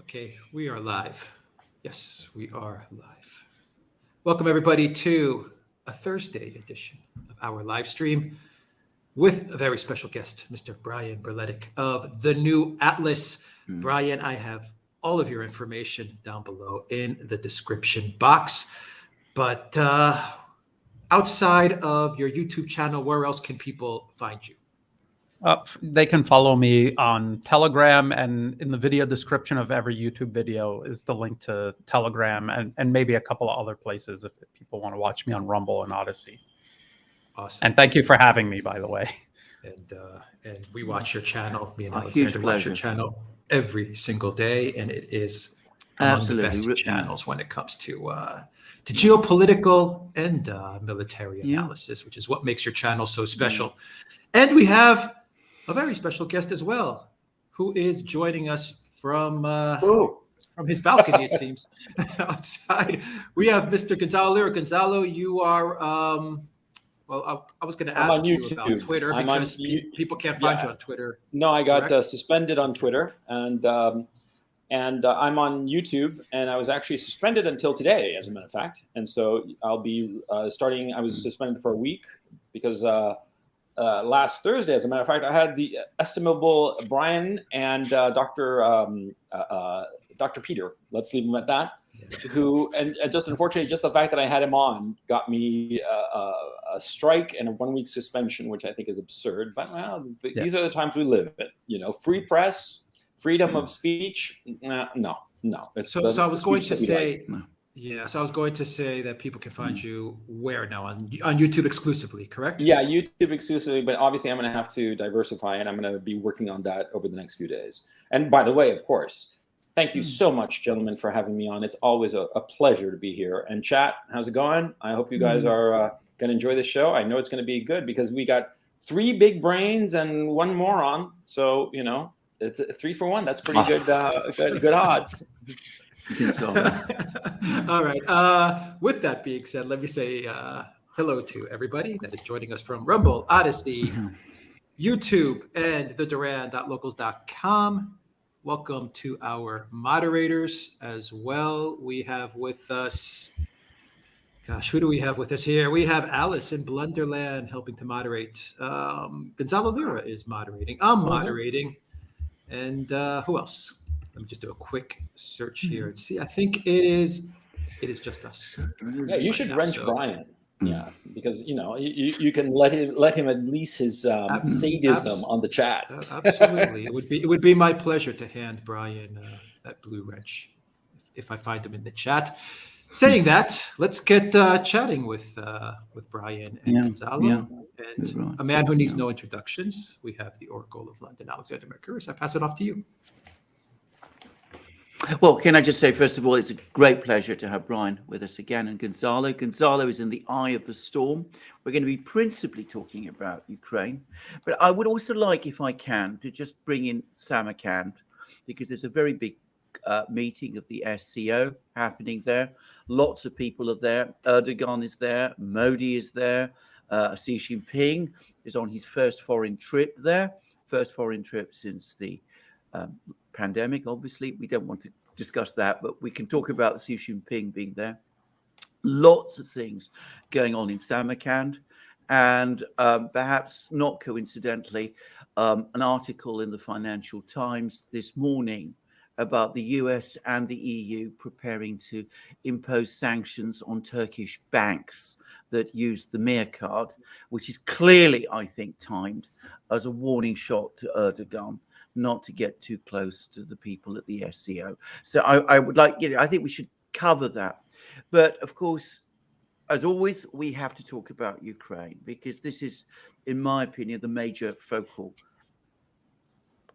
Okay, we are live. Yes, we are live. Welcome, everybody, to a Thursday edition of our live stream with a very special guest, Mr. Brian Berletic of the new Atlas. Brian, I have all of your information down below in the description box. But outside of your YouTube channel, where else can people find you? They can follow me on Telegram, and in the video description of every YouTube video is the link to Telegram and maybe a couple of other places if people want to watch me on Rumble and Odyssey. Awesome. And thank you for having me, by the way. And we watch your channel. Me and Alexander watch your channel every single day, and it is among the best channels when it comes to geopolitical and military analysis, which is what makes your channel so special. And we have a very special guest as well, who is joining us from his balcony, it seems, outside. We have Mr. Gonzalo Lira. Gonzalo, you are, well, I was going to ask you about Twitter because people can't find you on Twitter. No, I got suspended on Twitter, and I'm on YouTube, and I was actually suspended until today, as a matter of fact. And so I'll be starting, I was suspended for a week because last Thursday, as a matter of fact, I had the estimable Brian and Dr. Peter, let's leave him at that, who, and just unfortunately, just the fact that I had him on got me a strike and a 1-week suspension, which I think is absurd. But well, these are the times we live in. You know, free press, freedom of speech. No. So I was going to say, so I was going to say that people can find you where now on YouTube exclusively, correct? Yeah, YouTube exclusively, but obviously I'm going to have to diversify, and I'm going to be working on that over the next few days. And by the way, of course, thank you so much, gentlemen, for having me on. It's always a pleasure to be here. And chat, how's it going? I hope you guys are going to enjoy the show. I know it's going to be good because we got 3 big brains and 1 moron. So, you know, it's 3 for 1. That's pretty good odds. All right. With that being said, let me say hello to everybody that is joining us from Rumble, Odyssey, YouTube, and the Duran.locals.com. Welcome to our moderators as well. We have with us, who do we have with us here? We have Alice in Blunderland helping to moderate. Gonzalo Lira is moderating. I'm moderating. And who else? Let me just do a quick search here and see. I think it is just us. Yeah, you should wrench Brian. Yeah, because you know you can let him unleash his sadism on the chat. Absolutely, it would be my pleasure to hand Brian that blue wrench if I find him in the chat. Saying that, let's get chatting with Brian and Gonzalo. And a man who needs no introductions. We have the Oracle of London, Alexander Mercouris. I pass it off to you. Well, can I just say, first of all, it's a great pleasure to have Brian with us again, and Gonzalo. Gonzalo is in the eye of the storm. We're going to be principally talking about Ukraine, but I would also like, if I can, to just bring in Samarkand, because there's a very big meeting of the SCO happening there. Lots of people are there. Erdogan is there. Modi is there. Xi Jinping is on his first foreign trip there. First foreign trip since the pandemic, obviously. We don't want to discuss that, but we can talk about Xi Jinping being there. Lots of things going on in Samarkand. And perhaps not coincidentally, an article in the Financial Times this morning about the US and the EU preparing to impose sanctions on Turkish banks that use the Mir card, which is clearly, I think, timed as a warning shot to Erdogan not to get too close to the people at the SCO. So I would like, I think we should cover that. But of course, as always, we have to talk about Ukraine because this is, in my opinion, the major focal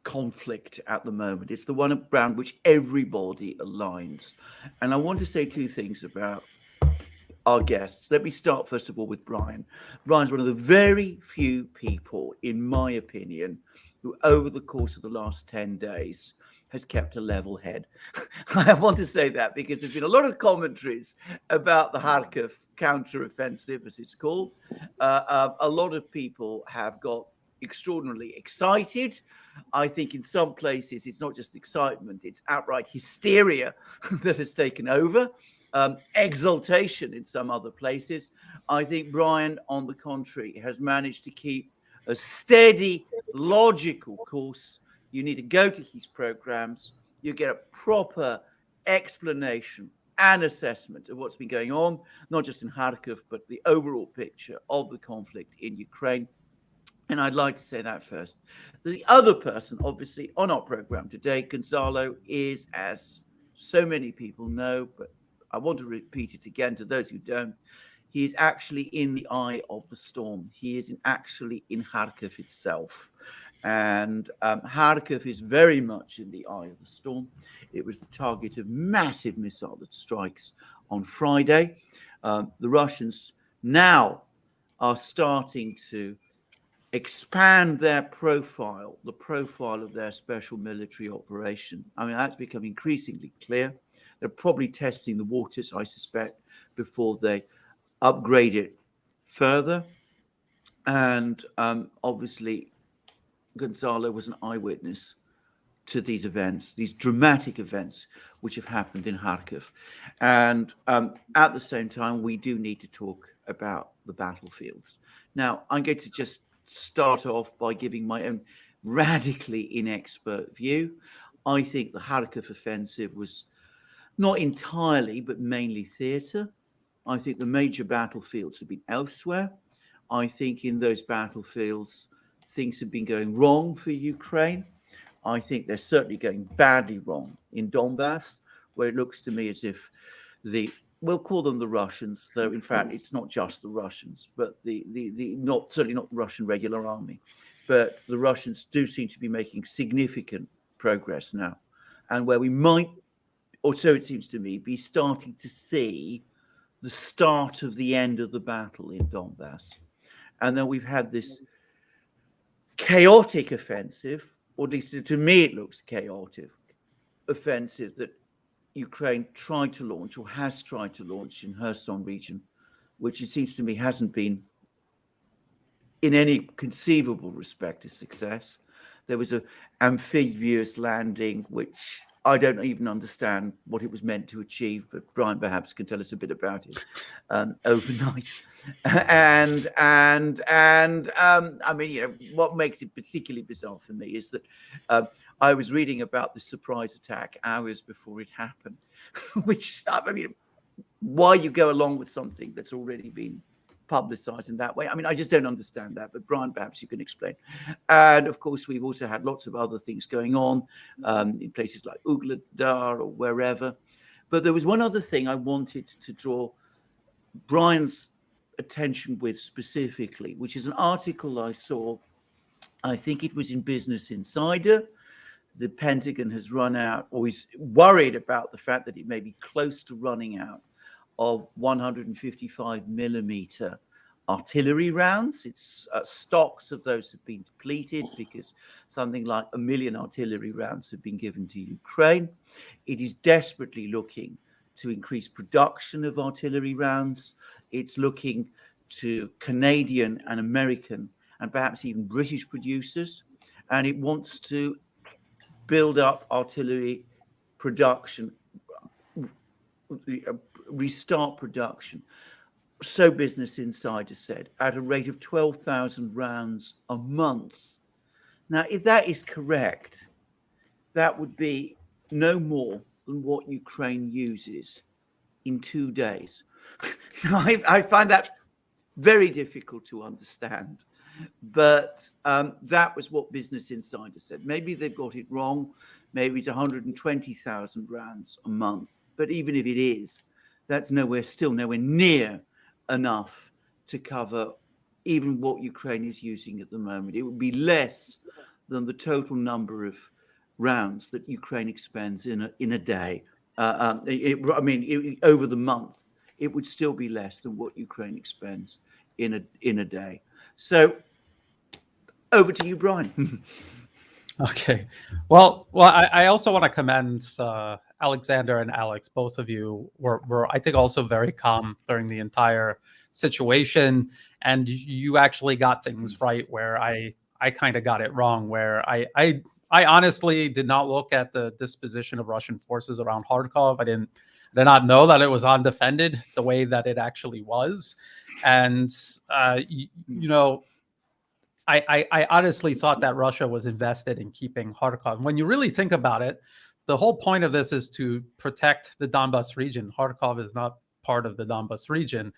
conflict at the moment. It's the one around which everybody aligns. And I want to say 2 things about our guests. Let me start, first of all, with Brian. Brian's one of the very few people, in my opinion, who over the course of the last 10 days has kept a level head. I want to say that because there's been a lot of commentaries about the Kharkiv counteroffensive, as it's called. A lot of people have got extraordinarily excited I think in some places it's not just excitement, it's outright hysteria that has taken over, exultation in some other places. I think Brian, on the contrary, has managed to keep a steady, logical course. You need to go to his programs, you get a proper explanation and assessment of what's been going on, not just in Kharkiv, but the overall picture of the conflict in Ukraine. And I'd like to say that first. The other person, obviously, on our program today, Gonzalo, is, as so many people know, but I want to repeat it again to those who don't, he is actually in the eye of the storm. He is actually in Kharkiv itself. And Kharkiv is very much in the eye of the storm. It was the target of massive missile strikes on Friday. The Russians now are starting to expand their profile, the profile of their special military operation. I mean, that's become increasingly clear. They're probably testing the waters, I suspect, before they upgrade it further. And obviously, Gonzalo was an eyewitness to these events, these dramatic events which have happened in Kharkiv. And at the same time, we do need to talk about the battlefields. Now, I'm going to just start off by giving my own radically inexpert view. I think the Kharkiv offensive was not entirely, but mainly theatre. I think the major battlefields have been elsewhere. I think in those battlefields, things have been going wrong for Ukraine. I think they're certainly going badly wrong in Donbass, where it looks to me as if we'll call them the Russians, though in fact it's not just the Russians, but certainly not the Russian regular army, but the Russians do seem to be making significant progress now, and where we might, or so it seems to me, be starting to see the start of the end of the battle in Donbass. And then we've had this chaotic offensive, or at least to me it looks chaotic, offensive that Ukraine tried to launch, or has tried to launch, in Kherson region, which it seems to me hasn't been in any conceivable respect a success. There was an amphibious landing, which I don't even understand what it was meant to achieve, but Brian perhaps can tell us a bit about it overnight. And I mean, you know, what makes it particularly bizarre for me is that I was reading about the surprise attack hours before it happened, which, I mean, why you go along with something that's already been publicized in that way. I mean, I just don't understand that, but Brian, perhaps you can explain. And of course, we've also had lots of other things going on in places like Ugledar or wherever. But there was one other thing I wanted to draw Brian's attention with specifically, which is an article I saw, I think it was in Business Insider. The Pentagon has run out, or is worried about the fact that it may be close to running out of 155 millimeter artillery rounds. Its stocks of those have been depleted because something like 1 million artillery rounds have been given to Ukraine. It is desperately looking to increase production of artillery rounds. It's looking to Canadian and American and perhaps even British producers. And it wants to build up artillery production, restart production. So Business Insider said, at a rate of 12,000 rounds a month. Now, if that is correct, that would be no more than what Ukraine uses in 2 days. I find that very difficult to understand. But that was what Business Insider said. Maybe they've got it wrong. Maybe it's 120,000 rounds a month. But even if it is, that's still nowhere near enough to cover even what Ukraine is using at the moment. It would be less than the total number of rounds that Ukraine expends in a day. Over the month, it would still be less than what Ukraine expends in a day. So, over to you, Brian. Okay. Well, I also want to commend Alexander and Alex. Both of you were, I think, also very calm during the entire situation, and you actually got things right where I I kind of got it wrong, where I honestly did not look at the disposition of Russian forces around Kharkov. I did not know that it was undefended the way that it actually was. And, you know, I honestly thought that Russia was invested in keeping Kharkov. When you really think about it, the whole point of this is to protect the Donbas region. Kharkov is not part of the Donbas region.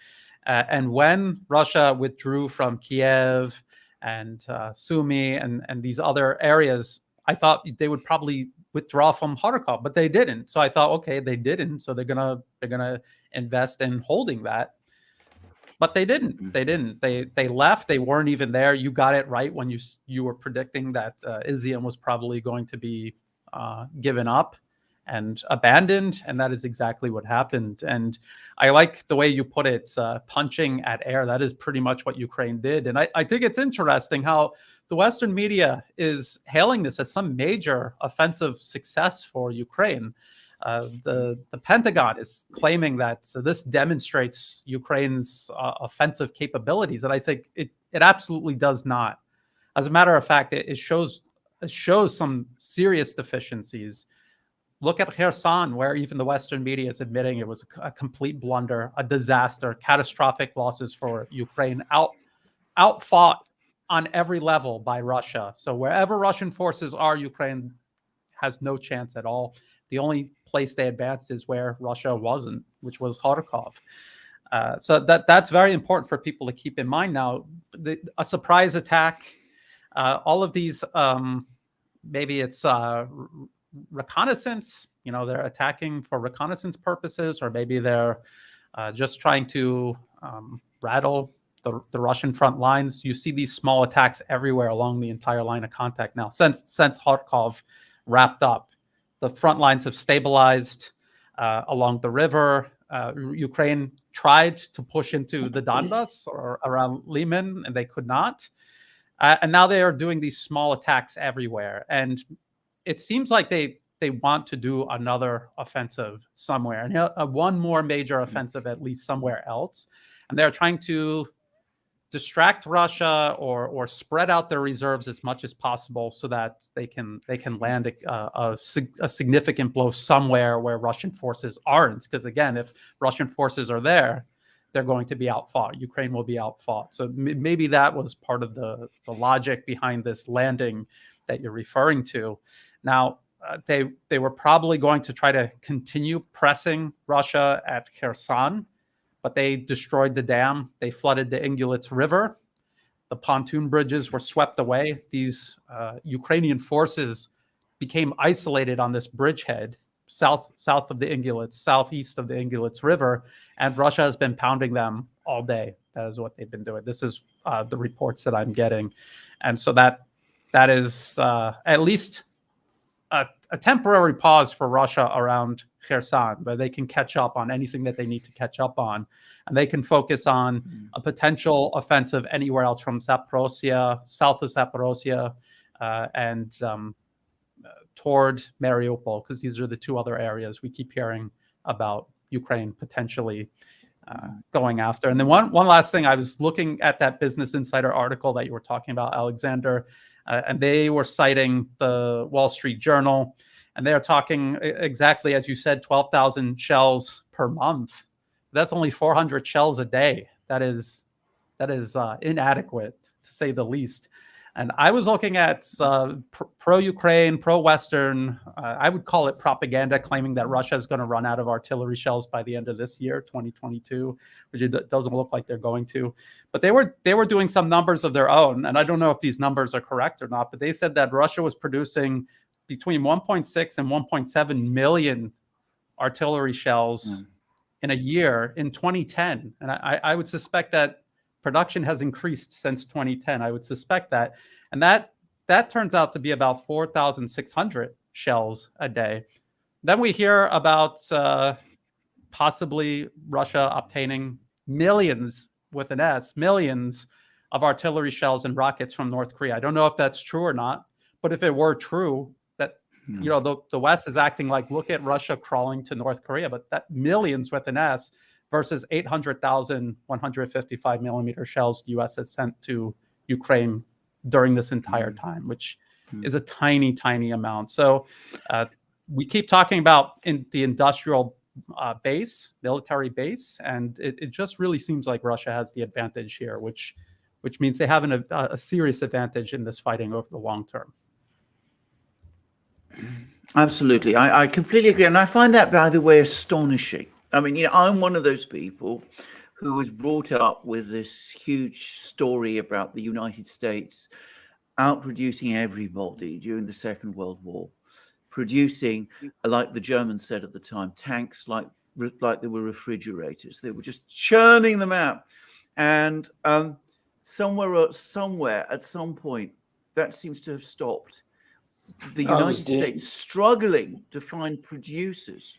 And when Russia withdrew from Kiev and Sumy and these other areas, I thought they would probably withdraw from Kharkov, but they didn't. So I thought, okay, they didn't, so they're gonna invest in holding that. But they didn't. They didn't. They left. They weren't even there. You got it right when you were predicting that Izium was probably going to be given up and abandoned, and that is exactly what happened. And I like the way you put it, punching at air. That is pretty much what Ukraine did. And I think it's interesting how the Western media is hailing this as some major offensive success for Ukraine. The Pentagon is claiming that this demonstrates Ukraine's offensive capabilities, and I think it absolutely does not. As a matter of fact, it shows some serious deficiencies. Look at Kherson, where even the Western media is admitting it was a complete blunder, a disaster, catastrophic losses for Ukraine, outfought on every level by Russia. So wherever Russian forces are, Ukraine has no chance at all. The only place they advanced is where Russia wasn't, which was Kharkov. So that's very important for people to keep in mind now. A surprise attack, all of these, maybe it's reconnaissance, you know, they're attacking for reconnaissance purposes, or maybe they're just trying to rattle the Russian front lines. You see these small attacks everywhere along the entire line of contact now. Since Kharkov wrapped up, the front lines have stabilized along the river. Ukraine tried to push into the Donbas or around Lyman, and they could not. And now they are doing these small attacks everywhere. And it seems like they want to do another offensive somewhere, and one more major offensive at least somewhere else. And they're trying to distract Russia or spread out their reserves as much as possible so that they can land a significant blow somewhere where Russian forces aren't. Because again, if Russian forces are there, they're going to be outfought. Ukraine will be outfought. So maybe that was part of the logic behind this landing that you're referring to. Now, they were probably going to try to continue pressing Russia at Kherson, but they destroyed the dam. They flooded the Ingulets River. The pontoon bridges were swept away. These Ukrainian forces became isolated on this bridgehead, south of the Ingulets, southeast of the Ingulets River, and Russia has been pounding them all day. That is what they've been doing. This is the reports that I'm getting. And so that is at least a temporary pause for Russia around Kherson, but they can catch up on anything that they need to catch up on. And they can focus on a potential offensive anywhere else from Zaporozhye, south of Zaporozhye, and toward Mariupol, because these are the two other areas we keep hearing about Ukraine potentially going after. And then one last thing, I was looking at that Business Insider article that you were talking about, Alexander, and they were citing the Wall Street Journal, and they are talking exactly as you said, 12,000 shells per month. That's only 400 shells a day. That is inadequate, to say the least. And I was looking at pro-Ukraine, pro-Western, I would call it propaganda, claiming that Russia is going to run out of artillery shells by the end of this year, 2022, which it doesn't look like they're going to. But they were doing some numbers of their own, and I don't know if these numbers are correct or not, but they said that Russia was producing between 1.6 and 1.7 million artillery shells in a year in 2010. And I would suspect that production has increased since 2010. I would suspect that. And that turns out to be about 4,600 shells a day. Then we hear about possibly Russia obtaining millions, with an S, millions of artillery shells and rockets from North Korea. I don't know if that's true or not, but if it were true, that the West is acting like, look at Russia crawling to North Korea, but that millions with an S versus 800,000 155 millimeter shells the U.S. has sent to Ukraine during this entire time, which is a tiny, tiny amount. So we keep talking about the industrial base, military base, and it just really seems like Russia has the advantage here, which means they have a serious advantage in this fighting over the long term. Absolutely. I completely agree. And I find that, by the way, astonishing. I mean, I'm one of those people who was brought up with this huge story about the United States outproducing everybody during the Second World War, producing, like the Germans said at the time, tanks like they were refrigerators. They were just churning them out. And somewhere at some point, that seems to have stopped. The United States struggling to find producers,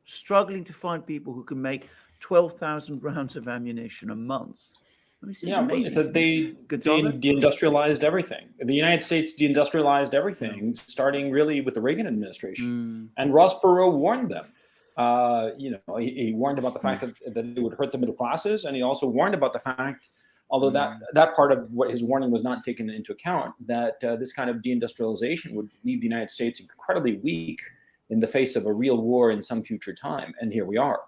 struggling to find people who can make 12,000 rounds of ammunition a month. Yeah, they deindustrialized everything. The United States deindustrialized everything, starting really with the Reagan administration. And Ross Perot warned them. He warned about the fact that it would hurt the middle classes, and he also warned about the fact, although that part of what his warning was not taken into account, that this kind of deindustrialization would leave the United States incredibly weak in the face of a real war in some future time. And here we are.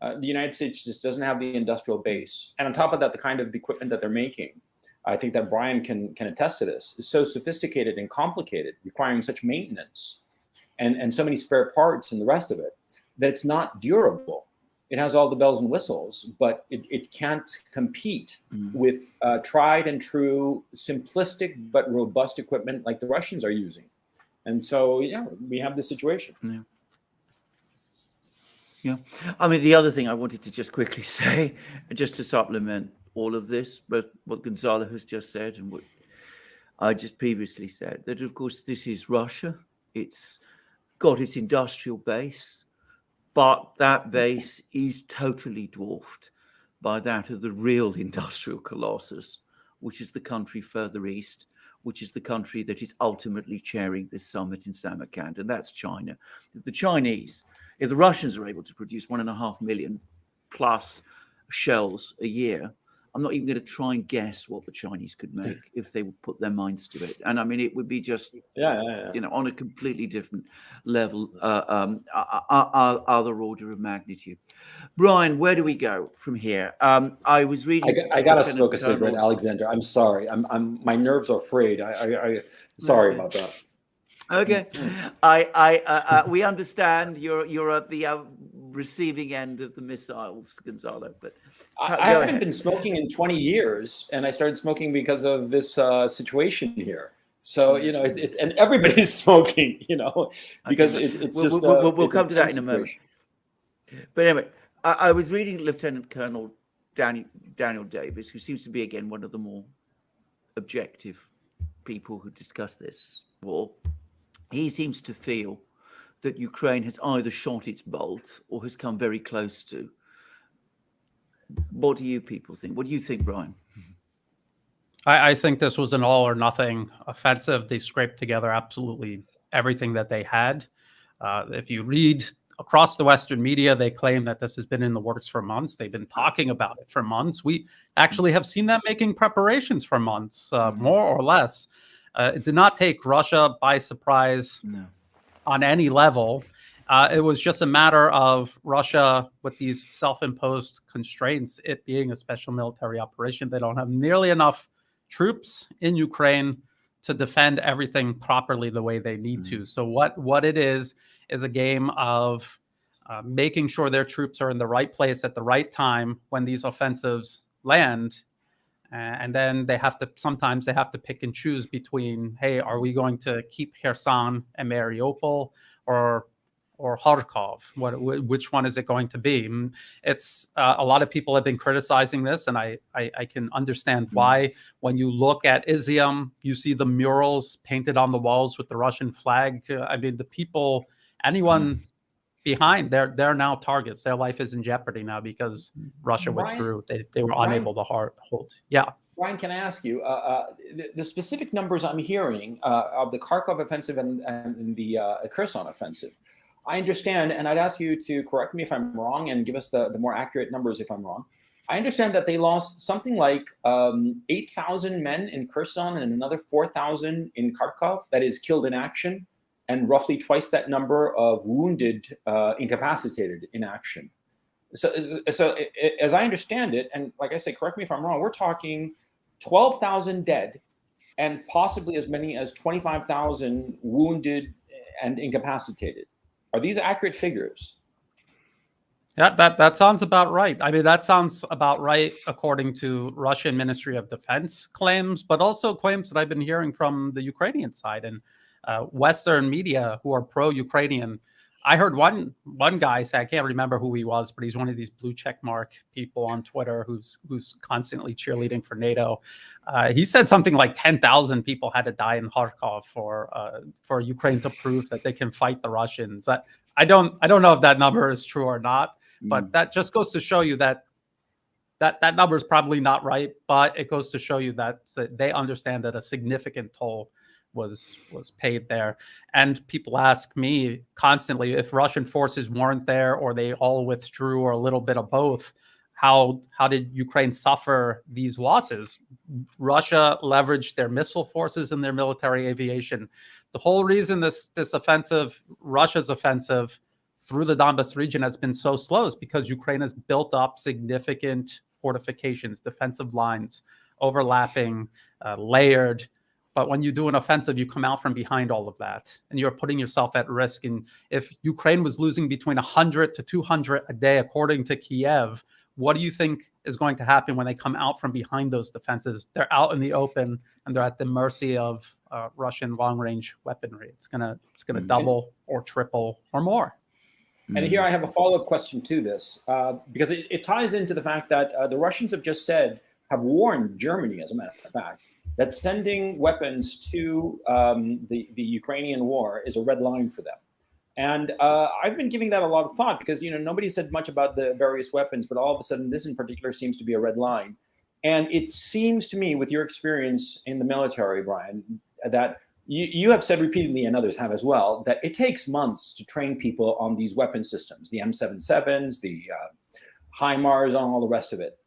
The United States just doesn't have the industrial base. And on top of that, the kind of equipment that they're making, I think that Brian can attest to this, is so sophisticated and complicated, requiring such maintenance and so many spare parts and the rest of it, that it's not durable. It has all the bells and whistles, but it can't compete with tried and true, simplistic but robust equipment like the Russians are using. And so, yeah, we have this situation. Yeah. I mean, the other thing I wanted to just quickly say, just to supplement all of this, but what Gonzalo has just said and what I just previously said, that of course this is Russia. It's got its industrial base, but that base is totally dwarfed by that of the real industrial colossus, which is the country further east, which is the country that is ultimately chairing this summit in Samarkand, and that's China. If the Russians are able to produce 1.5 million plus shells a year, I'm not even going to try and guess what the Chinese could make if they would put their minds to it. And I mean, it would be just, on a completely different level, other order of magnitude. Brian, where do we go from here? I was reading. I got to smoke a cigarette, Alexander. I'm sorry. My nerves are frayed. Sorry about that. Okay, we understand you're at the receiving end of the missiles, Gonzalo. But I haven't been smoking in 20 years, and I started smoking because of this situation here. So and everybody's smoking, because it's just. We'll come to that in a moment. But anyway, I was reading Lieutenant Colonel Daniel Davis, who seems to be again one of the more objective people who discuss this war. He seems to feel that Ukraine has either shot its bolt or has come very close to. What do you people think? What do you think, Brian? I think this was an all or nothing offensive. They scraped together absolutely everything that they had. If you read across the Western media, they claim that this has been in the works for months. They've been talking about it for months. We actually have seen them making preparations for months, more or less. It did not take Russia by surprise on any level. It was just a matter of Russia with these self-imposed constraints, it being a special military operation. They don't have nearly enough troops in Ukraine to defend everything properly the way they need to. So what it is a game of making sure their troops are in the right place at the right time when these offensives land. And then sometimes they have to pick and choose between, hey, are we going to keep Kherson and Mariupol or Kharkov? Which one is it going to be? It's a lot of people have been criticizing this, and I can understand why. When you look at Izium, you see the murals painted on the walls with the Russian flag. I mean, the people, anyone behind, they're now targets. Their life is in jeopardy now because Russia withdrew. They were unable to hold. Yeah. Brian, can I ask you, the specific numbers I'm hearing of the Kharkov offensive and the Kherson offensive, I understand, and I'd ask you to correct me if I'm wrong and give us the more accurate numbers if I'm wrong. I understand that they lost something like 8,000 men in Kherson and another 4,000 in Kharkov, that is killed in action, and roughly twice that number of wounded, incapacitated in action. So as I understand it, and like I say, correct me if I'm wrong, we're talking 12,000 dead and possibly as many as 25,000 wounded and incapacitated. Are these accurate figures? Yeah, that sounds about right. I mean, that sounds about right according to Russian Ministry of Defense claims, but also claims that I've been hearing from the Ukrainian side and Western media who are pro-Ukrainian. I heard one guy say, I can't remember who he was, but he's one of these blue check mark people on Twitter who's constantly cheerleading for NATO. He said something like 10,000 people had to die in Kharkov for Ukraine to prove that they can fight the Russians. I don't know if that number is true or not, but that just goes to show you that number is probably not right. But it goes to show you that they understand that a significant toll was paid there. And people ask me constantly if Russian forces weren't there or they all withdrew or a little bit of both, how did Ukraine suffer these losses? Russia leveraged their missile forces and their military aviation. The whole reason this offensive, Russia's offensive through the Donbas region has been so slow is because Ukraine has built up significant fortifications, defensive lines, overlapping, layered. But when you do an offensive, you come out from behind all of that, and you're putting yourself at risk. And if Ukraine was losing between 100 to 200 a day, according to Kiev, what do you think is going to happen when they come out from behind those defenses? They're out in the open, and they're at the mercy of Russian long-range weaponry. It's gonna double or triple or more. And here I have a follow-up question to this, because it ties into the fact that the Russians have warned Germany, as a matter of fact, that sending weapons to the Ukrainian war is a red line for them. And I've been giving that a lot of thought because, nobody said much about the various weapons, but all of a sudden this in particular seems to be a red line. And it seems to me, with your experience in the military, Brian, that you have said repeatedly, and others have as well, that it takes months to train people on these weapon systems, the M77s, the HIMARS, and all the rest of it.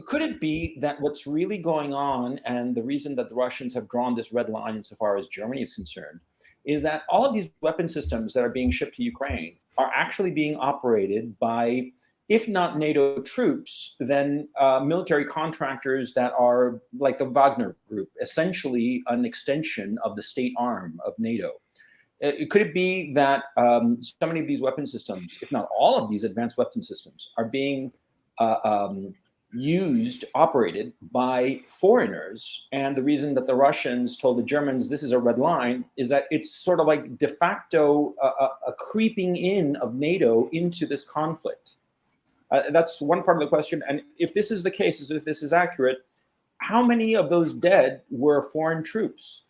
Could it be that what's really going on, and the reason that the Russians have drawn this red line insofar as Germany is concerned, is that all of these weapon systems that are being shipped to Ukraine are actually being operated by, if not NATO troops, then military contracters that are like the Wagner Group, essentially an extension of the state arm of NATO. Could it be that so many of these weapon systems, if not all of these advanced weapon systems, are being operated by foreigners? And the reason that the Russians told the Germans this is a red line is that it's sort of like de facto a creeping in of NATO into this conflict. That's one part of the question. And if this is the case, if this is accurate, how many of those dead were foreign troops?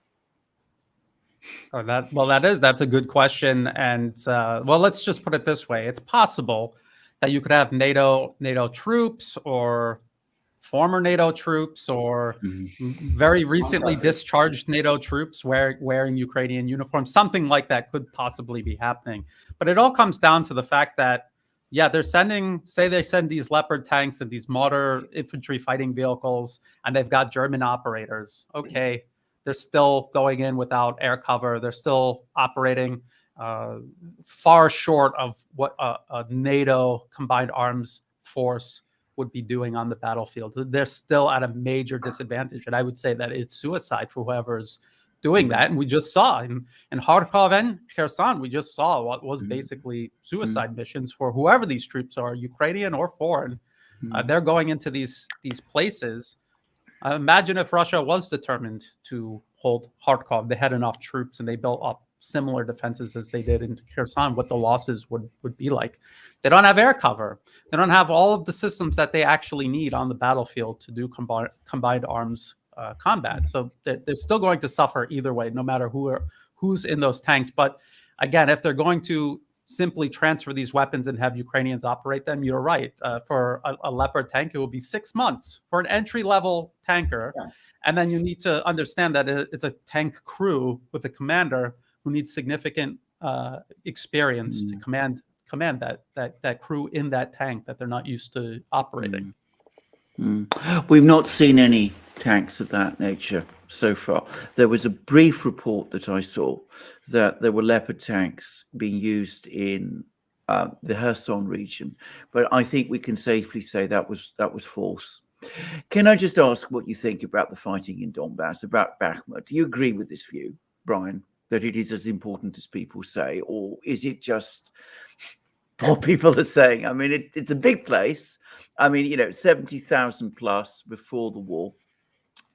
That's a good question. And let's just put it this way. It's possible that you could have NATO troops or former NATO troops or very recently discharged NATO troops wearing Ukrainian uniforms. Something like that could possibly be happening. But it all comes down to the fact that, they're they send these Leopard tanks and these mortar infantry fighting vehicles, and they've got German operators. Okay, they're still going in without air cover. They're still operating far short of what a NATO combined arms force would be doing on the battlefield. They're still at a major disadvantage. And I would say that it's suicide for whoever's doing that. And we just saw in Kharkov and Kherson, we just saw what was basically suicide missions for whoever these troops are, Ukrainian or foreign. They're going into these places. Imagine if Russia was determined to hold Kharkov. They had enough troops and they built up similar defenses as they did in Kherson, what the losses would be like. They don't have air cover. They don't have all of the systems that they actually need on the battlefield to do combined arms combat. So they're still going to suffer either way, no matter who's in those tanks. But again, if they're going to simply transfer these weapons and have Ukrainians operate them, you're right. For a Leopard tank, it will be 6 months. For an entry-level tanker, and then you need to understand that it's a tank crew with a commander who needs significant experience to command that crew in that tank that they're not used to operating. We've not seen any tanks of that nature so far. There was a brief report that I saw that there were Leopard tanks being used in the Kherson region, but I think we can safely say that was false. Can I just ask what you think about the fighting in Donbass, about Bakhmut? Do you agree with this view, Brian, that it is as important as people say, or is it just what people are saying? I mean, it's a big place. I mean, 70,000 plus before the war.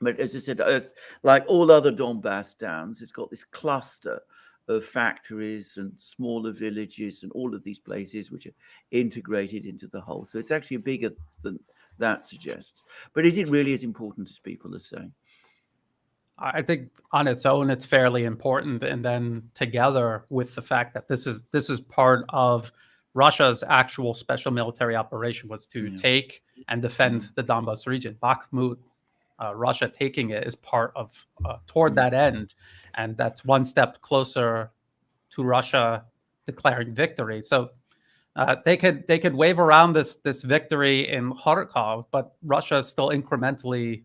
But as I said, it's like all other Donbass towns, it's got this cluster of factories and smaller villages and all of these places which are integrated into the whole. So it's actually bigger than that suggests. But is it really as important as people are saying? I think on its own, it's fairly important. And then together with the fact that this is part of Russia's actual special military operation was to take and defend the Donbas region. Bakhmut, Russia taking it is part of toward that end. And that's one step closer to Russia declaring victory. So they could wave around this victory in Kharkov, but Russia is still incrementally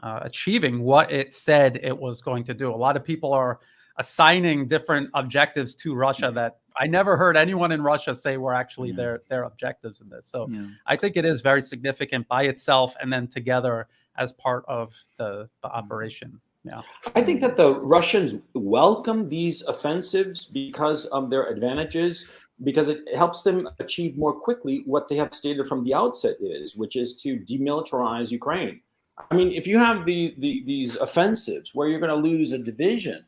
achieving what it said it was going to do. A lot of people are assigning different objectives to Russia that I never heard anyone in Russia say were actually their objectives in this. So I think it is very significant by itself and then together as part of the operation. Yeah, I think that the Russians welcome these offensives because of their advantages, because it helps them achieve more quickly what they have stated from the outset which is to demilitarize Ukraine. I mean, if you have these offensives where you're going to lose a division,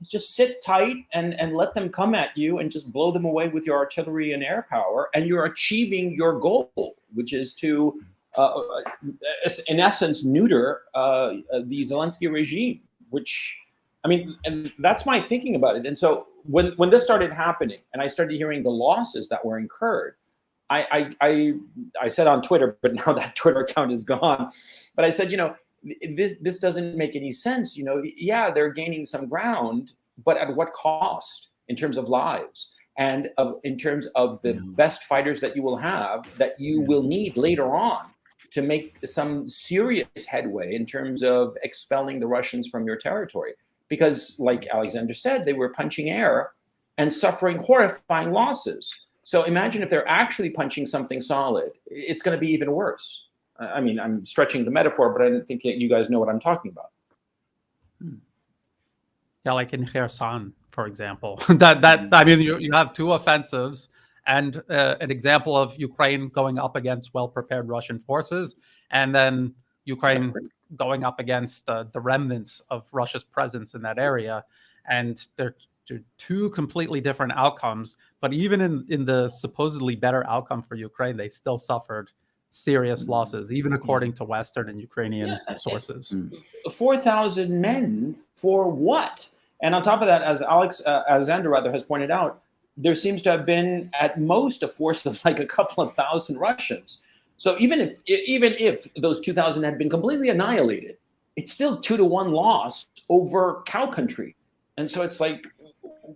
just sit tight and let them come at you and just blow them away with your artillery and air power, and you're achieving your goal, which is to, in essence, neuter the Zelensky regime. Which, I mean, and that's my thinking about it. And so when this started happening, and I started hearing the losses that were incurred, I said on Twitter, but now that Twitter account is gone. But I said, this doesn't make any sense. Yeah, they're gaining some ground, but at what cost in terms of lives and in terms of the best fighters that you will have, that you will need later on to make some serious headway in terms of expelling the Russians from your territory. Because like Alexander said, they were punching air and suffering horrifying losses. So imagine if they're actually punching something solid, it's going to be even worse. I mean, I'm stretching the metaphor, but I don't think that you guys know what I'm talking about. Yeah, like in Kherson, for example, I mean, you have two offensives and an example of Ukraine going up against well-prepared Russian forces, and then Ukraine going up against the remnants of Russia's presence in that area. And they're two completely different outcomes. But even in the supposedly better outcome for Ukraine, they still suffered serious losses, even according to Western and Ukrainian sources. 4,000 men for what? And on top of that, as Alexander has pointed out, there seems to have been at most a force of like a couple of thousand Russians. So even if those 2,000 had been completely annihilated, it's still 2-1 loss over cow country. And so it's like,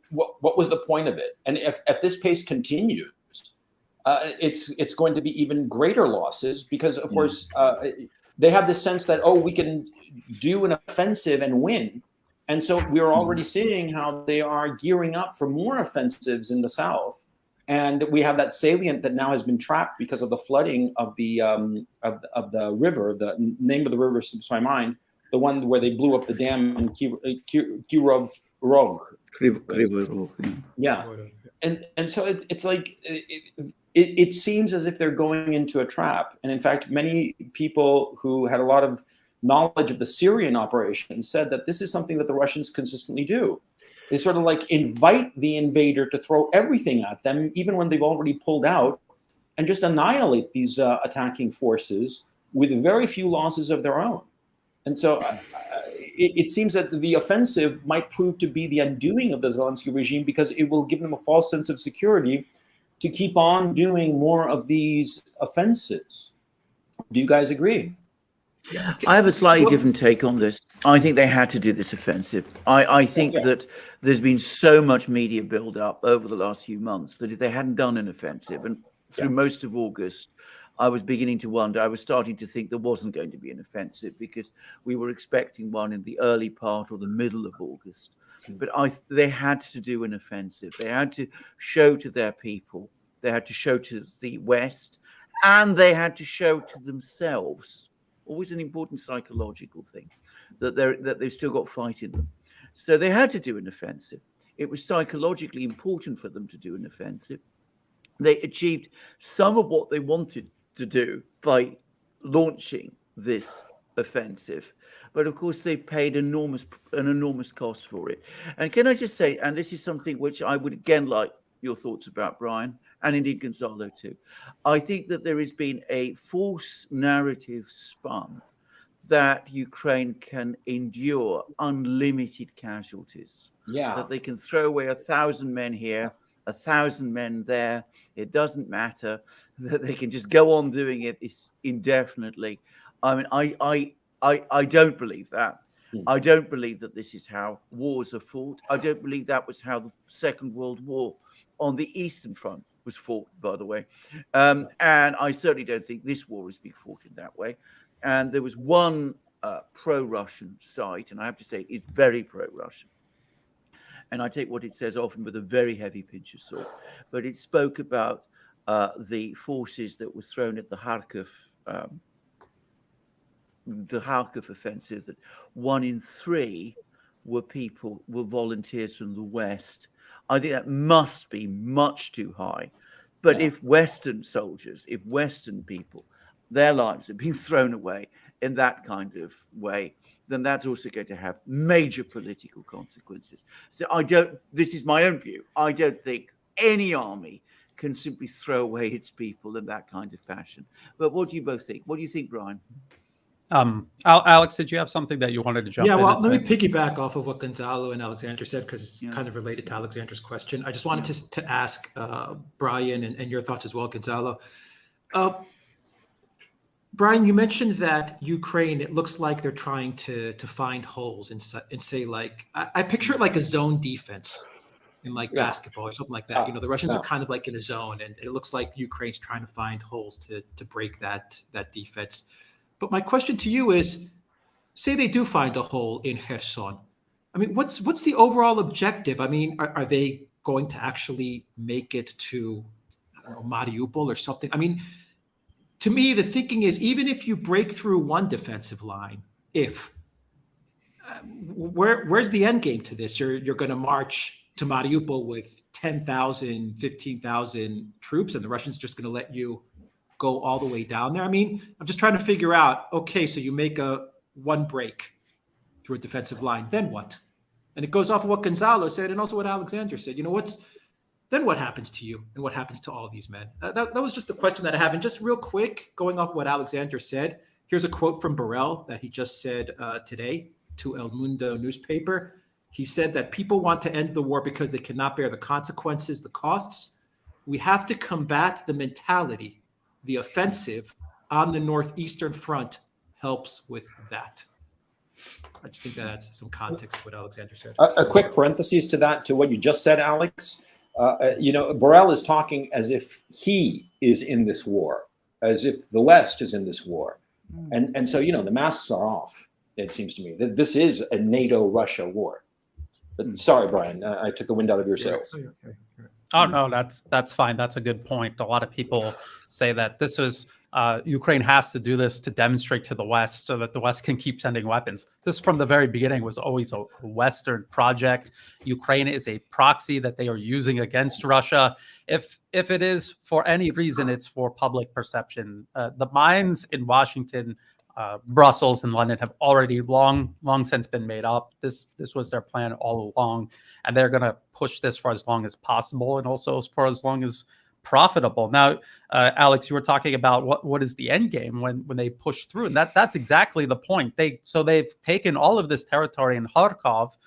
what was the point of it? And if this pace continues, it's going to be even greater losses because, of course, they have this sense that, we can do an offensive and win. And so we're already seeing how they are gearing up for more offensives in the south. And we have that salient that now has been trapped because of the flooding of the river. The name of the river slips my mind. The one where they blew up the dam in Kirov Rog. Yeah, and so it's like it seems as if they're going into a trap. And in fact, many people who had a lot of knowledge of the Syrian operation said that this is something that the Russians consistently do. They sort of like invite the invader to throw everything at them, even when they've already pulled out, and just annihilate these attacking forces with very few losses of their own. And so it seems that the offensive might prove to be the undoing of the Zelensky regime because it will give them a false sense of security to keep on doing more of these offenses. Do you guys agree? I have a slightly different take on this. I think they had to do this offensive. I think that there's been so much media build up over the last few months that if they hadn't done an offensive and through most of August, I was beginning to wonder. I was starting to think there wasn't going to be an offensive because we were expecting one in the early part or the middle of August. But they had to do an offensive. They had to show to their people, they had to show to the West, and they had to show to themselves, always an important psychological thing, that they've still got fight in them. So they had to do an offensive. It was psychologically important for them to do an offensive. They achieved some of what they wanted to do by launching this offensive. But of course, they paid an enormous cost for it. And can I just say, and this is something which I would again like your thoughts about, Brian, and indeed Gonzalo too. I think that there has been a false narrative spun that Ukraine can endure unlimited casualties. Yeah. That they can throw away 1,000 men here, 1,000 men there. It doesn't matter. That they can just go on doing it indefinitely. I mean, I don't believe that. I don't believe that this is how wars are fought. I don't believe that was how the Second World War on the Eastern Front was fought, by the way. And I certainly don't think this war is being fought in that way. And there was one pro-Russian site, and I have to say it's very pro-Russian. And I take what it says often with a very heavy pinch of salt. But it spoke about the forces that were thrown at the Kharkiv offensive, that 1 in 3 were volunteers from the West. I think that must be much too high. But if Western soldiers, if Western people, their lives have been thrown away in that kind of way, then that's also going to have major political consequences. So this is my own view. I don't think any army can simply throw away its people in that kind of fashion. But what do you both think? What do you think, Brian? Alex, did you have something that you wanted to jump in? Yeah, well, let me piggyback off of what Gonzalo and Alexander said, because it's kind of related to Alexander's question. I just wanted to ask Brian and your thoughts as well, Gonzalo. Brian, you mentioned that Ukraine, it looks like they're trying to find holes and say, like, I picture it like a zone defense in basketball or something like that. The Russians are kind of like in a zone, and it looks like Ukraine's trying to find holes to break that defense. But my question to you is, say they do find a hole in Kherson. I mean, what's the overall objective? I mean, are they going to actually make it to, I don't know, Mariupol or something? I mean, to me, the thinking is, even if you break through one defensive line, where's the end game to this? You're going to march to Mariupol with 10,000, 15,000 troops, and the Russians are just going to let you go all the way down there. I mean, I'm just trying to figure out, okay, so you make one break through a defensive line, then what? And it goes off of what Gonzalo said and also what Alexander said. Then what happens to you and what happens to all of these men? That was just a question that I have. And just real quick, going off what Alexander said, here's a quote from Borrell that he just said today to El Mundo newspaper. He said that people want to end the war because they cannot bear the consequences, the costs. We have to combat the mentality. The offensive on the northeastern front helps with that. I just think that adds some context to what Alexander said. A quick parenthesis to that, to what you just said, Alex. Borrell is talking as if he is in this war, as if the West is in this war. And so, the masks are off, it seems to me. That this is a NATO-Russia war. But sorry, Brian, I took the wind out of your sails. Oh, no, that's fine. That's a good point. A lot of people say that this is Ukraine has to do this to demonstrate to the West so that the West can keep sending weapons. This from the very beginning was always a Western project. Ukraine is a proxy that they are using against Russia. If it is for any reason, it's for public perception. The minds in Washington, Brussels, and London have already long since been made up. This was their plan all along, and they're going to push this for as long as possible and also for as long as profitable. Now, Alex, you were talking about what is the end game when they push through, and that's exactly the point. They've taken all of this territory in Kharkov.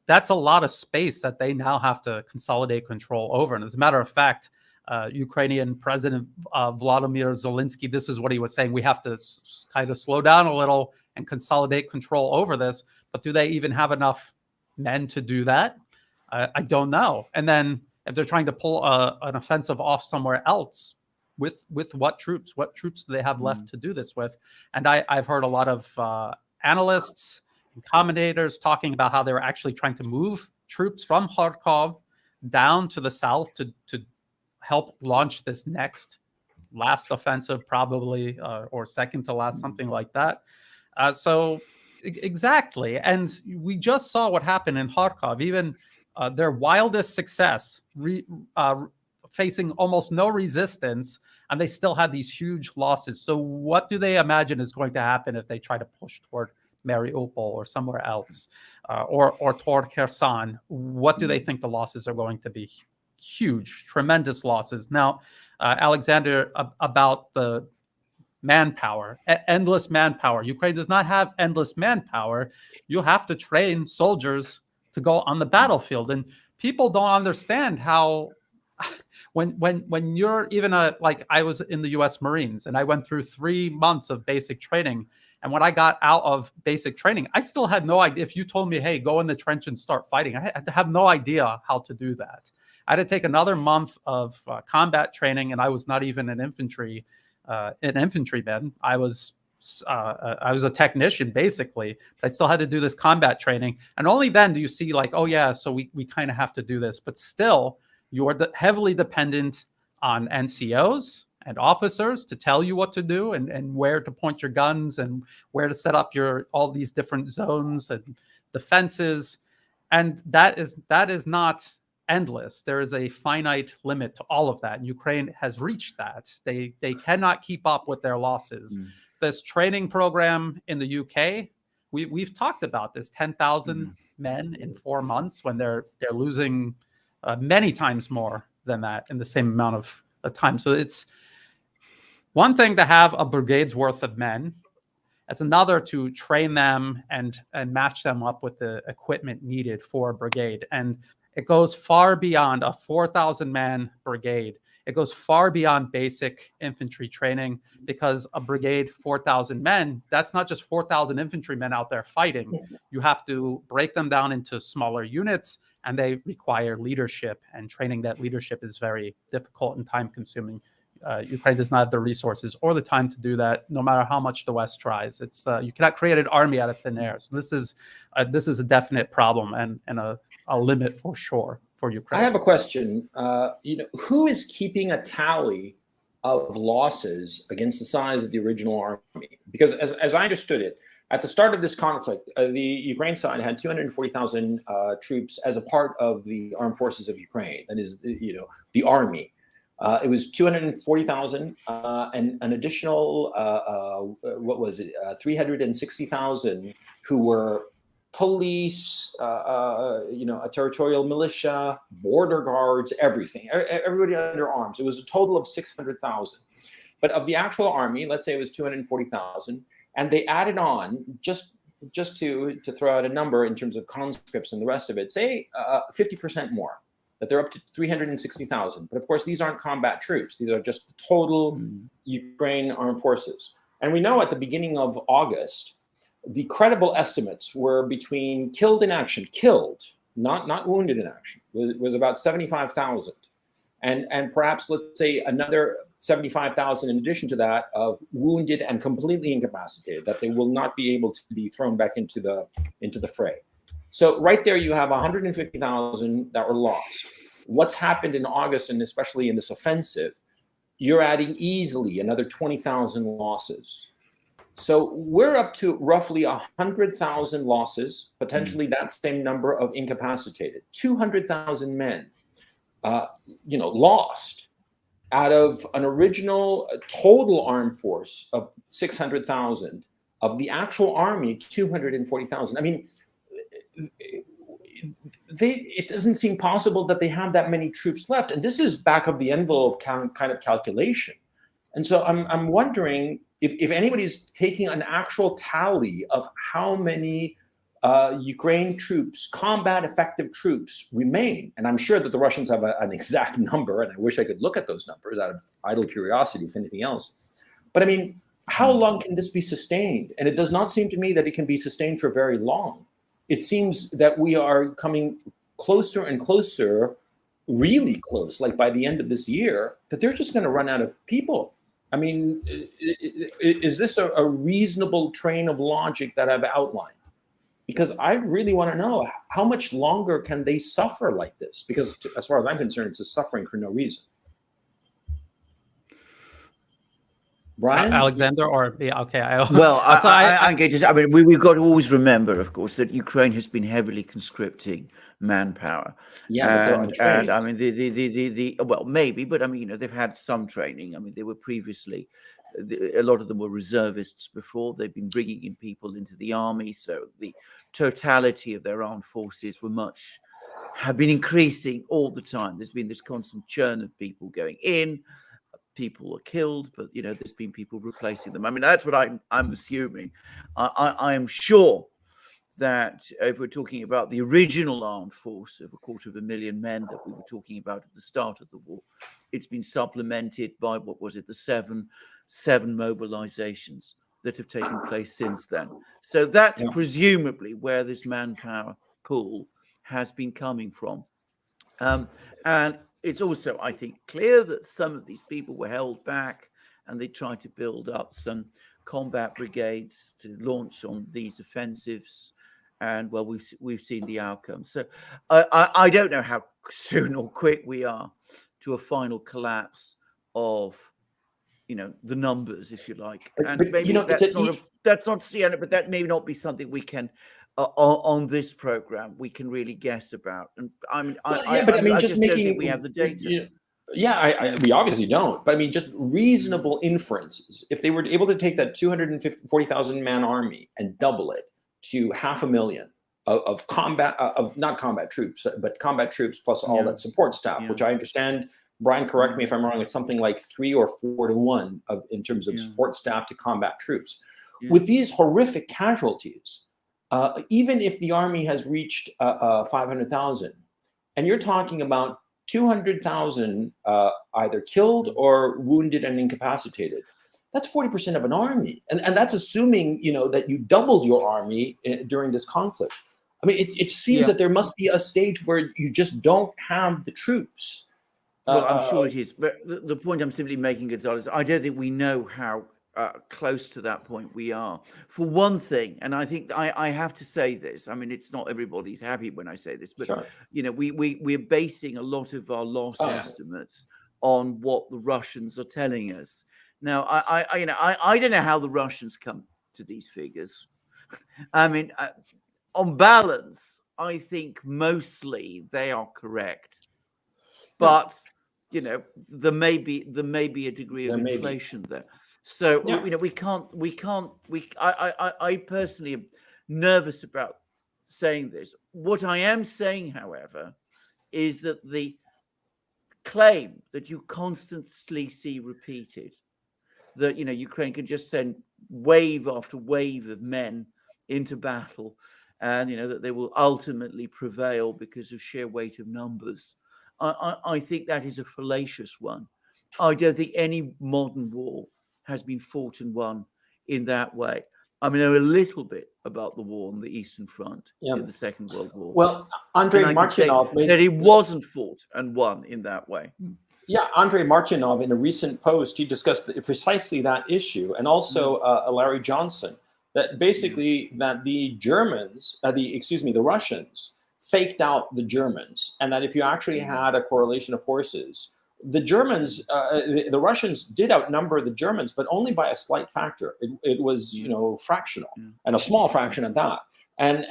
That's a lot of space that they now have to consolidate control over. And as a matter of fact, Ukrainian President Vladimir Zelensky, this is what he was saying: we have to kind of slow down a little and consolidate control over this. But do they even have enough men to do that? I don't know. And then if they're trying to pull an offensive off somewhere else, with what troops? What troops do they have left to do this with? And I've heard a lot of analysts and commentators talking about how they were actually trying to move troops from Kharkov down to the south to help launch this last offensive, probably, or second to last, something like that. Exactly. And we just saw what happened in Kharkov. Even their wildest success, facing almost no resistance, and they still had these huge losses. So what do they imagine is going to happen if they try to push toward Mariupol or somewhere else, or toward Kherson? What do they think the losses are going to be? Huge, tremendous losses. Now, Alexander, about the manpower, endless manpower. Ukraine does not have endless manpower. You have to train soldiers to go on the battlefield, and people don't understand how. When you're even like I was in the U.S. Marines, and I went through 3 months of basic training, and when I got out of basic training, I still had no idea. If you told me, "Hey, go in the trench and start fighting," I had to have no idea how to do that. I had to take another month of combat training, and I was not even an infantryman. I was a technician, basically, but I still had to do this combat training. And only then do you see, like, oh yeah, so we kind of have to do this. But still, you are heavily dependent on NCOs and officers to tell you what to do and where to point your guns and where to set up all these different zones and defenses. And that is not endless. There is a finite limit to all of that. And Ukraine has reached that. They cannot keep up with their losses. This training program in the UK, we've talked about this, 10,000 men in 4 months, when they're losing many times more than that in the same amount of time. So it's one thing to have a brigade's worth of men. It's another to train them and match them up with the equipment needed for a brigade. And it goes far beyond a 4,000-man brigade. It goes far beyond basic infantry training, because a brigade, 4,000 men, that's not just 4,000 infantrymen out there fighting. You have to break them down into smaller units, and they require leadership, and training that leadership is very difficult and time-consuming. Ukraine does not have the resources or the time to do that, no matter how much the West tries. It's you cannot create an army out of thin air. So this is a definite problem and a limit for sure for Ukraine. I have a question. Who is keeping a tally of losses against the size of the original army? Because as I understood it, at the start of this conflict, the Ukraine side had 240,000 troops as a part of the armed forces of Ukraine. That is, the army. It was 240,000 and an additional, 360,000 who were police, a territorial militia, border guards, everything, everybody under arms. It was a total of 600,000. But of the actual army, let's say it was 240,000, and they added on, just to throw out a number in terms of conscripts and the rest of it, say 50% more, that they're up to 360,000. But of course, these aren't combat troops. These are just total Ukraine armed forces. And we know at the beginning of August, the credible estimates were between killed in action, not wounded in action, was about 75,000. And perhaps, let's say, another 75,000 in addition to that of wounded and completely incapacitated, that they will not be able to be thrown back into the fray. So right there, you have 150,000 that were lost. What's happened in August, and especially in this offensive, you're adding easily another 20,000 losses. So we're up to roughly 100,000 losses, potentially that same number of incapacitated, 200,000 men, lost out of an original total armed force of 600,000, of the actual army, 240,000. I mean, it doesn't seem possible that they have that many troops left. And this is back of the envelope kind of calculation. And so I'm wondering if anybody's taking an actual tally of how many Ukraine troops, combat effective troops, remain. And I'm sure that the Russians have an exact number, and I wish I could look at those numbers out of idle curiosity, if anything else. But I mean, how long can this be sustained? And it does not seem to me that it can be sustained for very long. It seems that we are coming closer and closer really close, like by the end of this year, that they're just going to run out of people. I mean, is this a reasonable train of logic that I've outlined? Because I really want to know, how much longer can they suffer like this? Because as far as I'm concerned, it's a suffering for no reason. Brian? Alexander, or yeah, okay. Well, I we've got to always remember, of course, that Ukraine has been heavily conscripting manpower. Yeah, and I mean, well, maybe, but I mean, they've had some training. I mean, they were previously, a lot of them were reservists before. They've been bringing in people into the army, so the totality of their armed forces have been increasing all the time. There's been this constant churn of people going in. People are killed, but there's been people replacing them. I mean, that's what I'm assuming. I am sure that if we're talking about the original armed force of 250,000 men that we were talking about at the start of the war, it's been supplemented by, what was it, the seven mobilizations that have taken place since then. So that's presumably where this manpower pool has been coming from. And it's also, I think, clear that some of these people were held back, and they tried to build up some combat brigades to launch on these offensives. And well, we've seen the outcome. So I don't know how soon or quick we are to a final collapse of the numbers, if you like. And but maybe that's not Sienna, but that may not be something we can on this program we can really guess about. And I just don't think we have the data. We obviously don't. But I mean, just reasonable inferences. If they were able to take that 240,000 man army and double it to 500,000 of combat, not combat troops, but combat troops plus all that support staff, which I understand. Brian, correct me if I'm wrong. It's something like 3 or 4 to 1 in terms of support staff to combat troops. With these horrific casualties, even if the army has reached 500,000, and you're talking about 200,000 either killed or wounded and incapacitated, that's 40% of an army, and that's assuming that you doubled your army during this conflict. I mean, it seems that there must be a stage where you just don't have the troops. Well, I'm sure it is, but the point I'm simply making, Gonzalo, is I don't think we know how close to that point we are. For one thing, and I think I have to say this, I mean, it's not everybody's happy when I say this, but we're basing a lot of our loss estimates on what the Russians are telling us. Now, I don't know how the Russians come to these figures. I mean, on balance, I think mostly they are correct, but there may be a degree of inflation there. So I personally am nervous about saying this. What I am saying, however, is that the claim that you constantly see repeated, that Ukraine can just send wave after wave of men into battle, and that they will ultimately prevail because of sheer weight of numbers. I think that is a fallacious one. I don't think any modern war has been fought and won in that way. I mean, I know a little bit about the war on the Eastern Front in the Second World War. Well, Andrei Martynov that it wasn't fought and won in that way. Yeah, Andrei Martynov, in a recent post, he discussed precisely that issue, and also Larry Johnson, that basically that the Germans, the Russians faked out the Germans, and that if you actually had a correlation of forces, the Germans, the Russians did outnumber the Germans, but only by a slight factor. It was, fractional, and a small fraction at that. And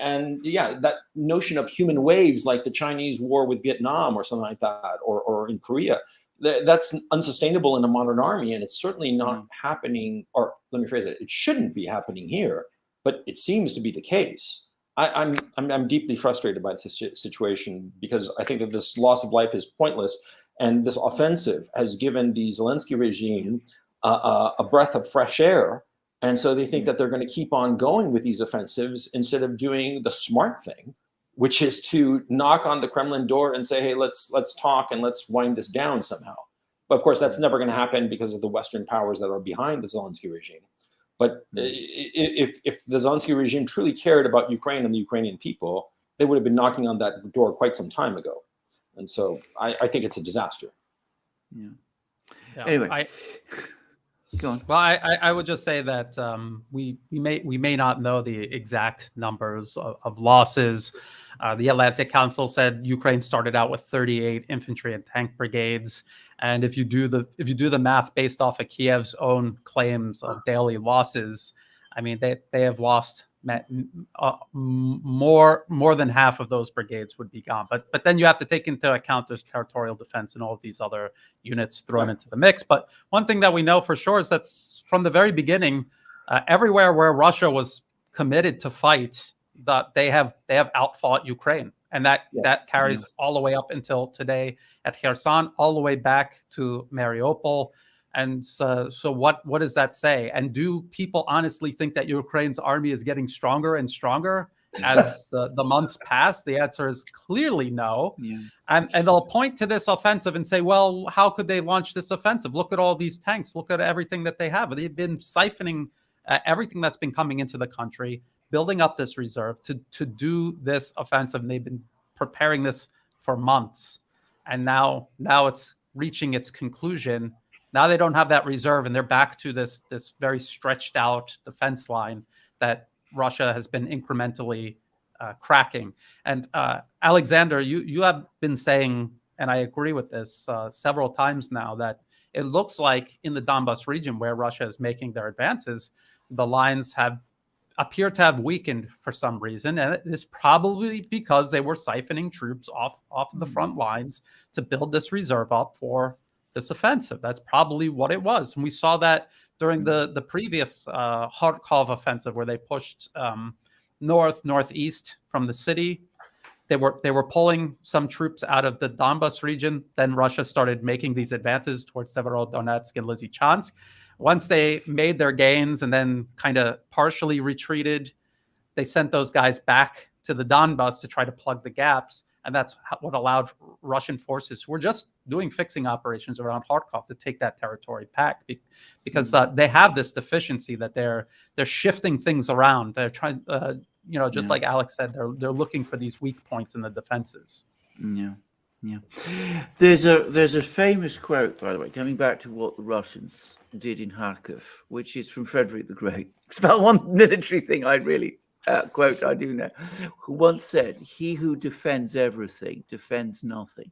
that notion of human waves, like the Chinese war with Vietnam or something like that, or in Korea, that's unsustainable in a modern army, and it's certainly not happening. Or let me phrase it: it shouldn't be happening here, but it seems to be the case. I'm deeply frustrated by this situation, because I think that this loss of life is pointless. And this offensive has given the Zelensky regime a breath of fresh air. And so they think that they're going to keep on going with these offensives instead of doing the smart thing, which is to knock on the Kremlin door and say, hey, let's talk and let's wind this down somehow. But of course, that's never going to happen because of the Western powers that are behind the Zelensky regime. But if the Zelensky regime truly cared about Ukraine and the Ukrainian people, they would have been knocking on that door quite some time ago. And so I think it's a disaster. Yeah. Yeah, Anyway, go on. Well, I would just say that we may not know the exact numbers of losses. The Atlantic Council said Ukraine started out with 38 infantry and tank brigades, and if you do the math based off of Kiev's own claims of daily losses, I mean they have lost more than half of those brigades would be gone. But then you have to take into account there's territorial defense and all of these other units thrown into the mix. But one thing that we know for sure is that from the very beginning, everywhere where Russia was committed to fight, that they have outfought Ukraine, and that carries all the way up until today at Kherson, all the way back to Mariupol. And so what does that say? And do people honestly think that Ukraine's army is getting stronger and stronger as the months pass? The answer is clearly no. Yeah. And they'll point to this offensive and say, well, how could they launch this offensive? Look at all these tanks. Look at everything that they have. They've been siphoning everything that's been coming into the country, building up this reserve to do this offensive. And they've been preparing this for months. And now it's reaching its conclusion. Now they don't have that reserve, and they're back to this very stretched out defense line that Russia has been incrementally cracking. And Alexander, you have been saying, and I agree with this several times now, that it looks like in the Donbas region where Russia is making their advances, the lines appear to have weakened for some reason, and it is probably because they were siphoning troops off of the front lines to build this reserve up for this offensive. That's probably what it was. And we saw that during the previous Kharkov offensive, where they pushed northeast from the city. They were pulling some troops out of the Donbas region. Then Russia started making these advances towards Severodonetsk and Lysychansk. Once they made their gains and then kind of partially retreated, they sent those guys back to the Donbas to try to plug the gaps. And that's what allowed Russian forces who were just doing fixing operations around Kharkov to take that territory back, because they have this deficiency that they're shifting things around. They're trying, just like Alex said, they're looking for these weak points in the defenses. Yeah. There's a famous quote, by the way, coming back to what the Russians did in Kharkov, which is from Frederick the Great. It's about one military thing I really quote I do know, who once said, "He who defends everything defends nothing."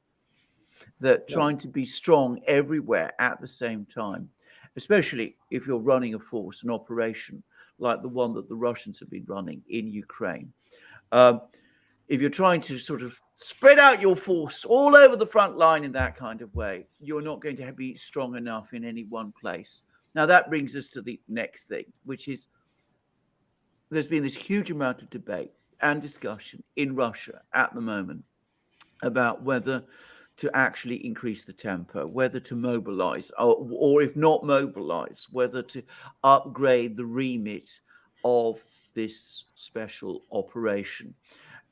That trying to be strong everywhere at the same time, especially if you're running a force, an operation like the one that the Russians have been running in Ukraine, if you're trying to sort of spread out your force all over the front line in that kind of way, you're not going to be strong enough in any one place. Now that brings us to the next thing, which is there's been this huge amount of debate and discussion in Russia at the moment about whether to actually increase the tempo, whether to mobilize, or if not mobilize, whether to upgrade the remit of this special operation.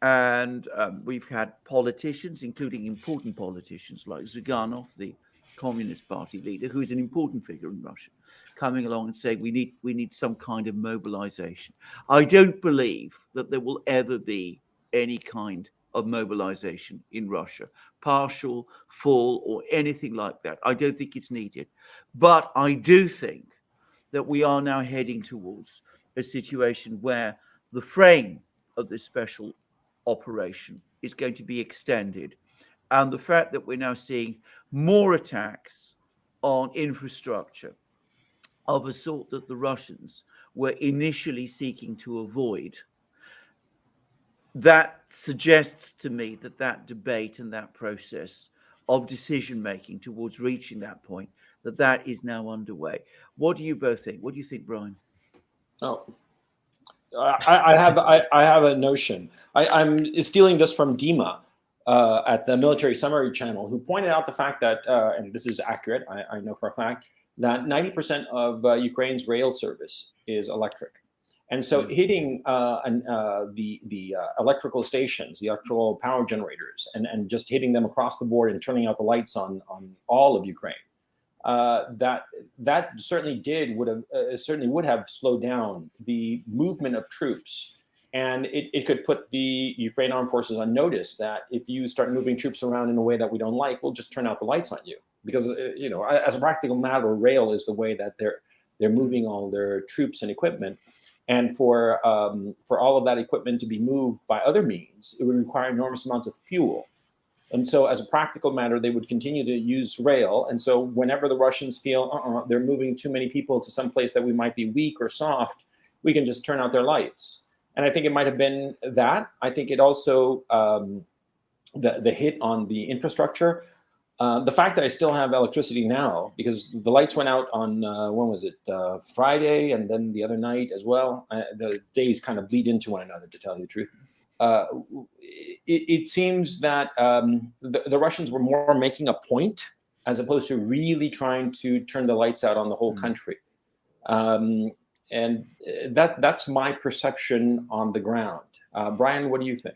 And we've had politicians, including important politicians like Zyuganov, the Communist Party leader, who is an important figure in Russia, coming along and saying we need some kind of mobilization. I don't believe that there will ever be any kind of mobilization in Russia, partial, full, or anything like that. I don't think it's needed. But I do think that we are now heading towards a situation where the frame of this special operation is going to be extended. And the fact that we're now seeing more attacks on infrastructure of a sort that the Russians were initially seeking to avoid, that suggests to me that debate and that process of decision-making towards reaching that point, that is now underway. What do you both think? What do you think, Brian? Oh, I have a notion. I'm stealing this from Dima at the Military Summary channel, who pointed out the fact that, and this is accurate, I know for a fact, that 90% of Ukraine's rail service is electric. And so hitting the electrical stations, the electrical power generators, and just hitting them across the board and turning out the lights on all of Ukraine, that certainly would have slowed down the movement of troops And it could put the Ukraine armed forces on notice that if you start moving troops around in a way that we don't like, we'll just turn out the lights on you. Because, as a practical matter, rail is the way that they're moving all their troops and equipment. And for all of that equipment to be moved by other means, it would require enormous amounts of fuel. And so as a practical matter, they would continue to use rail. And so whenever the Russians feel they're moving too many people to some place that we might be weak or soft, we can just turn out their lights. And I think it might have been that. I think it also, the hit on the infrastructure, the fact that I still have electricity now, because the lights went out on, when was it, Friday, and then the other night as well. The days kind of bleed into one another, to tell you the truth. It seems that the Russians were more making a point as opposed to really trying to turn the lights out on the whole country. And that's my perception on the ground. Brian, what do you think?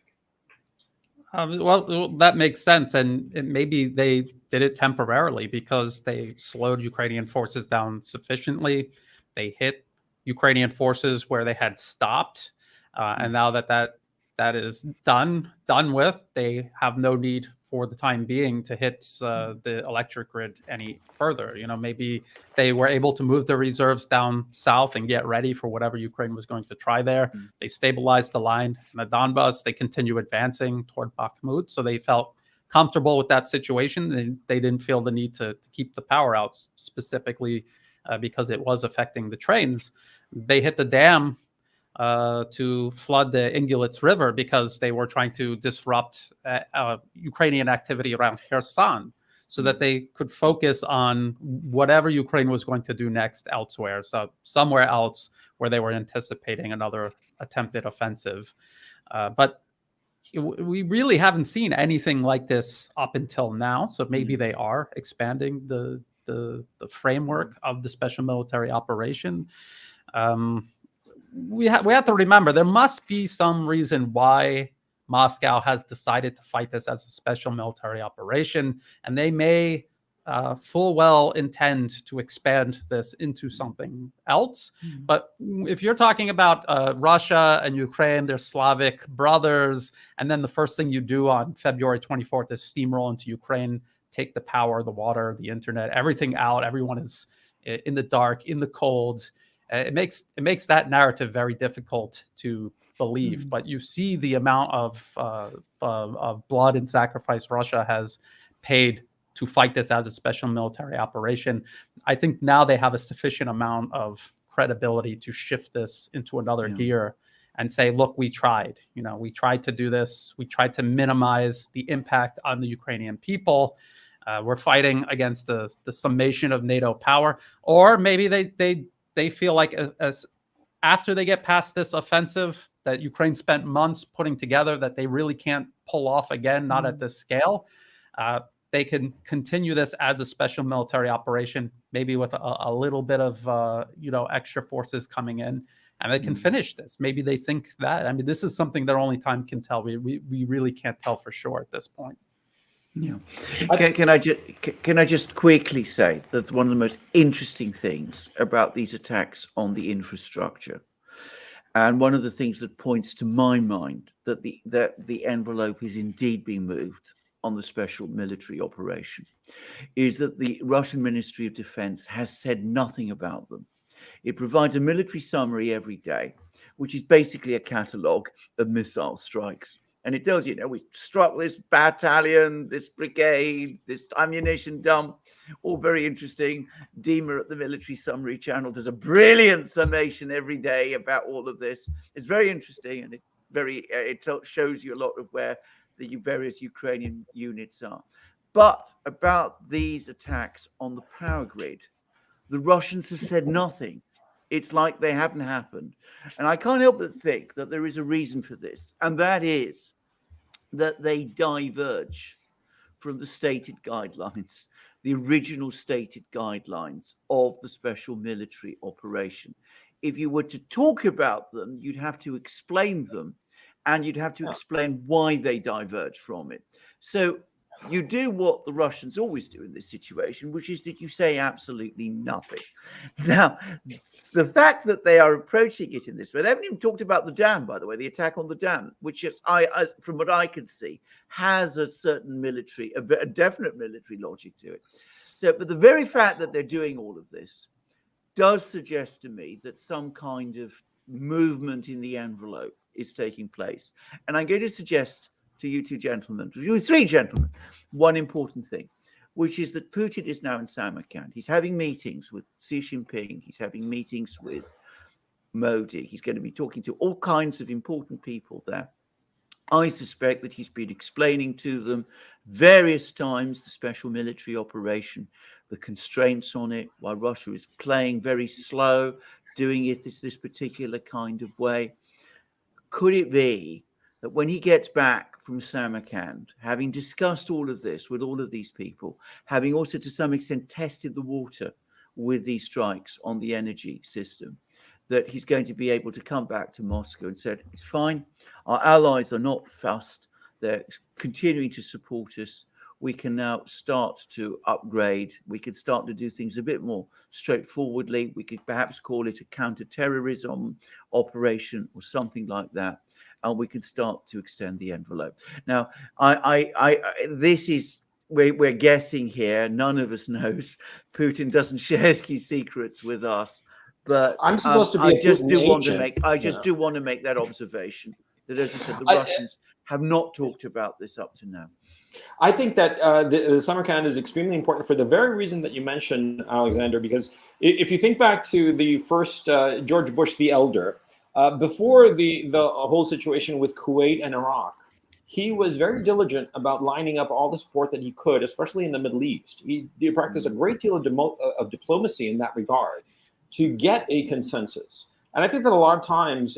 Well, that makes sense. And maybe they did it temporarily because they slowed Ukrainian forces down sufficiently. They hit Ukrainian forces where they had stopped. And now that is done with, they have no need for the time being to hit the electric grid any further. Maybe they were able to move their reserves down south and get ready for whatever Ukraine was going to try there. They stabilized the line in the Donbas. They continue advancing toward Bakhmut. So they felt comfortable with that situation. They didn't feel the need to keep the power out, specifically because it was affecting the trains. They hit the dam to flood the Ingulets River because they were trying to disrupt Ukrainian activity around Kherson so that they could focus on whatever Ukraine was going to do next elsewhere. So somewhere else where they were anticipating another attempted offensive. But we really haven't seen anything like this up until now. So maybe they are expanding the framework of the special military operation. We have to remember there must be some reason why Moscow has decided to fight this as a special military operation, and they may full well intend to expand this into something else. But if you're talking about Russia and Ukraine, they're Slavic brothers, and then the first thing you do on February 24th is steamroll into Ukraine, take the power, the water, the internet, everything out. Everyone is in the dark, in the cold. It makes that narrative very difficult to believe. But you see the amount of blood and sacrifice Russia has paid to fight this as a special military operation. I think now they have a sufficient amount of credibility to shift this into another gear and say, look, we tried. We tried to do this. We tried to minimize the impact on the Ukrainian people. We're fighting against the summation of NATO power. Or maybe they feel like as after they get past this offensive that Ukraine spent months putting together that they really can't pull off again, not at this scale, they can continue this as a special military operation, maybe with a little bit of extra forces coming in, and they can finish this. Maybe they think that. I mean, this is something that only time can tell. We really can't tell for sure at this point. Yeah. Can I just quickly say that one of the most interesting things about these attacks on the infrastructure, and one of the things that points to my mind that the envelope is indeed being moved on the special military operation, is that the Russian Ministry of Defense has said nothing about them. It provides a military summary every day, which is basically a catalogue of missile strikes. And it tells you, we struck this battalion, this brigade, this ammunition dump, all very interesting. Dima at the Military Summary Channel does a brilliant summation every day about all of this. It's very interesting, and it shows you a lot of where the various Ukrainian units are. But about these attacks on the power grid, the Russians have said nothing. It's like they haven't happened. And I can't help but think that there is a reason for this, and that is that they diverge from the stated guidelines, the original stated guidelines of the special military operation. If you were to talk about them, you'd have to explain them, and you'd have to explain why they diverge from it. So you do what the Russians always do in this situation, which is that you say absolutely nothing. Now, the fact that they are approaching it in this way, they haven't even talked about the dam, by the way, the attack on the dam, which is, from what I can see, has a certain military, a definite military logic to it. So, but the very fact that they're doing all of this does suggest to me that some kind of movement in the envelope is taking place. And I'm going to suggest to you two gentlemen, to you three gentlemen, one important thing, which is that Putin is now in Samarkand. He's having meetings with Xi Jinping. He's having meetings with Modi. He's going to be talking to all kinds of important people there. I suspect that he's been explaining to them various times the special military operation, the constraints on it, why Russia is playing very slow, doing it this particular kind of way. Could it be that when he gets back from Samarkand, having discussed all of this with all of these people, having also to some extent tested the water with these strikes on the energy system, that he's going to be able to come back to Moscow and said, it's fine, our allies are not fussed, they're continuing to support us, we can now start to upgrade, we can start to do things a bit more straightforwardly, we could perhaps call it a counter-terrorism operation or something like that, and we can start to extend the envelope. Now, this is, we're guessing here, none of us knows, Putin doesn't share his secrets with us, but I'm supposed to be I just do want to make that observation that, as I said, the Russians have not talked about this up to now. I think that the Samarkand is extremely important for the very reason that you mentioned, Alexander, because if you think back to the first George Bush the Elder, before the whole situation with Kuwait and Iraq, he was very diligent about lining up all the support that he could, especially in the Middle East. He practiced a great deal of diplomacy in that regard to get a consensus. And I think that a lot of times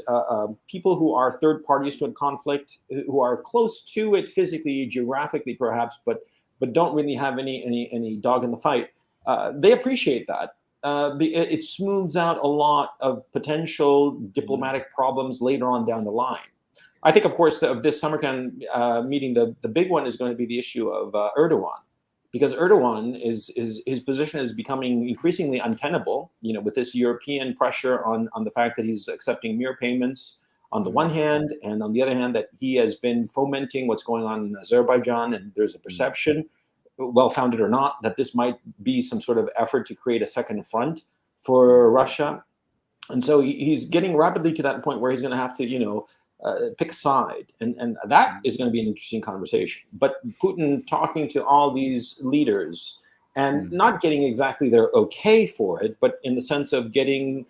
people who are third parties to a conflict, who are close to it physically, geographically perhaps, but don't really have any dog in the fight, they appreciate that. It smooths out a lot of potential diplomatic problems later on down the line. I think, of course, of this Samarkand meeting, the big one is going to be the issue of Erdogan. Because Erdogan his position is becoming increasingly untenable, with this European pressure on the fact that he's accepting mere payments on the one hand, and on the other hand, that he has been fomenting what's going on in Azerbaijan, and there's a perception, well-founded or not, that this might be some sort of effort to create a second front for Russia. And so he's getting rapidly to that point where he's going to have to, pick a side, and that is going to be an interesting conversation. But Putin talking to all these leaders and not getting exactly their okay for it, but in the sense of getting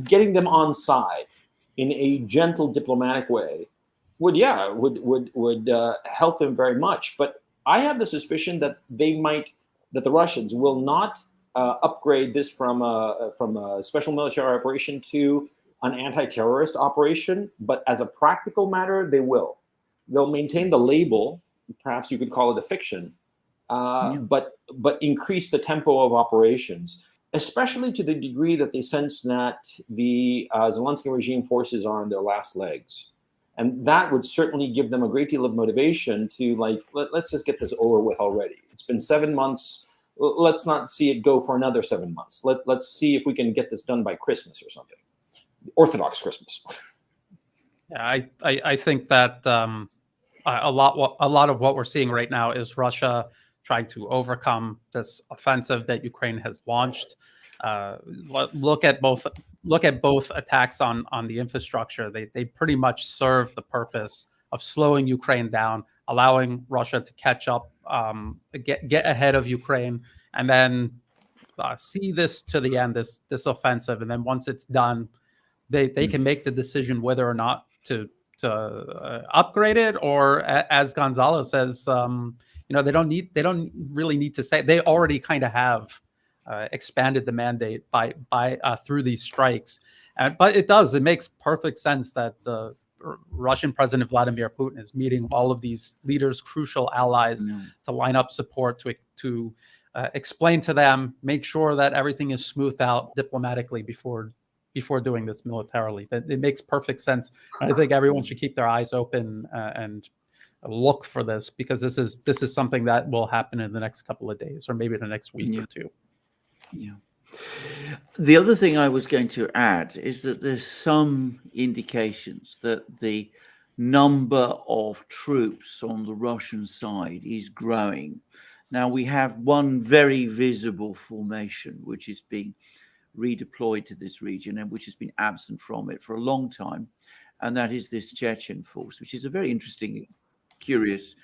them on side in a gentle diplomatic way would help him very much. But I have the suspicion that the Russians will not upgrade this from a special military operation to an anti-terrorist operation, but as a practical matter, they will. They'll maintain the label, perhaps you could call it a fiction, but increase the tempo of operations, especially to the degree that they sense that the Zelensky regime forces are on their last legs. And that would certainly give them a great deal of motivation to, let's just get this over with already. It's been 7 months. Let's not see it go for another 7 months. Let's see if we can get this done by Christmas or something. Orthodox Christmas. Yeah, I think that a lot of what we're seeing right now is Russia trying to overcome this offensive that Ukraine has launched. Look at both attacks on the infrastructure. They pretty much serve the purpose of slowing Ukraine down, allowing Russia to catch up, get ahead of Ukraine, and then see this to the end, this offensive. And then once it's done, they can make the decision whether or not to upgrade it, or as Gonzalo says, they don't really need to say. They already kind of have expanded the mandate by through these strikes, but it makes perfect sense that Russian President Vladimir Putin is meeting all of these leaders, crucial allies, to line up support to explain to them, make sure that everything is smoothed out diplomatically before doing this militarily. It makes perfect sense. I think everyone should keep their eyes open and look for this, because this is something that will happen in the next couple of days, or maybe the next week or two. Yeah. The other thing I was going to add is that there's some indications that the number of troops on the Russian side is growing. Now, we have one very visible formation which is being redeployed to this region and which has been absent from it for a long time, and that is this Chechen force, which is a very interesting, curious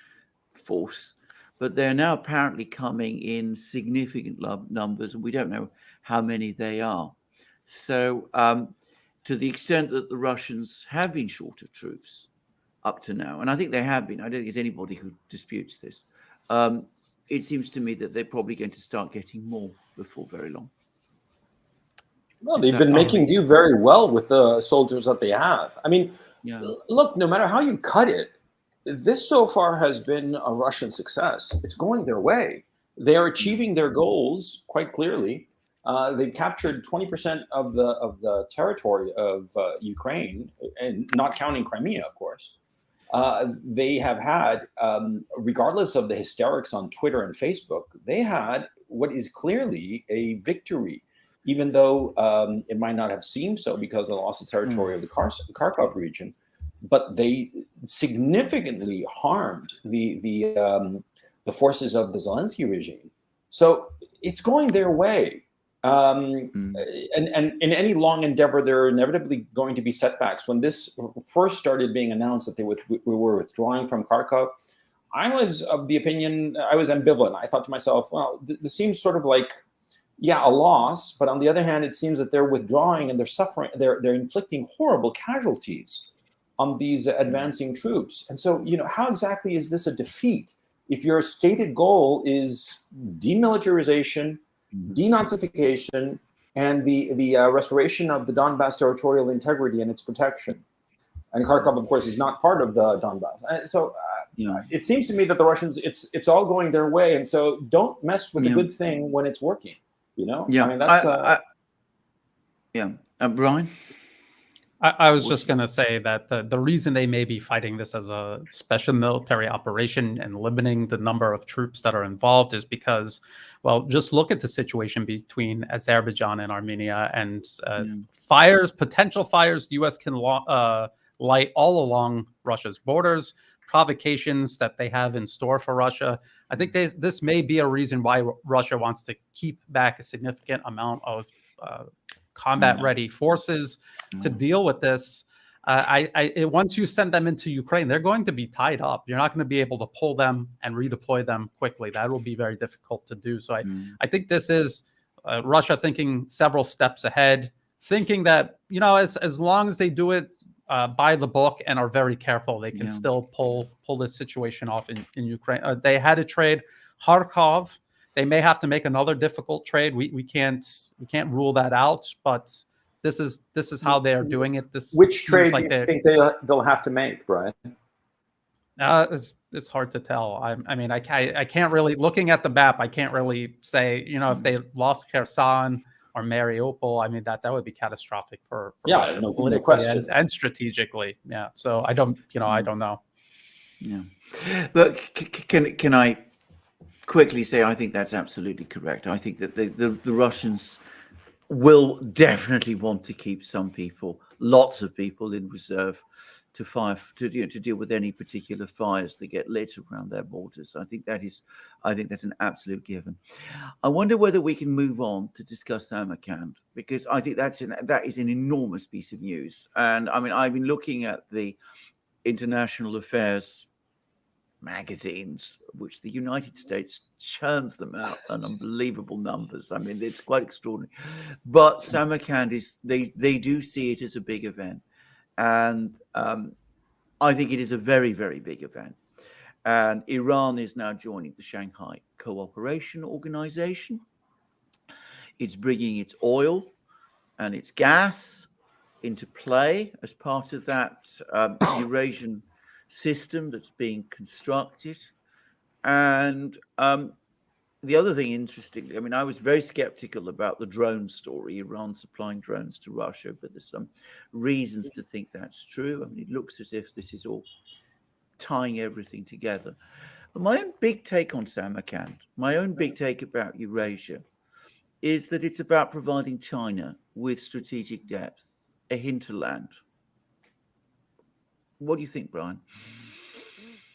force. But they're now apparently coming in significant numbers, and we don't know how many they are. So to the extent that the Russians have been short of troops up to now, and I think they have been, I don't think there's anybody who disputes this, it seems to me that they're probably going to start getting more before very long. Well, they've been making do very well with the soldiers that they have. I mean, look, no matter how you cut it, this so far has been a Russian success. It's going their way. They are achieving their goals quite clearly. They've captured 20% of the territory of Ukraine, and not counting Crimea, of course. They have had, regardless of the hysterics on Twitter and Facebook, they had what is clearly a victory, even though it might not have seemed so because of the loss of territory of the Kharkov region. But they significantly harmed the forces of the Zelensky regime. So it's going their way. And in any long endeavor, there are inevitably going to be setbacks. When this first started being announced that we were withdrawing from Kharkov, I was of the opinion, I was ambivalent. I thought to myself, well, this seems sort of like, yeah, a loss. But on the other hand, it seems that they're withdrawing and they're suffering, they're inflicting horrible casualties on these advancing troops. And so, how exactly is this a defeat? If your stated goal is demilitarization, denazification, and the restoration of the Donbass territorial integrity and its protection. And Kharkov, of course, is not part of the Donbass. And so it seems to me that the Russians, it's all going their way. And so don't mess with a good thing when it's working, Yeah. I mean, that's... Brian? I was just going to say that the reason they may be fighting this as a special military operation and limiting the number of troops that are involved is because, well, just look at the situation between Azerbaijan and Armenia, and potential fires the U.S. can light all along Russia's borders, provocations that they have in store for Russia. I think this may be a reason why Russia wants to keep back a significant amount of combat-ready forces to deal with this. Once you send them into Ukraine, they're going to be tied up. You're not going to be able to pull them and redeploy them quickly. That will be very difficult to do. So I think this is Russia thinking several steps ahead, thinking that, as long as they do it by the book and are very careful, they can still pull this situation off in Ukraine. They had a trade Kharkov. They may have to make another difficult trade. We can't rule that out, but this is how they are doing it. Which trade do you think they'll have to make, Brian? It's hard to tell. I mean, I can't really, looking at the map, I can't really say, if they lost Kherson or Mariupol, I mean, that would be catastrophic for Russia, no question, and strategically. Yeah. So I don't know. Yeah. But can I quickly say, I think that's absolutely correct. I think that the Russians will definitely want to keep some people, lots of people in reserve to fire, to deal with any particular fires that get lit around their borders. I think that's an absolute given. I wonder whether we can move on to discuss Samarkand, because I think that is an enormous piece of news. And I mean, I've been looking at the international affairs magazines, which the United States churns them out in unbelievable numbers. I mean, it's quite extraordinary. But Samarkand they do see it as a big event, and I think it is a very, very big event. And Iran is now joining the Shanghai Cooperation Organization. It's bringing its oil and its gas into play as part of that Eurasian system that's being constructed. And the other thing, interestingly, I mean, I was very skeptical about the drone story, Iran supplying drones to Russia, but there's some reasons to think that's true. I mean, it looks as if this is all tying everything together. But my own big take on Samarkand, my own big take about Eurasia, is that it's about providing China with strategic depth, a hinterland. What do you think, Brian?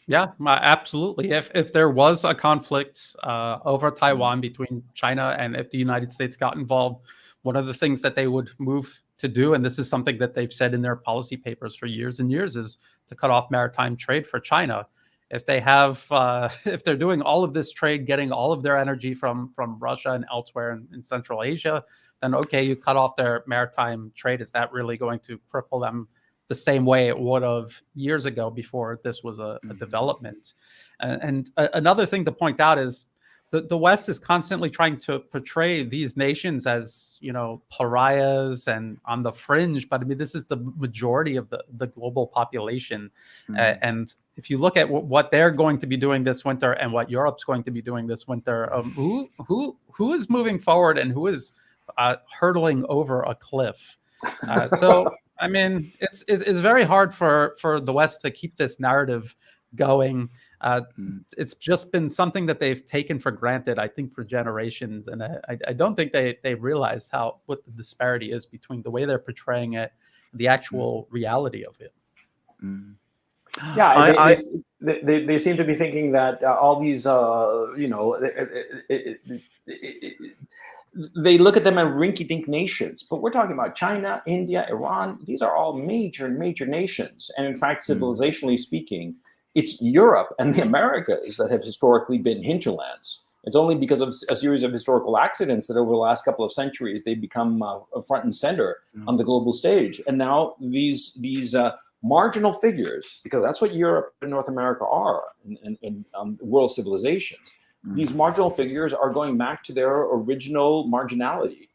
Yeah, absolutely. If there was a conflict over Taiwan between China and if the United States got involved, one of the things that they would move to do, and this is something that they've said in their policy papers for years and years, is to cut off maritime trade for China. If they have, if they're doing all of this trade, getting all of their energy from Russia and elsewhere in Central Asia, then okay, you cut off their maritime trade. Is that really going to cripple them the same way it would have years ago before this was a development? And another thing to point out is the West is constantly trying to portray these nations as, you know, pariahs and on the fringe. But I mean, this is the majority of the global population. And if you look at what they're going to be doing this winter and what Europe's going to be doing this winter, who is moving forward and who is hurtling over a cliff? So, I mean, it's very hard for the West to keep this narrative going. It's just been something that they've taken for granted, I think, for generations. And I don't think they realize what the disparity is between the way they're portraying it and the actual reality of it. Yeah, they seem to be thinking that all these, they look at them as rinky-dink nations, but we're talking about China, India, Iran. These are all major nations. And in fact, civilizationally speaking, it's Europe and the Americas that have historically been hinterlands. It's only because of a series of historical accidents that over the last couple of centuries, they've become front and center on the global stage. And now these marginal figures, because that's what Europe and North America are in world civilizations. These marginal figures are going back to their original marginality,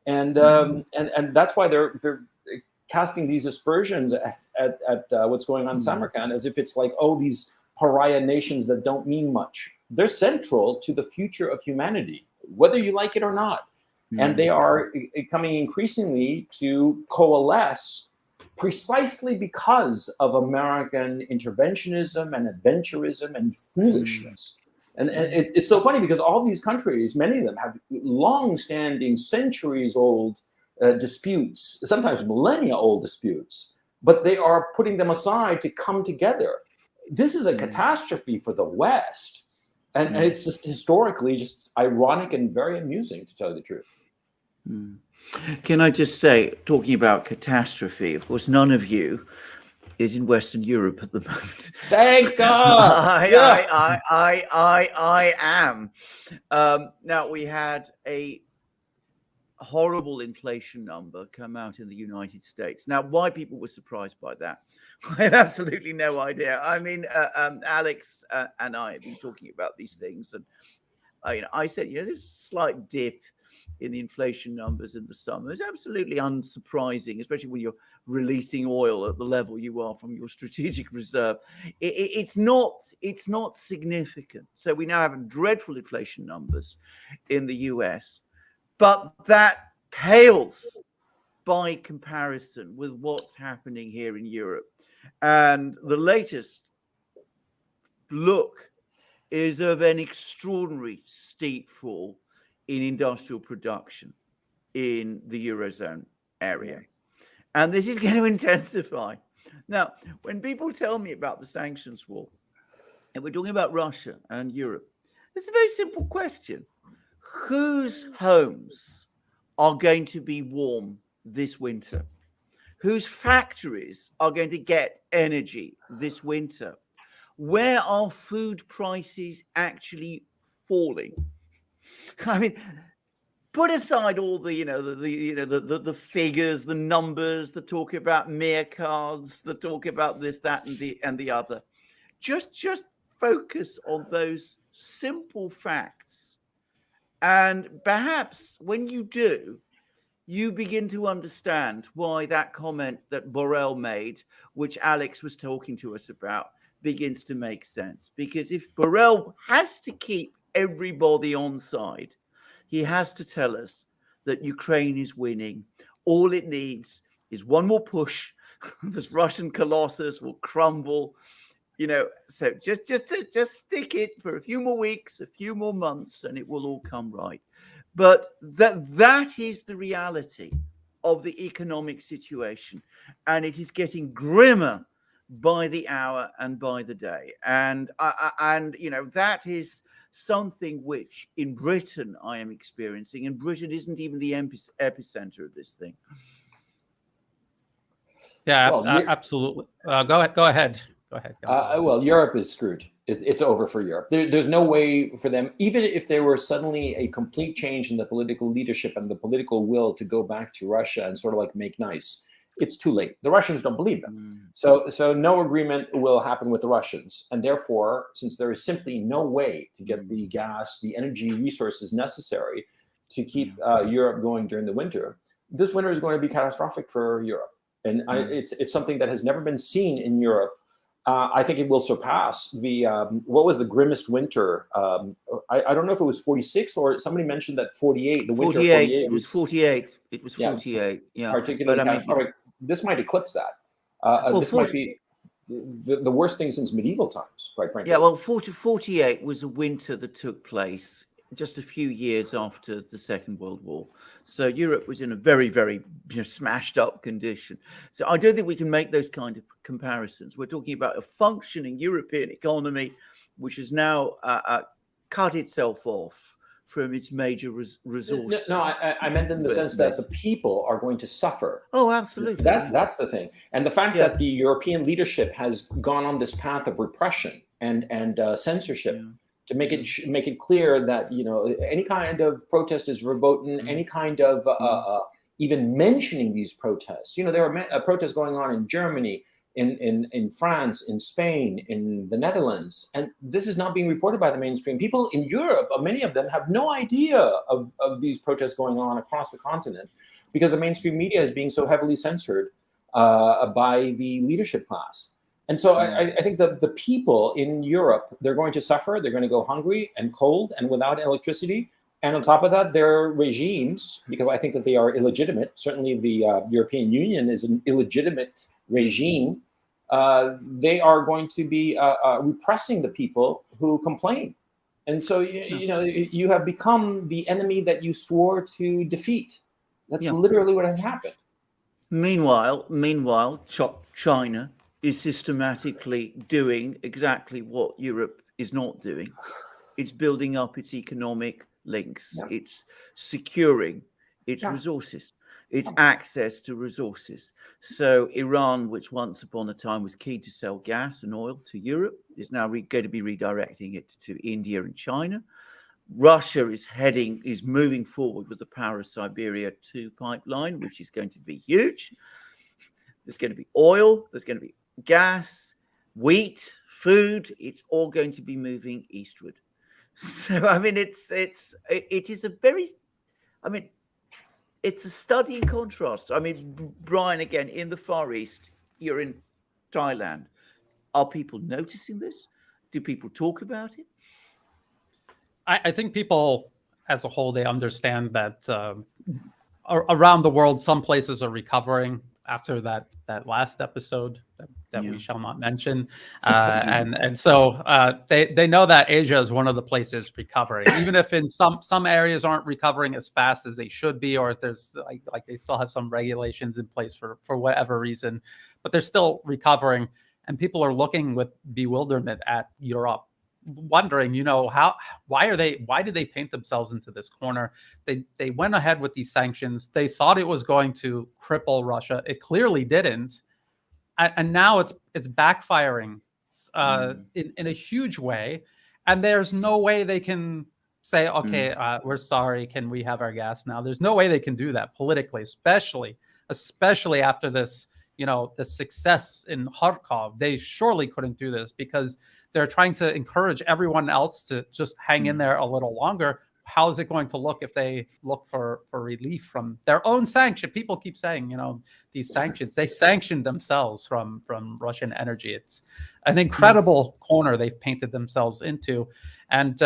and that's why they're casting these aspersions at what's going on in Samarkand as if it's like, oh, these pariah nations that don't mean much. They're central to the future of humanity, whether you like it or not, and they are coming increasingly to coalesce precisely because of American interventionism and adventurism and foolishness. And it's so funny because all these countries, many of them have long-standing, centuries-old disputes, sometimes millennia-old disputes, but they are putting them aside to come together. This is a catastrophe for the West. And it's just historically just ironic and very amusing, to tell you the truth. Can I just say, talking about catastrophe, of course, none of you is in Western Europe at the moment. Thank God. I am. Now, we had a horrible inflation number come out in the United States. Now, why people were surprised by that, I have absolutely no idea. I mean, Alex and I have been talking about these things, and I said, there's a slight dip in the inflation numbers in the summer. It's absolutely unsurprising, especially when you're releasing oil at the level you are from your strategic reserve. It's not significant. So we now have dreadful inflation numbers in the US, but that pales by comparison with what's happening here in Europe. And the latest look is of an extraordinary steep fall in industrial production in the Eurozone area. And this is going to intensify. Now, when people tell me about the sanctions war, and we're talking about Russia and Europe, it's a very simple question. Whose homes are going to be warm this winter? Whose factories are going to get energy this winter? Where are food prices actually falling? I mean, put aside all the figures, the numbers, the talk about meerkats, the talk about this, that, and the other. Just focus on those simple facts, and perhaps when you do, you begin to understand why that comment that Borrell made, which Alex was talking to us about, begins to make sense. Because if Borrell has to keep everybody on side, he has to tell us that Ukraine is winning. All it needs is one more push. This Russian colossus will crumble, So just stick it for a few more weeks, a few more months, and it will all come right. But that is the reality of the economic situation, and it is getting grimmer by the hour and by the day. And that is something which in Britain I am experiencing, and Britain isn't even the epicenter of this thing. Yeah, absolutely. Go ahead. Well, Europe is screwed. It's over for Europe. There's no way for them, even if there were suddenly a complete change in the political leadership and the political will to go back to Russia and sort of like make nice. It's too late. The Russians don't believe them. So no agreement will happen with the Russians. And therefore, since there is simply no way to get the gas, the energy resources necessary to keep Europe going during the winter, this winter is going to be catastrophic for Europe. And it's something that has never been seen in Europe. I think it will surpass the, what was the grimmest winter? I don't know if it was 46 or somebody mentioned that 48, the winter 48, 48. It was 48. It was 48. Yeah. Particularly catastrophic. This might eclipse that. This might be the worst thing since medieval times, quite frankly. Yeah, well, 48 was a winter that took place just a few years after the Second World War. So Europe was in a very, very smashed up condition. So I don't think we can make those kind of comparisons. We're talking about a functioning European economy, which has now cut itself off from its major resource. No, I meant in the sense that the people are going to suffer. Oh, absolutely. That's the thing. And the fact that the European leadership has gone on this path of repression and censorship to make it clear that any kind of protest is verboten, any kind of even mentioning these protests. There are protests going on in Germany, in France, in Spain, in the Netherlands, and this is not being reported by the mainstream. People in Europe, many of them have no idea of these protests going on across the continent because the mainstream media is being so heavily censored by the leadership class. And so I think that the people in Europe, they're going to suffer. They're going to go hungry and cold and without electricity. And on top of that, their regimes, because I think that they are illegitimate, certainly the European Union is an illegitimate regime, they are going to be repressing the people who complain. And so, you have become the enemy that you swore to defeat. That's literally what has happened. Meanwhile, China is systematically doing exactly what Europe is not doing. It's building up its economic links. It's securing its resources, its access to resources. So Iran, which once upon a time was keen to sell gas and oil to Europe, is now going to be redirecting it to India and China. Russia is moving forward with the Power of Siberia 2 pipeline, which is going to be huge. There's going to be oil, there's going to be gas, wheat, food. It's all going to be moving eastward. So I mean, it is a very, it's a study in contrast. I mean, Brian, again, in the Far East, you're in Thailand. Are people noticing this? Do people talk about it? I think people as a whole, they understand that around the world, some places are recovering after that last episode that we shall not mention. And so they know that Asia is one of the places recovering, even if in some areas aren't recovering as fast as they should be, or if there's like they still have some regulations in place for whatever reason, but they're still recovering. And people are looking with bewilderment at Europe, wondering, why did they paint themselves into this corner? They went ahead with these sanctions. They thought it was going to cripple Russia. It clearly didn't. And now it's backfiring in a huge way. And there's no way they can say, okay, we're sorry. Can we have our gas now? There's no way they can do that politically, especially after this, the success in Kharkov. They surely couldn't do this because they're trying to encourage everyone else to just hang in there a little longer. How is it going to look if they look for relief from their own sanction? People keep saying, these sanctions, they sanctioned themselves from Russian energy. It's an incredible corner they've painted themselves into. And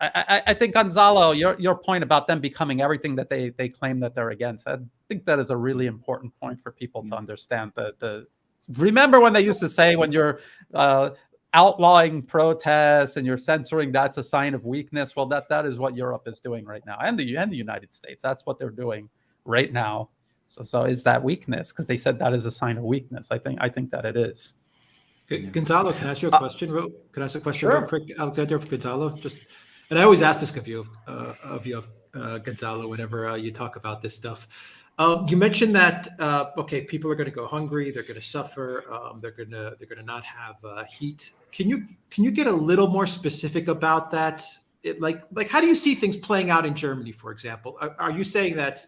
I think, Gonzalo, your point about them becoming everything that they claim that they're against, I think that is a really important point for people to understand. The remember when they used to say when you're outlawing protests and you're censoring, that's a sign of weakness. Well, that is what Europe is doing right now, and the United States. That's what they're doing right now. So is that weakness? Because they said that is a sign of weakness. I think that it is. Gonzalo, can I ask you a question? Can I ask a question Sure. real quick, Alexander, for Gonzalo? And I always ask this of you, Gonzalo, whenever you talk about this stuff. You mentioned that okay, people are going to go hungry, they're going to suffer, they're going to not have heat. Can you get a little more specific about that? Like how do you see things playing out in Germany, for example? Are you saying that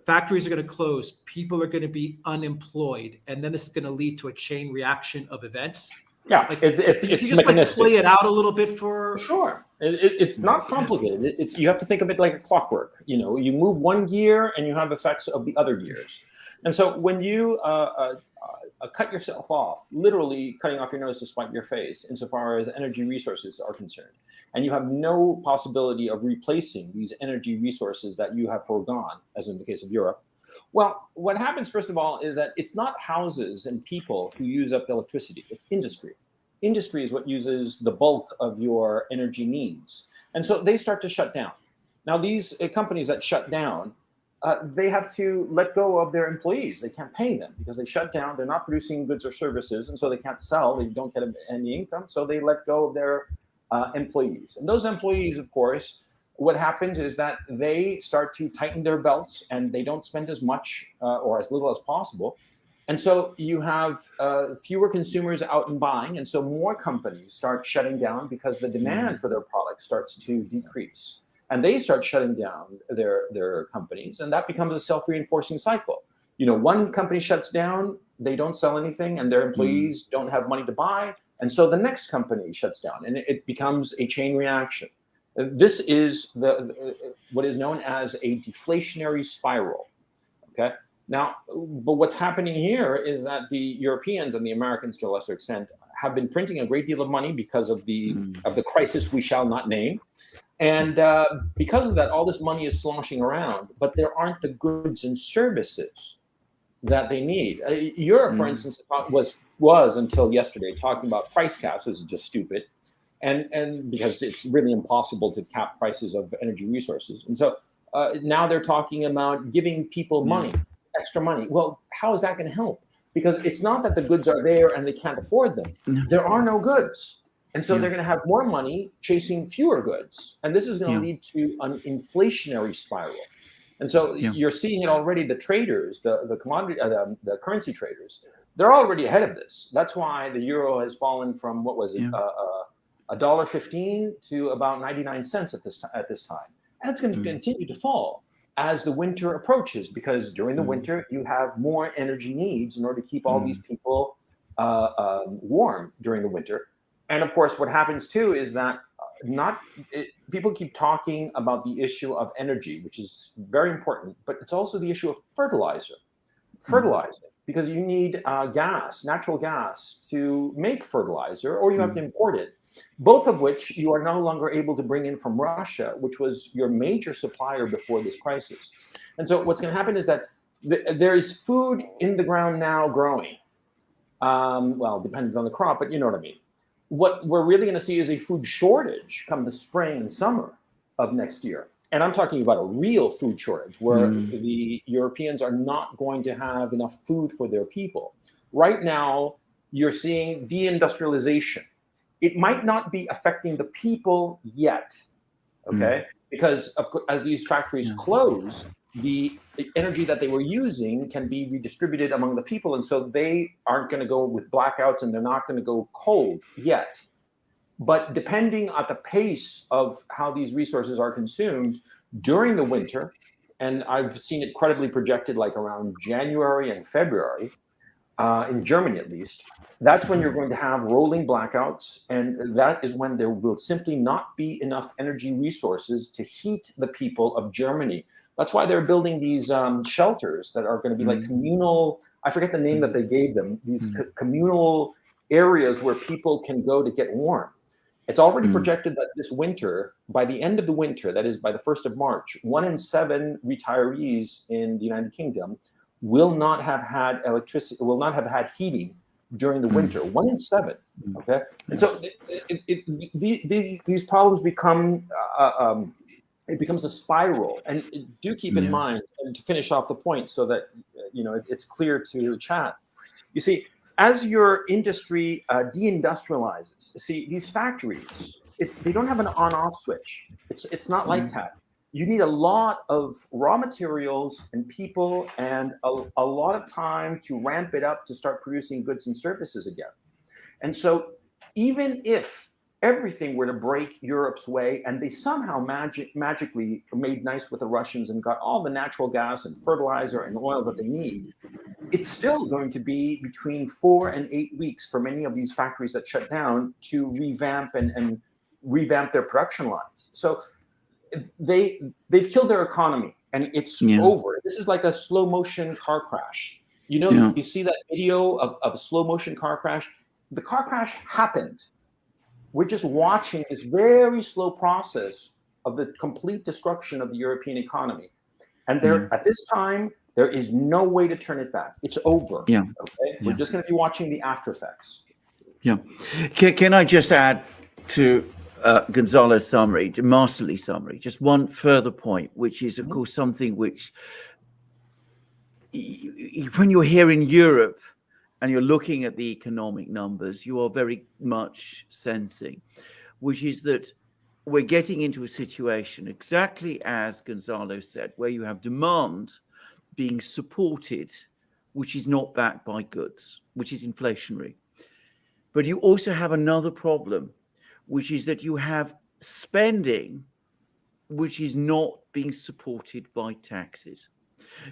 factories are going to close, people are going to be unemployed, and then this is going to lead to a chain reaction of events? Yeah, Like, it's can you just mechanistic. play it out a little bit for Sure. It's not complicated. You have to think of it like a clockwork. You move one gear and you have effects of the other gears. And so when you cut yourself off, literally cutting off your nose to spite your face, insofar as energy resources are concerned, and you have no possibility of replacing these energy resources that you have foregone, as in the case of Europe. Well, what happens, first of all, is that it's not houses and people who use up electricity, it's industry. Industry is what uses the bulk of your energy needs. And so they start to shut down. Now, these companies that shut down, they have to let go of their employees. They can't pay them because they shut down. They're not producing goods or services, and so they can't sell. They don't get any income, so they let go of their employees. And those employees, of course, what happens is that they start to tighten their belts and they don't spend as much or as little as possible. And so you have fewer consumers out and buying. And so more companies start shutting down because the demand for their product starts to decrease. And they start shutting down their companies. And that becomes a self-reinforcing cycle. One company shuts down, they don't sell anything, and their employees don't have money to buy. And so the next company shuts down, and it becomes a chain reaction. This is what is known as a deflationary spiral. Okay. Now, but what's happening here is that the Europeans and the Americans, to a lesser extent, have been printing a great deal of money because of the crisis we shall not name, and because of that, all this money is sloshing around. But there aren't the goods and services that they need. Europe, for instance, was until yesterday talking about price caps. This is just stupid. And because it's really impossible to cap prices of energy resources. And so now they're talking about giving people money, extra money. Well, how is that going to help? Because it's not that the goods are there and they can't afford them. There are no goods. And so they're going to have more money chasing fewer goods. And this is going to lead to an inflationary spiral. And so you're seeing it already. The traders, the commodity, the currency traders, they're already ahead of this. That's why the euro has fallen from, what was it, $1.15 to about 99 cents at this time. And it's going to continue to fall as the winter approaches, because during the winter, you have more energy needs in order to keep all these people warm during the winter. And of course, what happens too is that people keep talking about the issue of energy, which is very important, but it's also the issue of fertilizer, because you need natural gas to make fertilizer, or you have to import it. Both of which you are no longer able to bring in from Russia, which was your major supplier before this crisis. And so what's going to happen is that there is food in the ground now growing. Well, it depends on the crop, but you know what I mean. What we're really going to see is a food shortage come the spring and summer of next year. And I'm talking about a real food shortage where the Europeans are not going to have enough food for their people. Right now, you're seeing de-industrialization. It might not be affecting the people yet, okay? Because as these factories close, the energy that they were using can be redistributed among the people. And so they aren't going to go with blackouts and they're not going to go cold yet. But depending on the pace of how these resources are consumed during the winter, and I've seen it credibly projected like around January and February, in Germany at least, that's when you're going to have rolling blackouts. And that is when there will simply not be enough energy resources to heat the people of Germany. That's why they're building these shelters that are going to be like communal, I forget the name that they gave them, these communal areas where people can go to get warm. It's already projected that this winter, by the end of the winter, that is by the 1st of March, 1 in 7 retirees in the United Kingdom will not have had electricity, will not have had heating during the winter. 1 in 7. Okay, and so these problems become it becomes a spiral. And do keep in mind, and to finish off the point, so that it's clear to the chat. You see, as your industry deindustrializes, see, these factories, they don't have an on-off switch. It's not like that. You need a lot of raw materials and people and a lot of time to ramp it up to start producing goods and services again. And so even if everything were to break Europe's way and they somehow magically made nice with the Russians and got all the natural gas and fertilizer and oil that they need, it's still going to be between 4 and 8 weeks for many of these factories that shut down to revamp and revamp their production lines. So they've killed their economy and it's over. This is like a slow motion car crash. You see that video of a slow motion car crash? The car crash happened. We're just watching this very slow process of the complete destruction of the European economy. And at this time, there is no way to turn it back. It's over. Okay? We're just going to be watching the after effects. Yeah. Can I just add to Gonzalo's summary, masterly summary, just one further point, which is, of course, something which, when you're here in Europe and you're looking at the economic numbers, you are very much sensing, which is that we're getting into a situation, exactly as Gonzalo said, where you have demand being supported, which is not backed by goods, which is inflationary. But you also have another problem, which is that you have spending which is not being supported by taxes.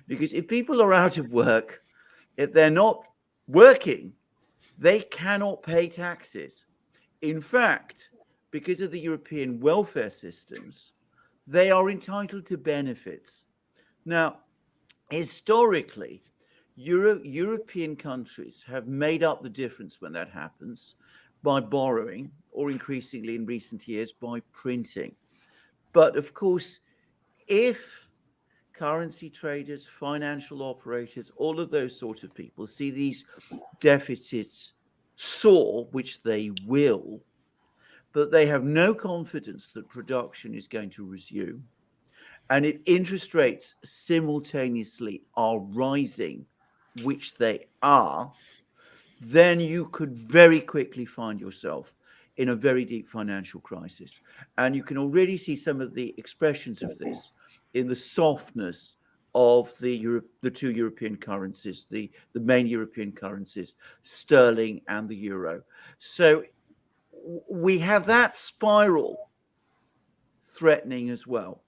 Because if people are out of work, if they're not working, they cannot pay taxes. In fact, because of the European welfare systems, they are entitled to benefits. Now, historically, European countries have made up the difference when that happens by borrowing, or increasingly in recent years by printing. But of course, if currency traders, financial operators, all of those sort of people see these deficits soar, which they will, but they have no confidence that production is going to resume, and if interest rates simultaneously are rising, which they are, then you could very quickly find yourself in a very deep financial crisis. And you can already see some of the expressions of this in the softness of the two European currencies, the main European currencies, sterling and the euro. So we have that spiral threatening as well.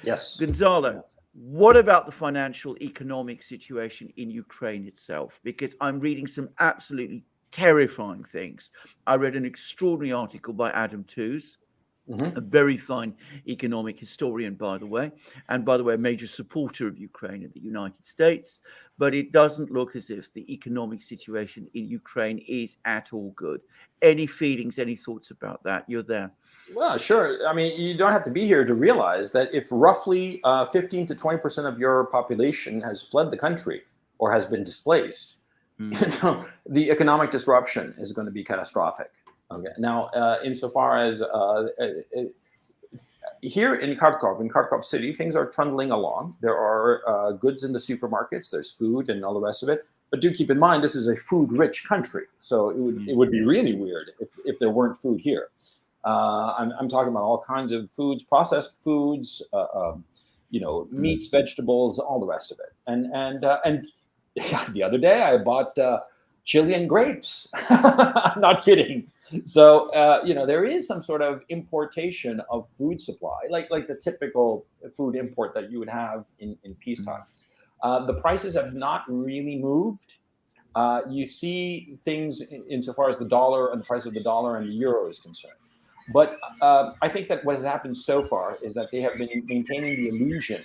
Yes. Gonzalo, what about the financial economic situation in Ukraine itself? Because I'm reading some absolutely terrifying things. I read an extraordinary article by Adam Tooze, a very fine economic historian, by the way, and by the way, a major supporter of Ukraine in the United States. But it doesn't look as if the economic situation in Ukraine is at all good. Any feelings, any thoughts about that? You're there. Well, sure. I mean, you don't have to be here to realize that if roughly 15 to 20% of your population has fled the country or has been displaced, the economic disruption is going to be catastrophic. Okay. Now, insofar as here in Kharkov City, things are trundling along. There are goods in the supermarkets. There's food and all the rest of it. But do keep in mind, this is a food-rich country, so it would be really weird if there weren't food here. I'm talking about all kinds of foods, processed foods, meats, vegetables, all the rest of it. And the other day I bought Chilean grapes. I'm not kidding. So there is some sort of importation of food supply, like the typical food import that you would have in peacetime. The prices have not really moved. You see things insofar as the dollar and the price of the dollar and the euro is concerned. But I think that what has happened so far is that they have been maintaining the illusion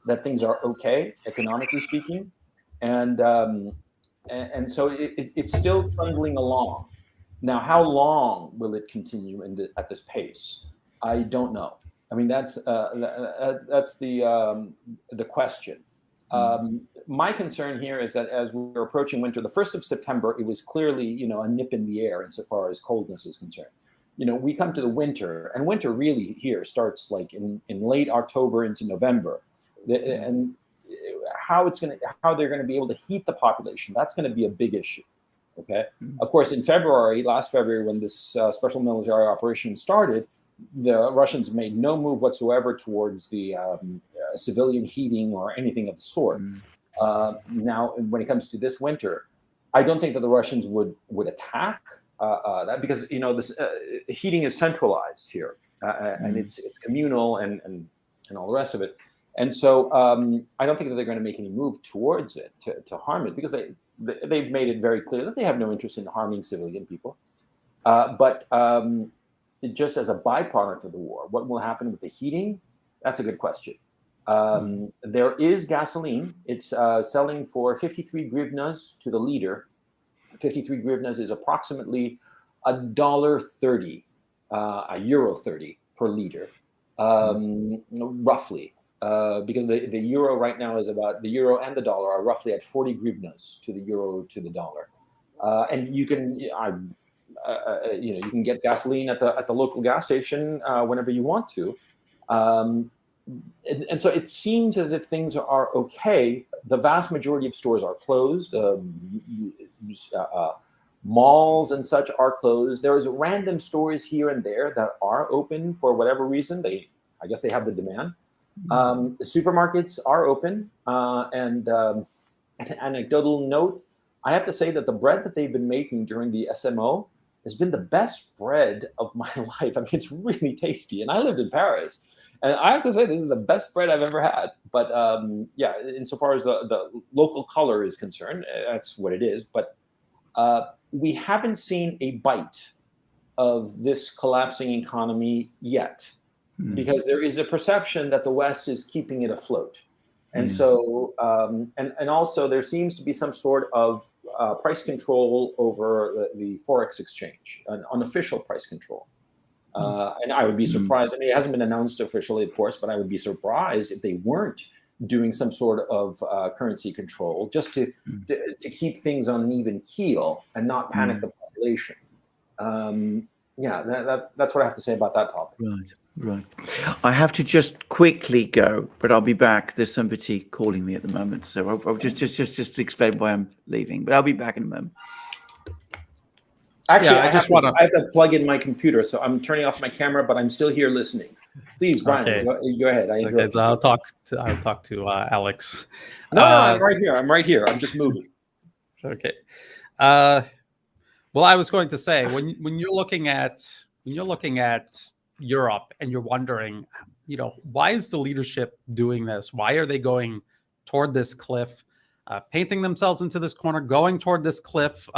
that things are okay, economically speaking, and so it's still trundling along. Now, how long will it continue at this pace? I don't know. I mean, that's the question. My concern here is that as we're approaching winter, the 1st of September, it was clearly, a nip in the air insofar as coldness is concerned. We come to the winter, and winter really here starts like in late October into November. And how they're going to be able to heat the population, that's going to be a big issue. Okay. Of course, in last February, when this special military operation started, the Russians made no move whatsoever towards the civilian heating or anything of the sort. Now, when it comes to this winter, I don't think that the Russians would attack that, because this heating is centralized here, and it's communal and all the rest of it. And so I don't think that they're going to make any move towards it to harm it, because they've made it very clear that they have no interest in harming civilian people. But just as a byproduct of the war, what will happen with the heating? That's a good question. There is gasoline. It's selling for 53 hryvnias to the liter. 53 hryvnias is approximately $1.30, €1.30 per liter, roughly. Because the euro right now is the euro and the dollar are roughly at 40 hryvnias to the euro to the dollar, and you can you can get gasoline at the local gas station whenever you want to, and so it seems as if things are okay. The vast majority of stores are closed. Malls and such are closed. There's random stores here and there that are open for whatever reason. I guess they have the demand. The supermarkets are open, and an anecdotal note, I have to say that the bread that they've been making during the SMO has been the best bread of my life. I mean, it's really tasty, and I lived in Paris, and I have to say this is the best bread I've ever had. But yeah, insofar as the local color is concerned, that's what it is. But we haven't seen a bite of this collapsing economy yet, because there is a perception that the West is keeping it afloat. And so, and also there seems to be some sort of price control over the Forex exchange, an unofficial price control. And I would be surprised, I mean, it hasn't been announced officially, of course, but I would be surprised if they weren't doing some sort of currency control just to keep things on an even keel and not panic the population. Yeah, that's what I have to say about that topic. Right. I have to just quickly go, but I'll be back. There's somebody calling me at the moment, so I'll just explain why I'm leaving. But I'll be back in a moment. Actually, I have to plug in my computer, so I'm turning off my camera, but I'm still here listening. Please, Brian, go ahead. Okay, so I'll talk to Alex. No, I'm right here. I'm just moving. Okay. Well, I was going to say, when you're looking at Europe and you're wondering, why is the leadership doing this? Why are they going toward this cliff, painting themselves into this corner, going toward this cliff,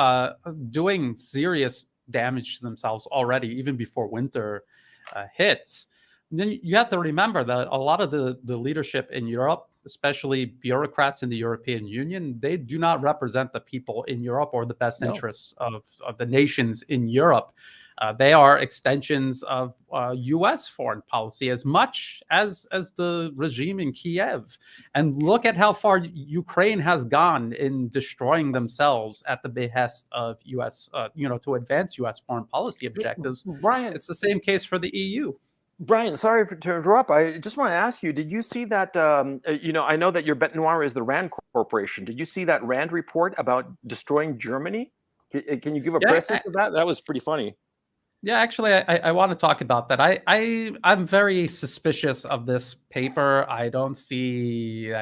doing serious damage to themselves already, even before winter hits? And then you have to remember that a lot of the leadership in Europe, especially bureaucrats in the European Union, they do not represent the people in Europe or the best interests of the nations in Europe. They are extensions of U.S. foreign policy as much as the regime in Kiev. And look at how far Ukraine has gone in destroying themselves at the behest of U.S. To advance U.S. foreign policy objectives. Brian, it's the same case for the EU. Brian, sorry to interrupt. I just want to ask you, did you see that, I know that your bête noire is the RAND Corporation. Did you see that RAND report about destroying Germany? Can you give a preface of that? That was pretty funny. Yeah, actually, I want to talk about that. I'm very suspicious of this paper. I don't see,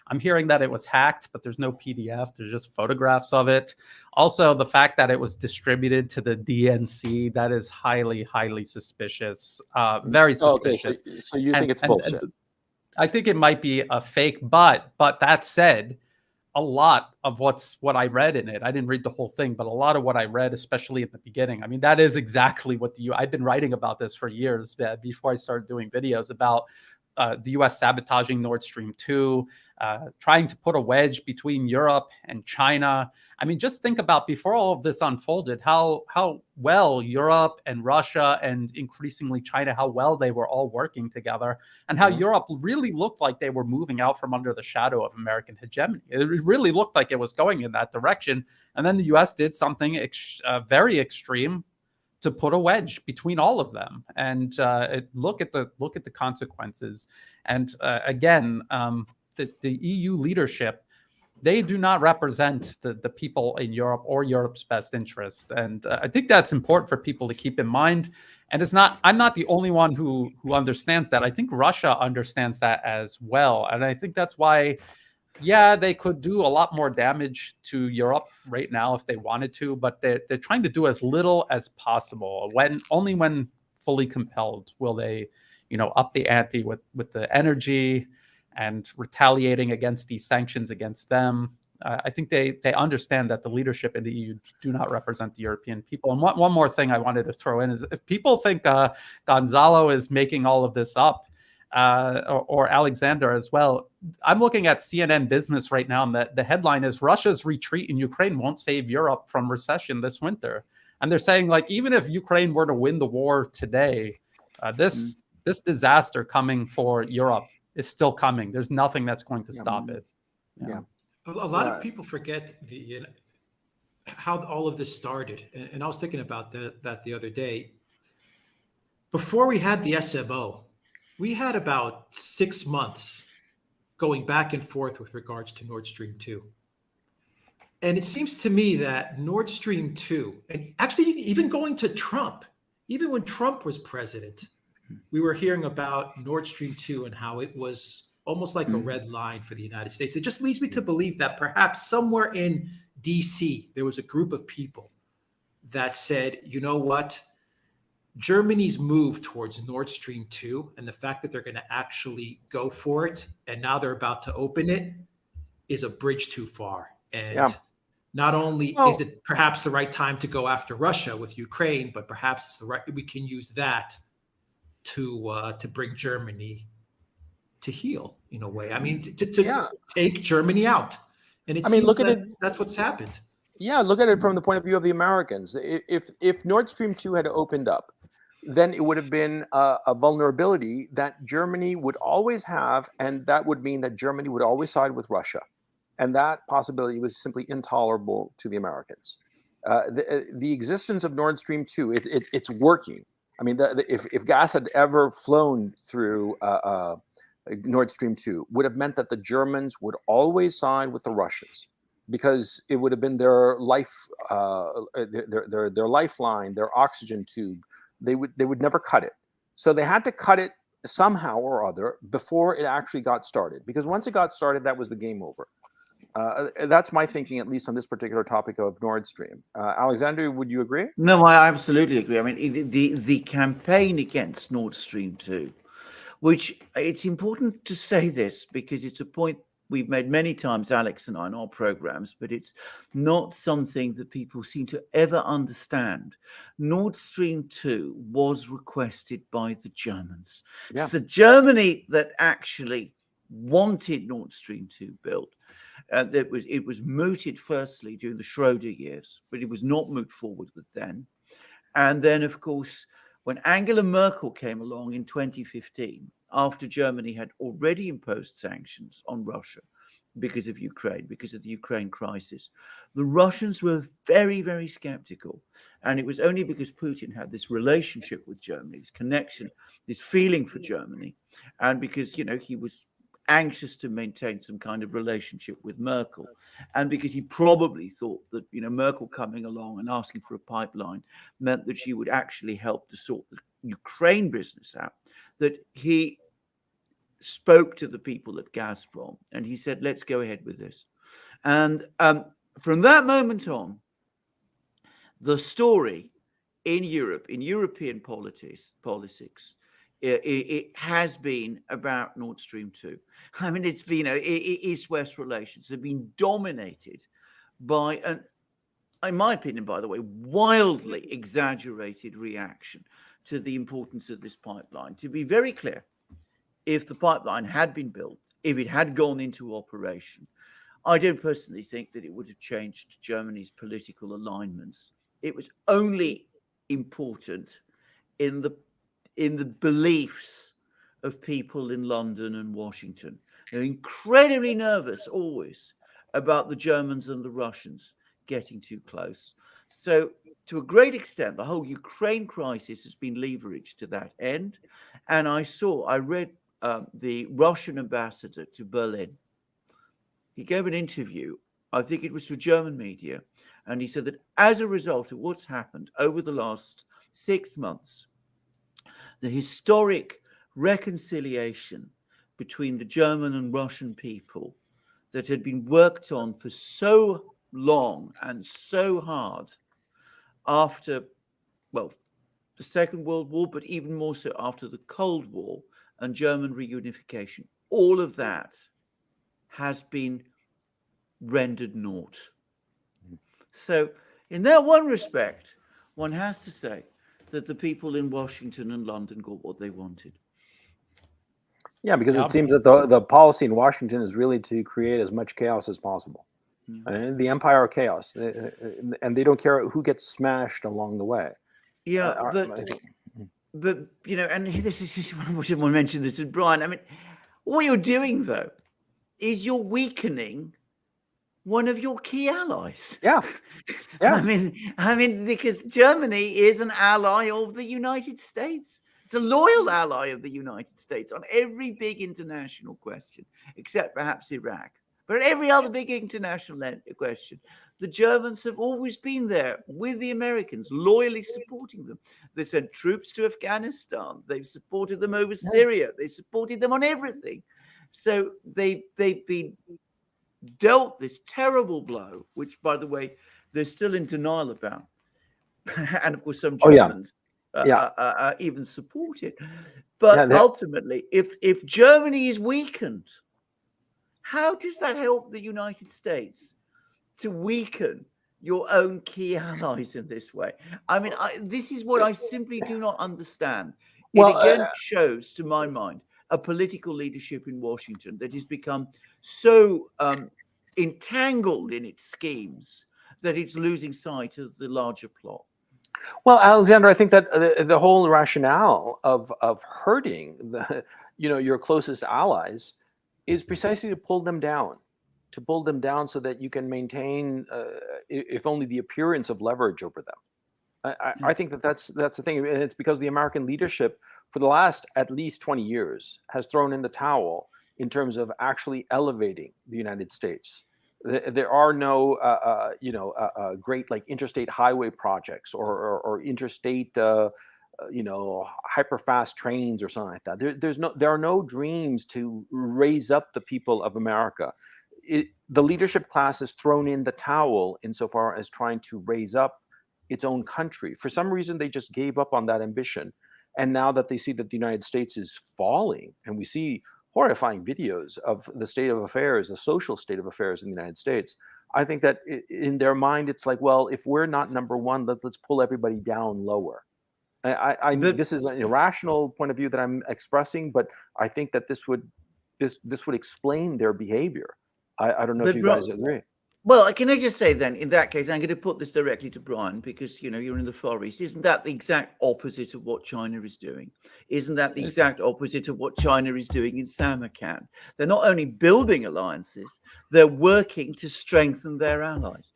I'm hearing that it was hacked, but there's no PDF. There's just photographs of it. Also, the fact that it was distributed to the DNC, that is highly, highly suspicious. Very suspicious. Okay, so you think it's bullshit? I think it might be a fake, but that said, a lot of what I read in it, I didn't read the whole thing, but a lot of what I read, especially at the beginning, I mean, that is exactly what I've been writing about this for years before I started doing videos about the U.S. sabotaging Nord Stream 2, trying to put a wedge between Europe and China. I mean, just think about before all of this unfolded, how well Europe and Russia and increasingly China, how well they were all working together, and how Europe really looked like they were moving out from under the shadow of American hegemony. It really looked like it was going in that direction. And then the U.S. did something very extreme to put a wedge between all of them. And look at the consequences. And again, the EU leadership, they do not represent the people in Europe or Europe's best interest. And I think that's important for people to keep in mind. And I'm not the only one who understands that. I think Russia understands that as well. And I think that's why, yeah, they could do a lot more damage to Europe right now if they wanted to, but they're trying to do as little as possible. Only when fully compelled will they, up the ante with the energy and retaliating against these sanctions against them. I think they understand that the leadership in the EU do not represent the European people. And one more thing I wanted to throw in is, if people think Gonzalo is making all of this up, or Alexander as well, I'm looking at CNN Business right now, and the headline is "Russia's retreat in Ukraine won't save Europe from recession this winter." And they're saying, like, even if Ukraine were to win the war today, this disaster coming for Europe is still coming. There's nothing that's going to stop it. A lot of people forget how all of this started. And I was thinking about that the other day. Before we had the SMO, we had about 6 months going back and forth with regards to Nord Stream 2. And it seems to me that Nord Stream 2, and actually even going to Trump, even when Trump was president, we were hearing about Nord Stream 2 and how it was almost like a red line for the United States. It just leads me to believe that perhaps somewhere in DC, there was a group of people that said, you know what? Germany's move towards Nord Stream 2 and the fact that they're going to actually go for it, and now they're about to open it, is a bridge too far. And not only is it perhaps the right time to go after Russia with Ukraine, but perhaps we can use that to bring Germany to heel in a way. I mean, to take Germany out. And it seems that's what's happened. Yeah, look at it from the point of view of the Americans. If Nord Stream 2 had opened up, then it would have been a vulnerability that Germany would always have, and that would mean that Germany would always side with Russia. And that possibility was simply intolerable to the Americans. The existence of Nord Stream 2, it's working. I mean, if gas had ever flown through Nord Stream 2, would have meant that the Germans would always side with the Russians, because it would have been their their lifeline, their oxygen tube. They would never cut it. So they had to cut it somehow or other before it actually got started, because once it got started, that was the game over. That's my thinking, at least on this particular topic of Nord Stream. Alexander, would you agree? No, I absolutely agree. I mean, the campaign against Nord Stream 2, which it's important to say this because it's a point we've made many times, Alex and I, in our programs, but it's not something that people seem to ever understand. Nord Stream 2 was requested by the Germans. Yeah. It's the Germany that actually wanted Nord Stream 2 built. It was mooted firstly during the Schroeder years, but it was not moved forward with then. And then, of course, when Angela Merkel came along in 2015, after Germany had already imposed sanctions on Russia because of Ukraine, because of the Ukraine crisis, the Russians were very, very skeptical. And it was only because Putin had this relationship with Germany, this connection, this feeling for Germany, and because, he was anxious to maintain some kind of relationship with Merkel, and because he probably thought that Merkel coming along and asking for a pipeline meant that she would actually help to sort the Ukraine business out, that he spoke to the people at Gazprom and he said, let's go ahead with this. And from that moment on, the story in Europe, in European politics, it has been about Nord Stream 2. I mean, it's been East-West relations have been dominated by an, in my opinion, by the way, wildly exaggerated reaction to the importance of this pipeline. To be very clear, if the pipeline had been built, if it had gone into operation, I don't personally think that it would have changed Germany's political alignments. It was only important in the beliefs of people in London and Washington. They're incredibly nervous always about the Germans and the Russians getting too close. So to a great extent, the whole Ukraine crisis has been leveraged to that end. And I read the Russian ambassador to Berlin. He gave an interview, I think it was to German media, and he said that as a result of what's happened over the last 6 months, the historic reconciliation between the German and Russian people that had been worked on for so long and so hard after, well, the Second World War, but even more so after the Cold War and German reunification, all of that has been rendered naught. So in that one respect, one has to say that the people in Washington and London got what they wanted. Yeah, because it seems that the policy in Washington is really to create as much chaos as possible. And the empire of chaos, and they don't care who gets smashed along the way. Yeah, but you know, and this is I want to mention this with Brian. I mean, what you're doing though is you're weakening one of your key allies. Yeah. I mean, because Germany is an ally of the United States. It's a loyal ally of the United States on every big international question, except perhaps Iraq. But every other big international question, the Germans have always been there with the Americans, loyally supporting them. They sent troops to Afghanistan. They've supported them over Syria. They supported them on everything. So they've been dealt this terrible blow, which, by the way, they're still in denial about. And of course, some Germans even support it. But ultimately, if Germany is weakened, how does that help the United States to weaken your own key allies in this way? I mean, this is what I simply do not understand. It again shows, to my mind, a political leadership in Washington that has become so entangled in its schemes that it's losing sight of the larger plot. Well, Alexander, I think that the whole rationale of hurting your closest allies is precisely to pull them down, so that you can maintain, if only the appearance of leverage over them. I think that's the thing, and it's because the American leadership for the last at least 20 years has thrown in the towel in terms of actually elevating the United States. There are no, great like interstate highway projects or interstate, hyper fast trains or something like that. There are no dreams to raise up the people of America. The leadership class has thrown in the towel insofar as trying to raise up its own country. For some reason, they just gave up on that ambition. And now that they see that the United States is falling, and we see horrifying videos of the state of affairs, the social state of affairs in the United States, I think that in their mind, it's like, well, if we're not number one, let's pull everybody down lower. This is an irrational point of view that I'm expressing, but I think that this would explain their behavior. I don't know if you guys agree. Well, can I just say then, in that case, I'm going to put this directly to Brian, because, you're in the Far East. Isn't that the exact opposite of what China is doing? Isn't that the exact opposite of what China is doing in Samarkand? They're not only building alliances, they're working to strengthen their allies.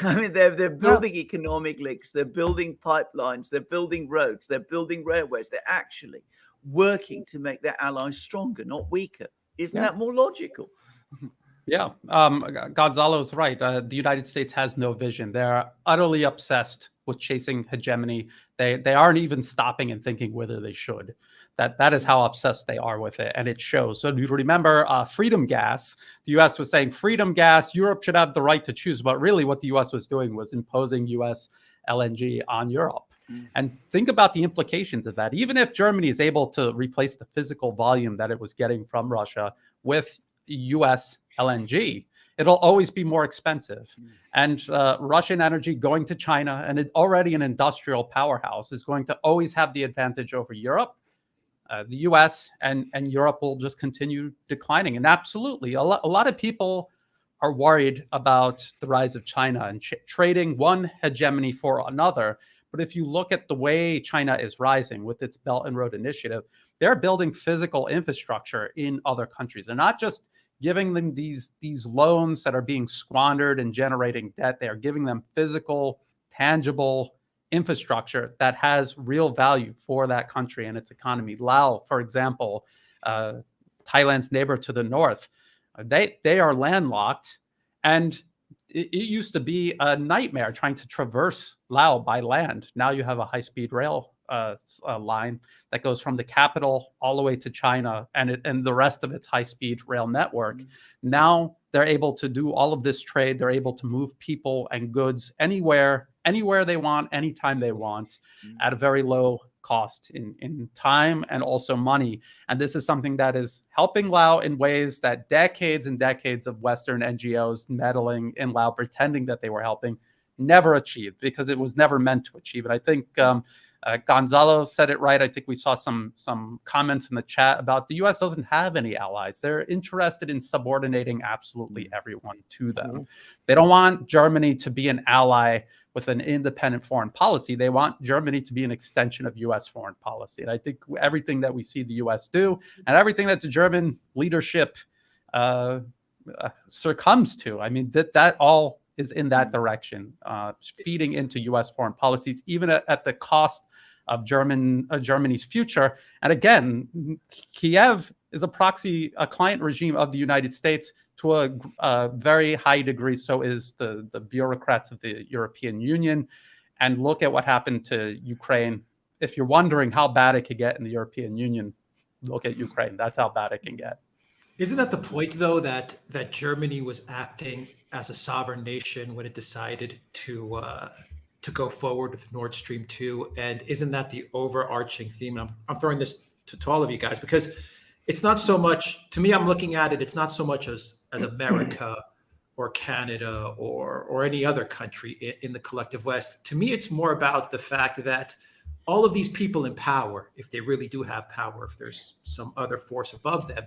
I mean, they're building economic links, they're building pipelines, they're building roads, they're building railways. They're actually working to make their allies stronger, not weaker. Isn't that more logical? Yeah, Gonzalo's right. The United States has no vision. They're utterly obsessed with chasing hegemony. They aren't even stopping and thinking whether they should. That is how obsessed they are with it, and it shows. So you remember freedom gas. The U.S. was saying freedom gas, Europe should have the right to choose, but really what the U.S. was doing was imposing U.S. LNG on Europe. And think about the implications of that. Even if Germany is able to replace the physical volume that it was getting from Russia with U.S. LNG, it'll always be more expensive. And Russian energy going to China, and already an industrial powerhouse, is going to always have the advantage over Europe. the U.S. and Europe will just continue declining. And absolutely, a lot of people are worried about the rise of China and trading one hegemony for another. But if you look at the way China is rising with its Belt and Road Initiative, they're building physical infrastructure in other countries. They're not just giving them these loans that are being squandered and generating debt. They are giving them physical, tangible infrastructure that has real value for that country and its economy. Laos, for example, Thailand's neighbor to the north, they are landlocked, and it used to be a nightmare trying to traverse Laos by land. Now you have a high-speed rail line that goes from the capital all the way to China and the rest of its high-speed rail network. Mm-hmm. Now they're able to do all of this trade. They're able to move people and goods anywhere they want, anytime they want, at a very low cost in time and also money. And this is something that is helping Laos in ways that decades and decades of Western NGOs meddling in Laos, pretending that they were helping, never achieved, because it was never meant to achieve it. I think Gonzalo said it right. I think we saw some comments in the chat about the U.S. doesn't have any allies. They're interested in subordinating absolutely everyone to them. Mm-hmm. They don't want Germany to be an ally with an independent foreign policy. They want Germany to be an extension of U.S. foreign policy. And I think everything that we see the U.S. do and everything that the German leadership succumbs to, I mean, that all is in that direction, feeding into U.S. foreign policies, even at the cost of Germany's future. And again, Kiev is a client regime of the United States to a very high degree. So is the bureaucrats of the European Union. And look at what happened to Ukraine. If you're wondering how bad it could get in the European Union, look at Ukraine. That's how bad it can get. Isn't that the point, though, that Germany was acting as a sovereign nation when it decided to go forward with Nord Stream 2? And isn't that the overarching theme? I'm throwing this to all of you guys because it's not so much, to me, I'm looking at it, it's not so much as America or Canada or any other country in the collective West. To me, it's more about the fact that all of these people in power, if they really do have power, if there's some other force above them,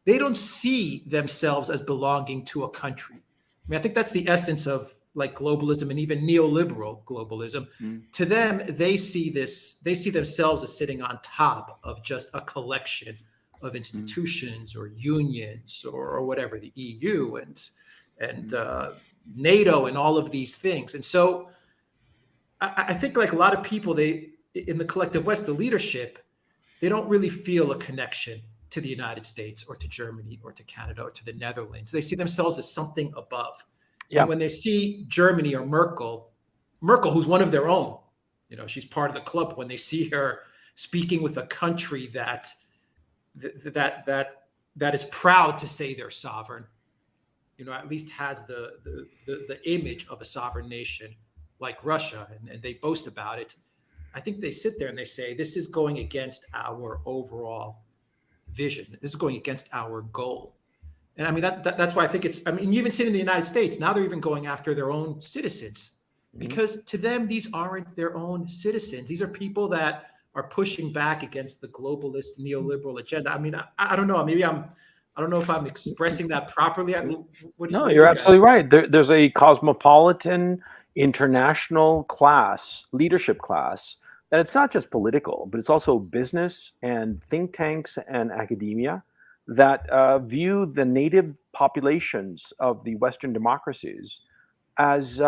they don't see themselves as belonging to a country. I mean, I think that's the essence of like globalism and even neoliberal globalism. To them, they see themselves as sitting on top of just a collection of institutions or unions or whatever, the EU and NATO and all of these things. And so I think like a lot of people, in the collective West, the leadership, they don't really feel a connection to the United States or to Germany or to Canada or to the Netherlands. They see themselves as something above. Yeah. And when they see Germany or Merkel, who's one of their own, she's part of the club, when they see her speaking with a country that is proud to say they're sovereign, at least has the image of a sovereign nation like Russia, and they boast about it. I think they sit there and they say, this is going against our overall vision. This is going against our goal. And I mean, that's why I think you even see in the United States, now they're even going after their own citizens, because to them, these aren't their own citizens. These are people that are pushing back against the globalist neoliberal agenda. I mean, I don't know. Maybe I don't know if I'm expressing that properly. No, you're absolutely right. There's a cosmopolitan international class, leadership class, and it's not just political, but it's also business and think tanks and academia that view the native populations of the Western democracies as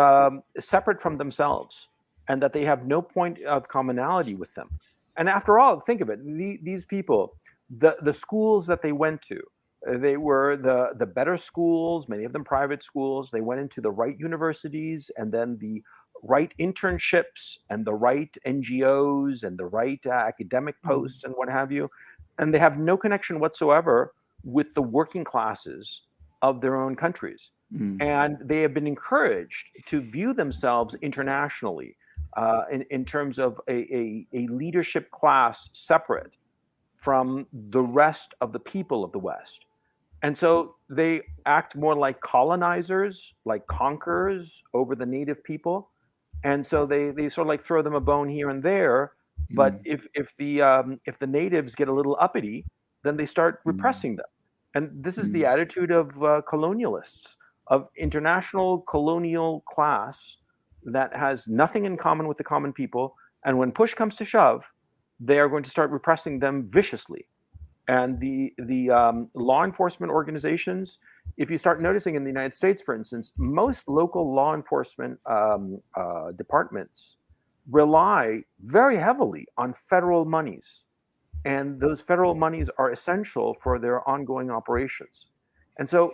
separate from themselves, and that they have no point of commonality with them. And after all, think of it, these people, the schools that they went to, they were the better schools, many of them private schools. They went into the right universities and then the right internships and the right NGOs and the right academic posts and what have you. And they have no connection whatsoever with the working classes of their own countries. And they have been encouraged to view themselves internationally in terms of a leadership class separate from the rest of the people of the West. And so they act more like colonizers, like conquerors over the native people. And so they sort of like throw them a bone here and there, But if the natives get a little uppity, then they start repressing them. And this is the attitude of colonialists, of international colonial class that has nothing in common with the common people. And when push comes to shove, they are going to start repressing them viciously. And the law enforcement organizations, if you start noticing in the United States, for instance, most local law enforcement departments rely very heavily on federal monies. And those federal monies are essential for their ongoing operations. And so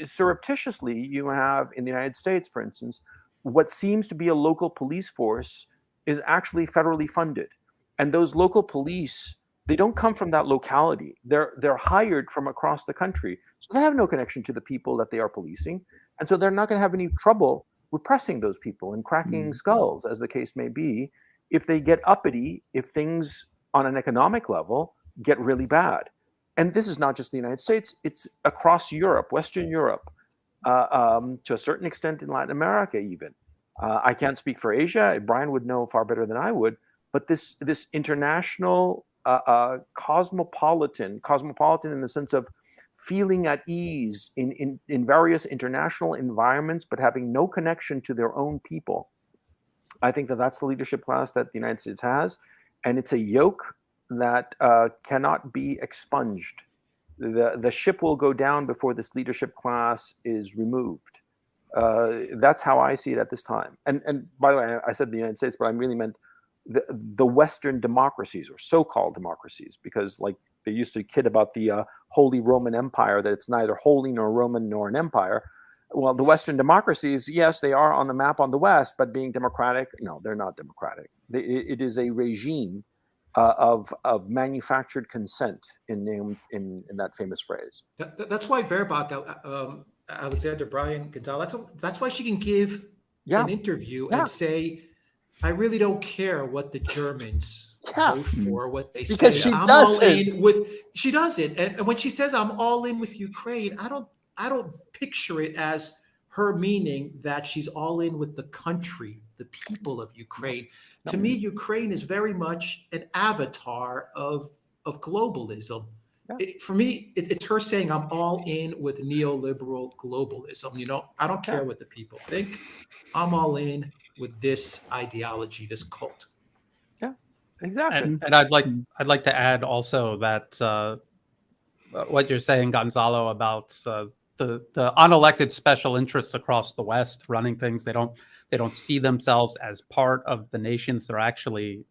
surreptitiously, you have in the United States, for instance, what seems to be a local police force is actually federally funded. And those local police, they don't come from that locality. They're hired from across the country. So they have no connection to the people that they are policing. And so they're not going to have any trouble repressing those people and cracking skulls, as the case may be, if they get uppity, if things on an economic level get really bad. And this is not just the United States, it's across Europe, Western Europe, to a certain extent in Latin America even. I can't speak for Asia. Brian would know far better than I would. But this international cosmopolitan in the sense of feeling at ease in various international environments, but having no connection to their own people. I think that's the leadership class that the United States has. And it's a yoke that cannot be expunged. The ship will go down before this leadership class is removed. That's how I see it at this time. And by the way, I said the United States, but I really meant the Western democracies, or so-called democracies, because like they used to kid about the Holy Roman Empire, that it's neither holy nor Roman nor an empire. Well, the Western democracies, yes, they are on the map on the West, but being democratic, no, they're not democratic. It is a regime of manufactured consent in that famous phrase. That's why Baerbock, Alexander Brian Gonzalo, that's why she can give an interview and say, I really don't care what the Germans vote for, what they because say. I'm all in with. She doesn't, and when she says I'm all in with Ukraine, I don't picture it as her meaning that she's all in with the country, the people of Ukraine. No. To me, Ukraine is very much an avatar of globalism. Yeah. For me, it's her saying I'm all in with neoliberal globalism. You know, I don't care what the people think. I'm all in with this ideology, this cult. Yeah, exactly. And I'd like to add also that what you're saying, Gonzalo, about the unelected special interests across the West running things. They don't see themselves as part of the nations they're actually,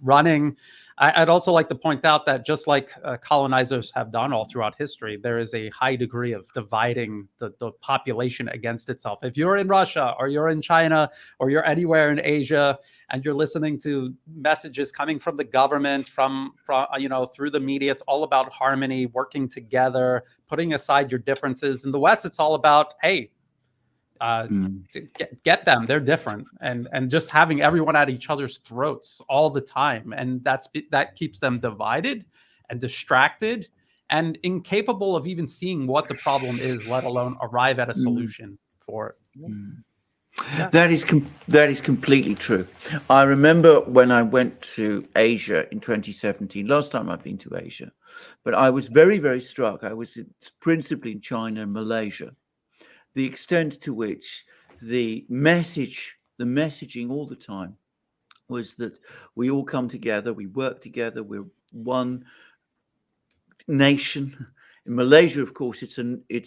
running. I'd also like to point out that just like colonizers have done all throughout history, there is a high degree of dividing the population against itself. If you're in Russia or you're in China or you're anywhere in Asia and you're listening to messages coming from the government, from through the media, it's all about harmony, working together, putting aside your differences. In the West, it's all about, hey, get them, they're different, and just having everyone at each other's throats all the time, and that keeps them divided and distracted and incapable of even seeing what the problem is, let alone arrive at a solution for it. Yeah. That is completely true. I remember when I went to Asia in 2017, last time I've been to Asia, but I was very, very struck. I was principally in China and Malaysia. The extent to which the messaging all the time was that we all come together, we work together, we're one nation. In Malaysia, of course, it's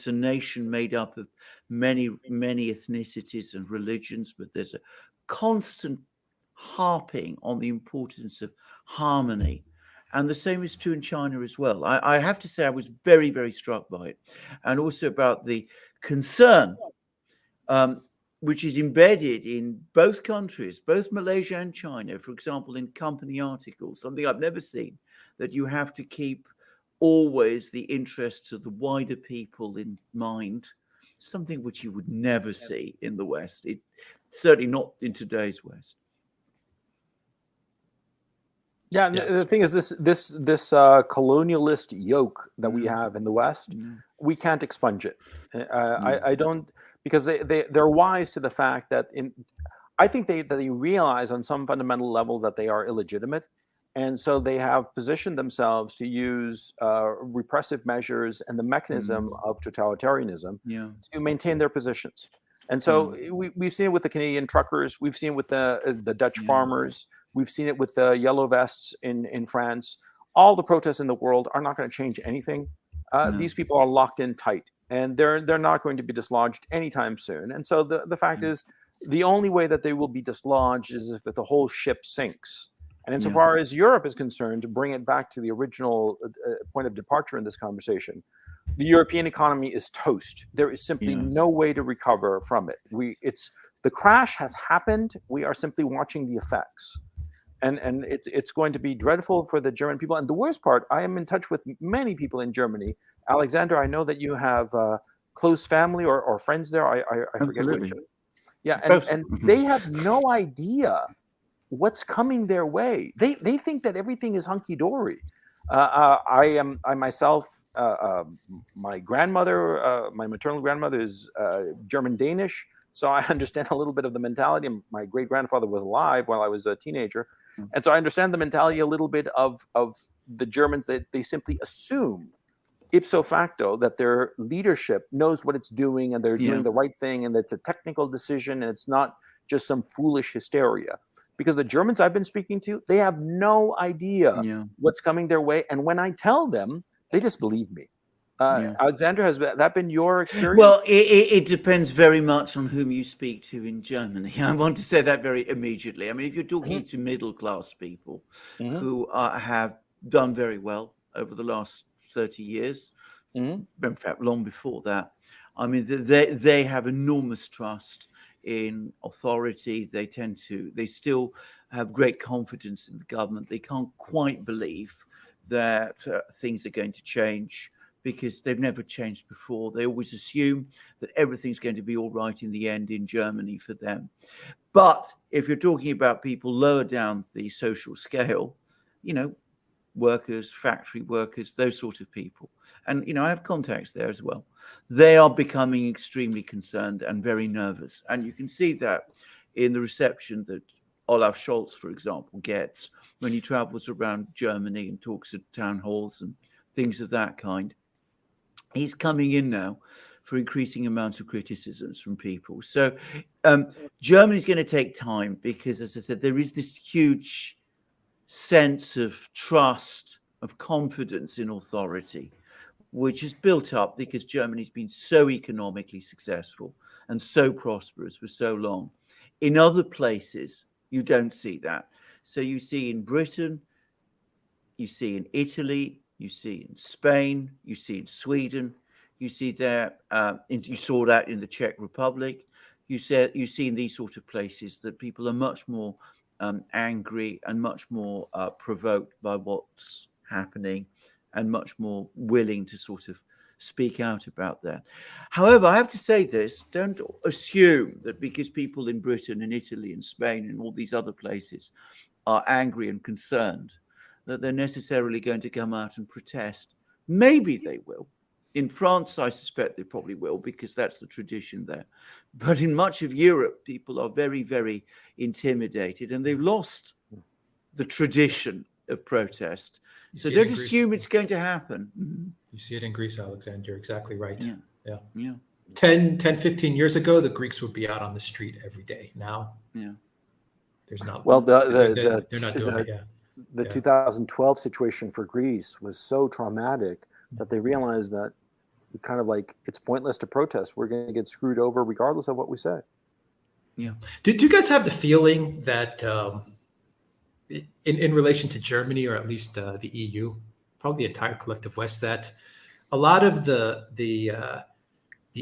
a nation made up of many, many ethnicities and religions, but there's a constant harping on the importance of harmony. And the same is true in China as well. I have to say I was very, very struck by it. And also about the concern, which is embedded in both countries, both Malaysia and China, for example, in company articles, something I've never seen, that you have to keep always the interests of the wider people in mind, something which you would never see in the West. Certainly not in today's West. Yeah, and the thing is, this colonialist yoke that we have in the West, we can't expunge it. I don't, because they're wise to the fact that I think that they realize on some fundamental level that they are illegitimate. And so they have positioned themselves to use repressive measures and the mechanism of totalitarianism to maintain their positions. And so we've seen it with the Canadian truckers. We've seen it with the Dutch farmers. We've seen it with the yellow vests in France. All the protests in the world are not going to change anything. These people are locked in tight, and they're not going to be dislodged anytime soon. And so the fact is, the only way that they will be dislodged is if the whole ship sinks. And insofar as Europe is concerned, to bring it back to the original point of departure in this conversation, the European economy is toast. There is simply no way to recover from it. The crash has happened. We are simply watching the effects. And it's going to be dreadful for the German people. And the worst part, I am in touch with many people in Germany. Alexander, I know that you have close family or friends there. I forget which. Yeah, and they have no idea what's coming their way. They think that everything is hunky-dory. I myself, my grandmother, my maternal grandmother is German-Danish, so I understand a little bit of the mentality. My great-grandfather was alive while I was a teenager, and so I understand the mentality a little bit of the Germans, that they simply assume ipso facto that their leadership knows what it's doing and they're doing the right thing, and it's a technical decision and it's not just some foolish hysteria. Because the Germans I've been speaking to, they have no idea what's coming their way. And when I tell them, they just believe me. Alexander, has that been your experience? Well, it depends very much on whom you speak to in Germany. I want to say that very immediately. I mean, if you're talking to middle-class people who have done very well over the last 30 years, in fact, long before that, I mean, they have enormous trust in authority. They still have great confidence in the government. They can't quite believe that things are going to change, because they've never changed before. They always assume that everything's going to be all right in the end in Germany for them. But if you're talking about people lower down the social scale, workers, factory workers, those sort of people. And, I have contacts there as well. They are becoming extremely concerned and very nervous. And you can see that in the reception that Olaf Scholz, for example, gets when he travels around Germany and talks at town halls and things of that kind. He's coming in now for increasing amounts of criticisms from people. So Germany's going to take time because, as I said, there is this huge sense of trust, of confidence in authority, which is built up because Germany's been so economically successful and so prosperous for so long. In other places, you don't see that. So you see in Britain, you see in Italy, you see in Spain, you see in Sweden, you see there, you saw that in the Czech Republic. You see in these sort of places that people are much more angry and much more provoked by what's happening and much more willing to sort of speak out about that. However, I have to say this, don't assume that because people in Britain and Italy and Spain and all these other places are angry and concerned, that they're necessarily going to come out and protest. Maybe they will. In France, I suspect they probably will, because that's the tradition there. But in much of Europe, people are very, very intimidated, and they've lost the tradition of protest. So don't assume it's going to happen. You see it in Greece, Alexander. You're exactly right. Yeah. 10, 15 years ago, the Greeks would be out on the street every day. Now, there's not. Well, they're not doing it. The 2012 situation for Greece was so traumatic that they realized that kind of like it's pointless to protest. We're going to get screwed over regardless of what we say. Yeah. Do you guys have the feeling that in relation to Germany, or at least the EU, probably the entire collective West, that a lot of the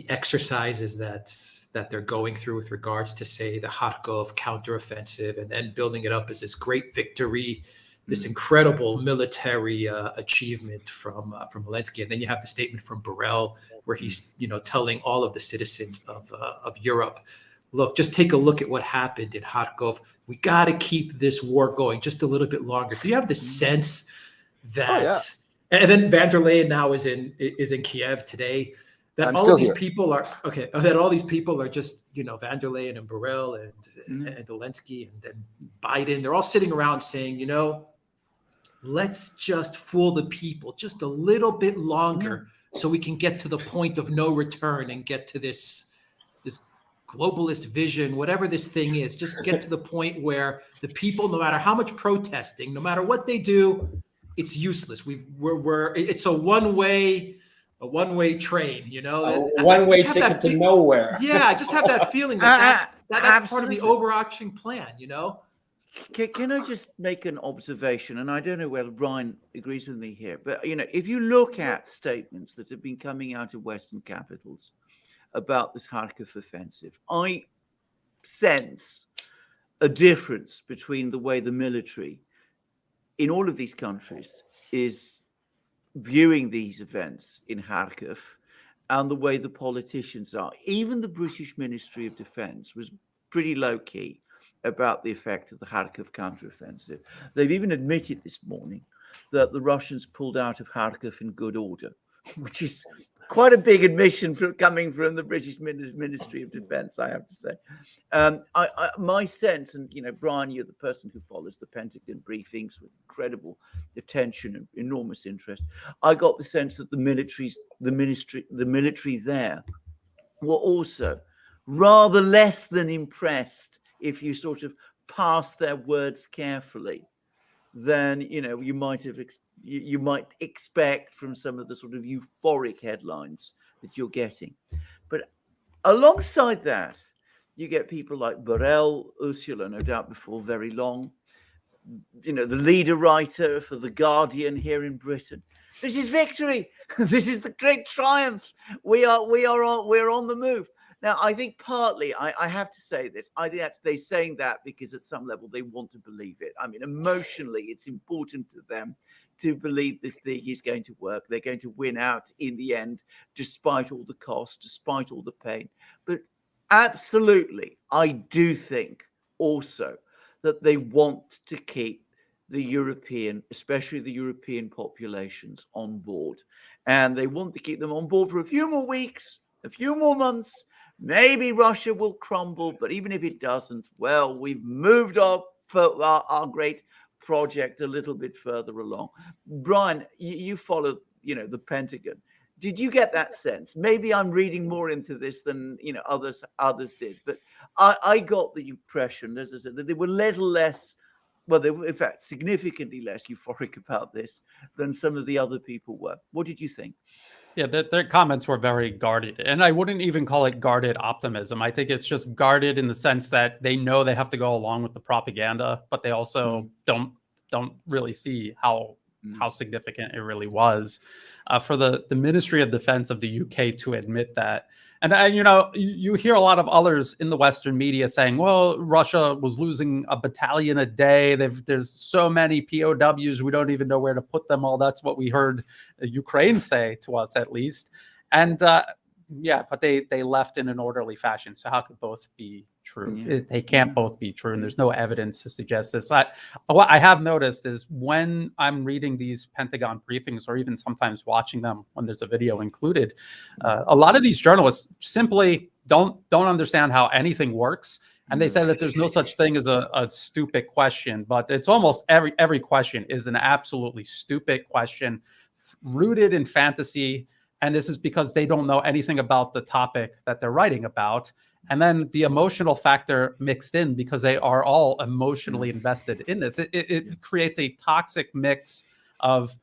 exercises that they're going through with regards to, say, the Kharkov counteroffensive, and then building it up as this great victory, this incredible military achievement from Zelensky, and then you have the statement from Borrell where he's telling all of the citizens of Europe, look, just take a look at what happened in Kharkov. We got to keep this war going just a little bit longer. Do you have the sense that? And then van der Leyen now is in Kiev today. that I'm all still of these here. people are okay. That all these people are just Van der Leyen and Borrell and Zelensky and Biden. They're all sitting around saying, let's just fool the people just a little bit longer so we can get to the point of no return and get to this globalist vision, whatever this thing is. Just get to the point where the people, no matter how much protesting, no matter what they do, it's useless. It's a one-way train, One-way ticket to nowhere. Yeah, I just have that feeling that's part of the overarching plan, Can I just make an observation? And I don't know whether Brian agrees with me here, but if you look at statements that have been coming out of Western capitals about this Kharkiv offensive, I sense a difference between the way the military in all of these countries is viewing these events in Kharkiv and the way the politicians are. Even the British Ministry of Defense was pretty low-key about the effect of the Kharkiv counteroffensive. They've even admitted this morning that the Russians pulled out of Kharkiv in good order, which is quite a big admission coming from the British Ministry of Defense, I have to say. My sense, and Brian, you're the person who follows the Pentagon briefings with incredible attention and enormous interest. I got the sense that the military there were also rather less than impressed if you sort of pass their words carefully than you might expect from some of the sort of euphoric headlines that you're getting. But alongside that, you get people like Borrell, Ursula, no doubt before very long, the leader writer for The Guardian here in Britain. This is victory. This is the great triumph. We're on the move. Now, I think partly, I have to say this, I think they're saying that because at some level they want to believe it. I mean, emotionally, it's important to them to believe this thing is going to work. They're going to win out in the end, despite all the cost, despite all the pain. But absolutely, I do think also that they want to keep the European, especially the European populations on board. And they want to keep them on board for a few more weeks, a few more months. Maybe Russia will crumble, but even if it doesn't, well, we've moved our great project a little bit further along. Brian, you follow, the Pentagon. Did you get that sense? Maybe I'm reading more into this than others did, but I got the impression, as I said, that they were a little less. Well, they were, in fact, significantly less euphoric about this than some of the other people were. What did you think? Yeah, their comments were very guarded, and I wouldn't even call it guarded optimism. I think it's just guarded in the sense that they know they have to go along with the propaganda, but they also don't really see how significant it really was for the Ministry of Defense of the UK to admit that. And you hear a lot of others in the Western media saying, well, Russia was losing a battalion a day. There's so many POWs, we don't even know where to put them all. That's what we heard Ukraine say to us, at least. And but they left in an orderly fashion. So how could both be true? Yeah. They can't both be true. And there's no evidence to suggest this. What I have noticed is when I'm reading these Pentagon briefings, or even sometimes watching them when there's a video included, a lot of these journalists simply don't understand how anything works. And they say that there's no such thing as a stupid question, but it's almost every question is an absolutely stupid question rooted in fantasy. And this is because they don't know anything about the topic that they're writing about. And then the emotional factor mixed in because they are all emotionally invested in this. It creates a toxic mix of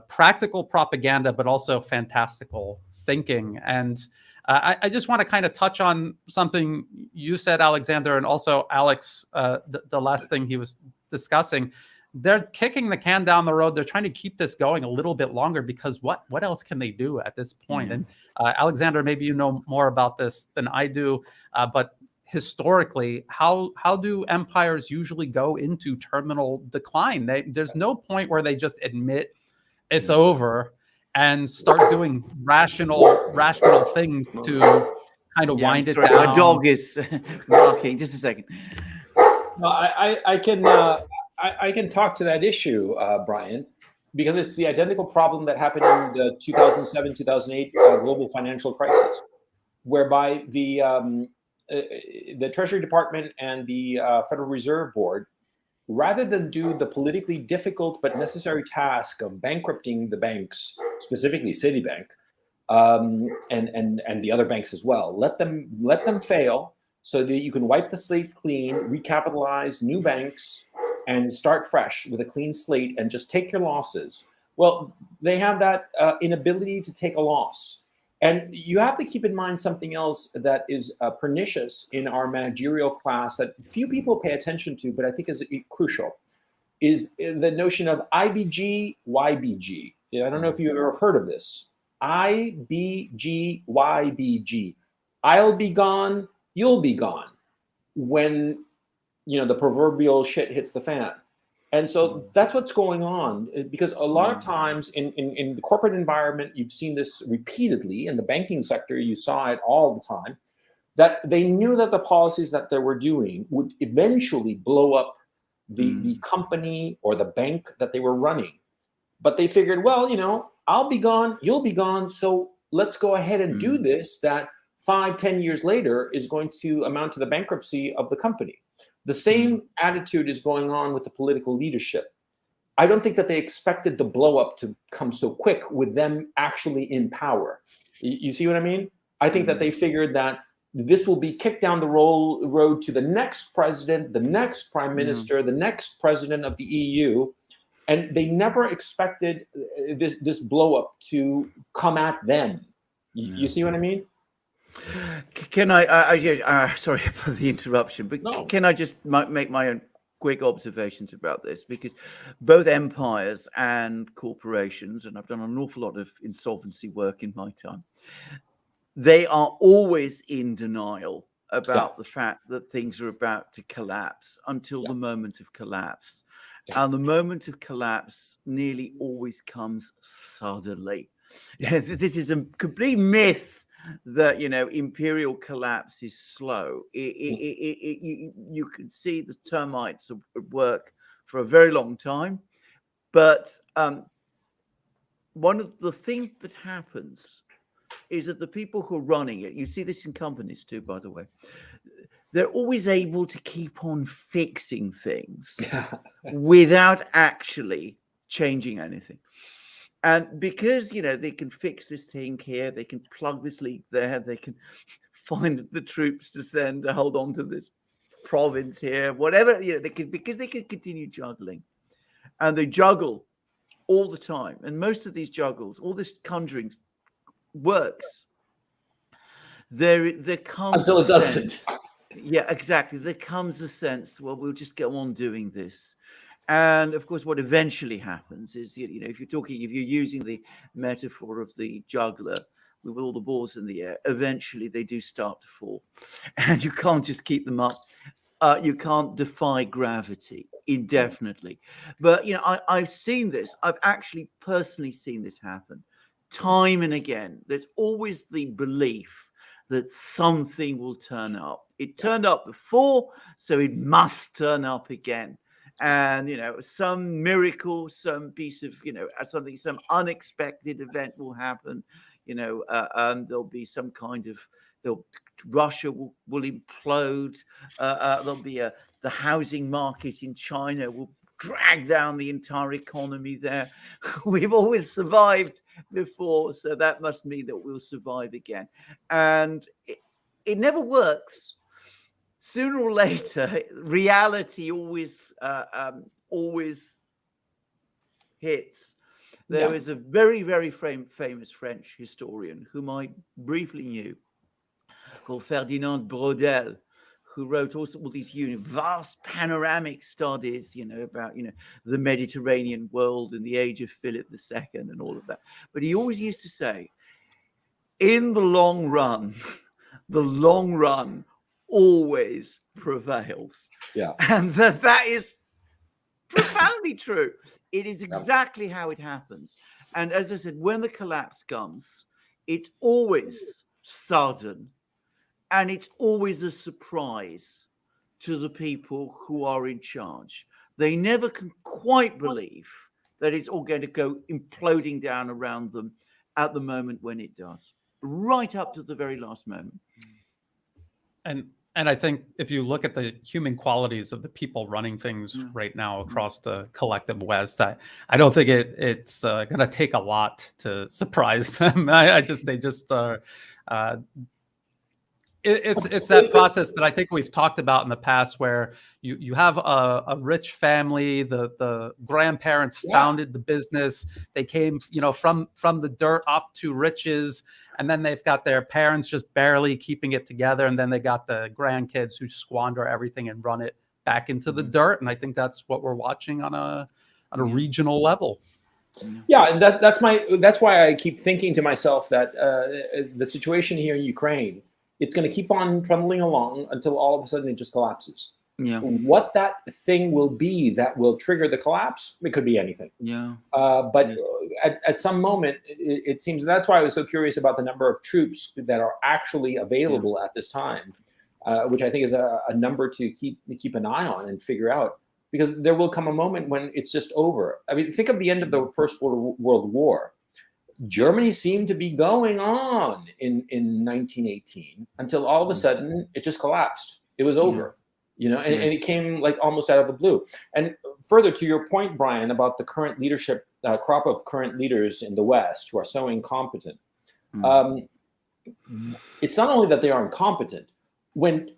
practical propaganda, but also fantastical thinking. And I just want to kind of touch on something you said, Alexander, and also Alex, the last thing he was discussing. They're kicking the can down the road. They're trying to keep this going a little bit longer because what else can they do at this point? And Alexander, maybe you know more about this than I do, but historically, how do empires usually go into terminal decline? There's no point where they just admit it's over and start doing rational things to kind of wind it down. My dog is barking. Just a second. No, I can talk to that issue, Brian. because it's the identical problem that happened in the 2007-2008 global financial crisis, whereby the Treasury Department and the Federal Reserve Board, rather than do the politically difficult but necessary task of bankrupting the banks, specifically Citibank, and the other banks as well, let them fail so that you can wipe the slate clean, recapitalize new banks, and start fresh with a clean slate and just take your losses. Well, they have that inability to take a loss. And you have to keep in mind something else that is pernicious in our managerial class that few people pay attention to, but I think is crucial, is the notion of IBG, YBG. I don't know if you've ever heard of this. IBG, YBG. I'll be gone, you'll be gone when the proverbial shit hits the fan. And so that's what's going on, because a lot of times in the corporate environment, you've seen this repeatedly. In the banking sector, you saw it all the time, that they knew that the policies that they were doing would eventually blow up the company or the bank that they were running. But they figured, well, I'll be gone, you'll be gone, so let's go ahead and do this that 5-10 years later is going to amount to the bankruptcy of the company. The same attitude is going on with the political leadership. I don't think that they expected the blow up to come so quick with them actually in power. You see what I mean? I think that they figured that this will be kicked down the road to the next president, the next prime minister, the next president of the EU. And they never expected this blow up to come at them. You see what I mean? Can I sorry for the interruption, but can I just make my own quick observations about this? Because both empires and corporations, and I've done an awful lot of insolvency work in my time, they are always in denial about the fact that things are about to collapse until the moment of collapse. And the moment of collapse nearly always comes suddenly. This is a complete myth that imperial collapse is slow. You can see the termites at work for a very long time, but one of the things that happens is that the people who are running it, you see this in companies too, by the way, they're always able to keep on fixing things without actually changing anything. And because, they can fix this thing here, they can plug this leak there, they can find the troops to send to hold on to this province here, whatever, because they can continue juggling. And they juggle all the time. And most of these juggles, all this conjuring works. There comes until it doesn't. Yeah, exactly. There comes a sense, well, we'll just go on doing this. And of course, what eventually happens is, if you're using the metaphor of the juggler with all the balls in the air, eventually they do start to fall. And you can't just keep them up. You can't defy gravity indefinitely. But, I've seen this. I've actually personally seen this happen time and again. There's always the belief that something will turn up. It turned up before, so it must turn up again. And, some miracle, some piece of, some unexpected event will happen. There'll be some kind of, Russia will implode. There'll be the housing market in China will drag down the entire economy there. We've always survived before, so that must mean that we'll survive again. And it never works. Sooner or later, reality always hits. There is a very, very famous French historian whom I briefly knew, called Ferdinand Braudel, who wrote also all these vast panoramic studies, about, the Mediterranean world and the age of Philip II and all of that. But he always used to say, in the long run, the long run always prevails. Yeah. And that is profoundly true. It is exactly how it happens. And as I said, when the collapse comes, it's always sudden. And it's always a surprise to the people who are in charge. They never can quite believe that it's all going to go imploding down around them at the moment when it does, right up to the very last moment. And I think if you look at the human qualities of the people running things right now across the collective West, I don't think it's going to take a lot to surprise them. It's that process that I think we've talked about in the past, where you have a rich family, the grandparents founded the business, they came from the dirt up to riches, and then they've got their parents just barely keeping it together, and then they got the grandkids who squander everything and run it back into the dirt. And I think that's what we're watching on a regional level. Yeah, and that's why I keep thinking to myself that the situation here in Ukraine, it's going to keep on trundling along until all of a sudden it just collapses. Yeah. What that thing will be that will trigger the collapse, it could be anything. Yeah. But at some moment, it seems, that's why I was so curious about the number of troops that are actually available at this time, which I think is a number to keep an eye on and figure out, because there will come a moment when it's just over. I mean, think of the end of the First World War. Germany seemed to be going on in 1918 until all of a sudden it just collapsed. It was over, and it came like almost out of the blue. And further to your point, Brian, about the current leadership, crop of current leaders in the West who are so incompetent. It's not only that they are incompetent. When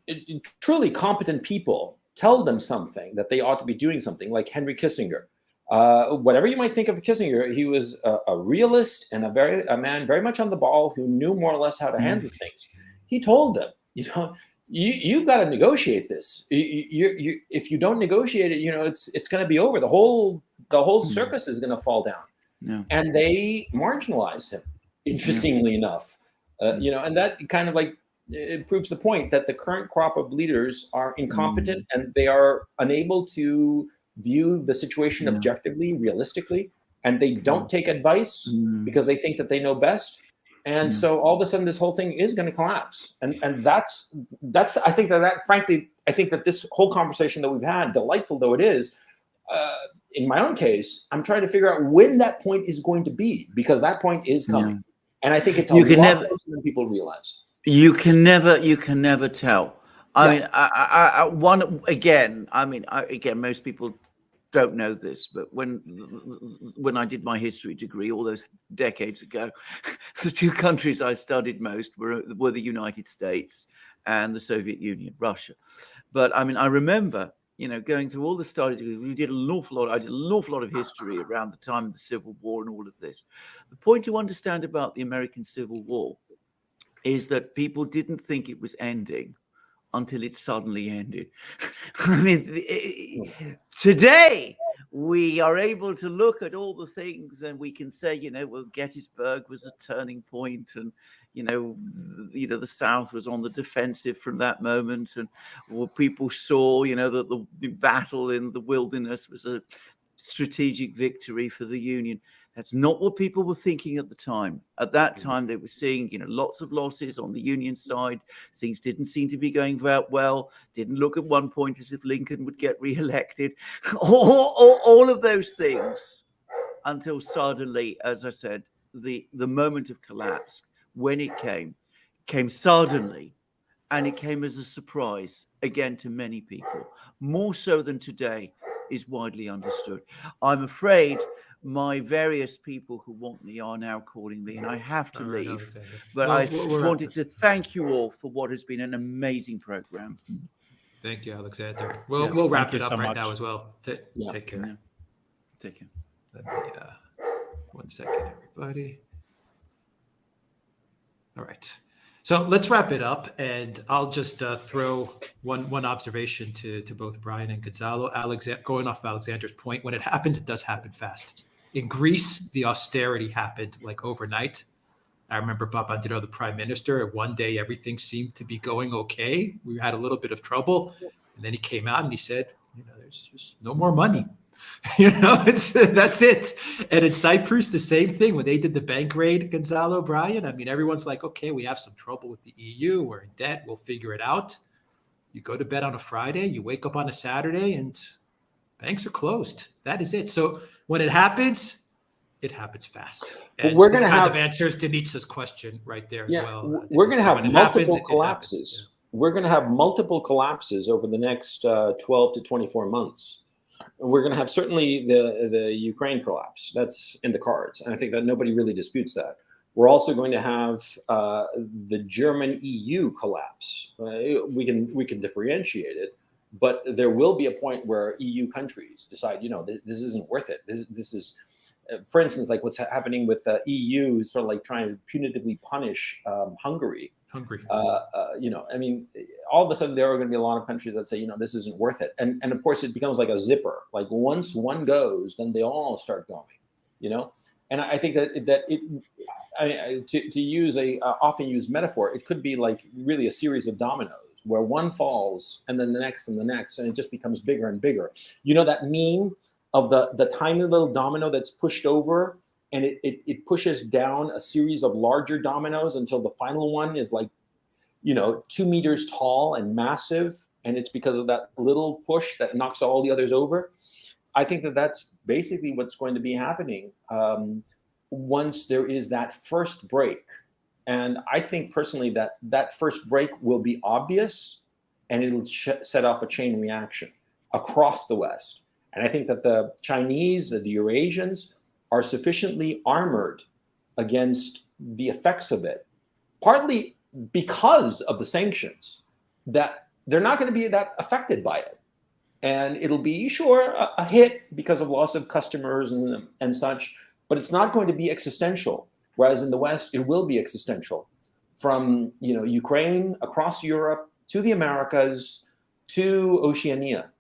truly competent people tell them something, that they ought to be doing something, like Henry Kissinger. Whatever you might think of Kissinger, he was a realist and a man very much on the ball who knew more or less how to handle things. He told them, you've got to negotiate this. If you don't negotiate it, it's going to be over. The whole circus is going to fall down. Yeah. And they marginalized him, interestingly enough. And that kind of it proves the point that the current crop of leaders are incompetent and they are unable to view the situation objectively, realistically, and they don't take advice because they think that they know best. And so all of a sudden this whole thing is going to collapse. And that's I think that frankly, I think that this whole conversation that we've had, delightful though it is, in my own case, I'm trying to figure out when that point is going to be, because that point is coming. And I think it's a lot closer than people realize. You can never tell. Again, most people don't know this, but when I did my history degree all those decades ago, the two countries I studied most were the United States and the Soviet Union, Russia. But I remember, going through all the studies. We did an awful lot. I did an awful lot of history around the time of the Civil War and all of this. The point to understand about the American Civil War is that people didn't think it was ending until it suddenly ended. Today we are able to look at all the things and we can say, well, Gettysburg was a turning point, and the South was on the defensive from that moment, and people saw, that the battle in the wilderness was a strategic victory for the Union. That's not what people were thinking at the time. At that time, they were seeing, lots of losses on the Union side. Things didn't seem to be going well. Didn't look at one point as if Lincoln would get reelected. All of those things, until suddenly, as I said, the moment of collapse, when it came suddenly, and it came as a surprise, again, to many people, more so than today is widely understood. I'm afraid my various people who want me are now calling me, and I have to leave. But I wanted to thank you all for what has been an amazing program. Thank you, Alexander. We'll wrap it up right now as well. Take care. Yeah. Take care. Let me 1 second, everybody. All right. So let's wrap it up, and I'll just throw one observation to both Brian and Gonzalo. Going off of Alexander's point, when it happens, it does happen fast. In Greece, the austerity happened like overnight. I remember Babandreou, the prime minister, one day everything seemed to be going okay. We had a little bit of trouble, and then he came out and he said, there's just no more money. That's it. And in Cyprus, the same thing. When they did the bank raid, Gonzalo, Brian, everyone's like, okay, we have some trouble with the EU. We're in debt. We'll figure it out. You go to bed on a Friday, you wake up on a Saturday, and Banks are closed. That is it. So when it happens fast. And we're this gonna kind have of answers Denise's question right there as well. we're going to have When it multiple happens, it collapses. happens. We're going to have multiple collapses over the next 12 to 24 months. We're going to have certainly the Ukraine collapse. That's in the cards. And I think that nobody really disputes that. We're also going to have the German EU collapse. We can differentiate it, but there will be a point where EU countries decide, this isn't worth it. This is, for instance, like what's happening with EU, sort of like trying to punitively punish Hungary. I mean, all of a sudden there are going to be a lot of countries that say, this isn't worth it. And of course it becomes like a zipper. Like once one goes, then they all start going, And I think to use a often used metaphor, it could be like really a series of dominoes where one falls and then the next and the next, and it just becomes bigger and bigger. That meme of the tiny little domino that's pushed over, and it pushes down a series of larger dominoes until the final one is like, 2 meters tall and massive. And it's because of that little push that knocks all the others over. I think that's basically what's going to be happening once there is that first break. And I think personally that first break will be obvious, and it'll set off a chain reaction across the West. And I think that the Chinese, the Eurasians, are sufficiently armored against the effects of it, partly because of the sanctions, that they're not going to be that affected by it. And it'll be, sure, a hit because of loss of customers and such, but it's not going to be existential. Whereas in the West, it will be existential. From Ukraine, across Europe, to the Americas, to Oceania.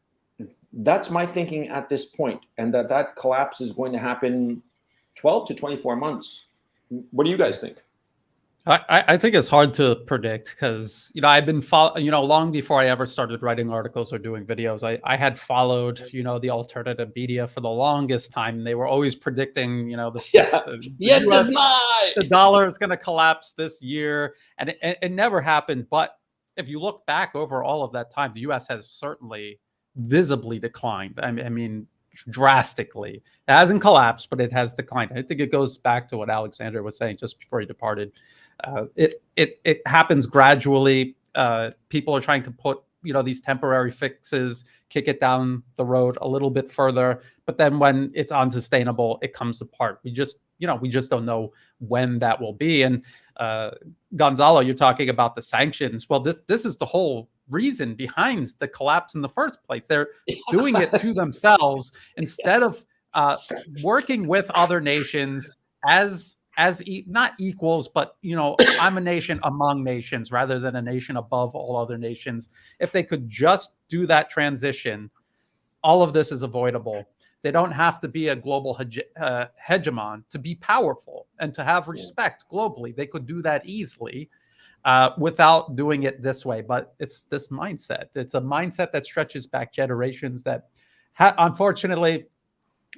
That's my thinking at this point, and that collapse is going to happen 12 to 24 months. What do you guys think? I think it's hard to predict because, I've been long before I ever started writing articles or doing videos, I had followed, the alternative media for the longest time. They were always predicting, the dollar is going to collapse this year, and it never happened. But if you look back over all of that time, the U.S. has certainly visibly declined. I mean, drastically. It hasn't collapsed, but it has declined. I think it goes back to what Alexander was saying just before he departed. It happens gradually. People are trying to put these temporary fixes, kick it down the road a little bit further, but then when it's unsustainable, it comes apart. We just don't know when that will be. And Gonzalo, you're talking about the sanctions. Well, this is the whole reason behind the collapse in the first place. They're doing it to themselves instead of working with other nations as not equals, but I'm a nation among nations rather than a nation above all other nations. If they could just do that transition, all of this is avoidable. They don't have to be a global hegemon to be powerful and to have respect globally. They could do that easily without doing it this way. But it's this mindset. It's a mindset that stretches back generations that unfortunately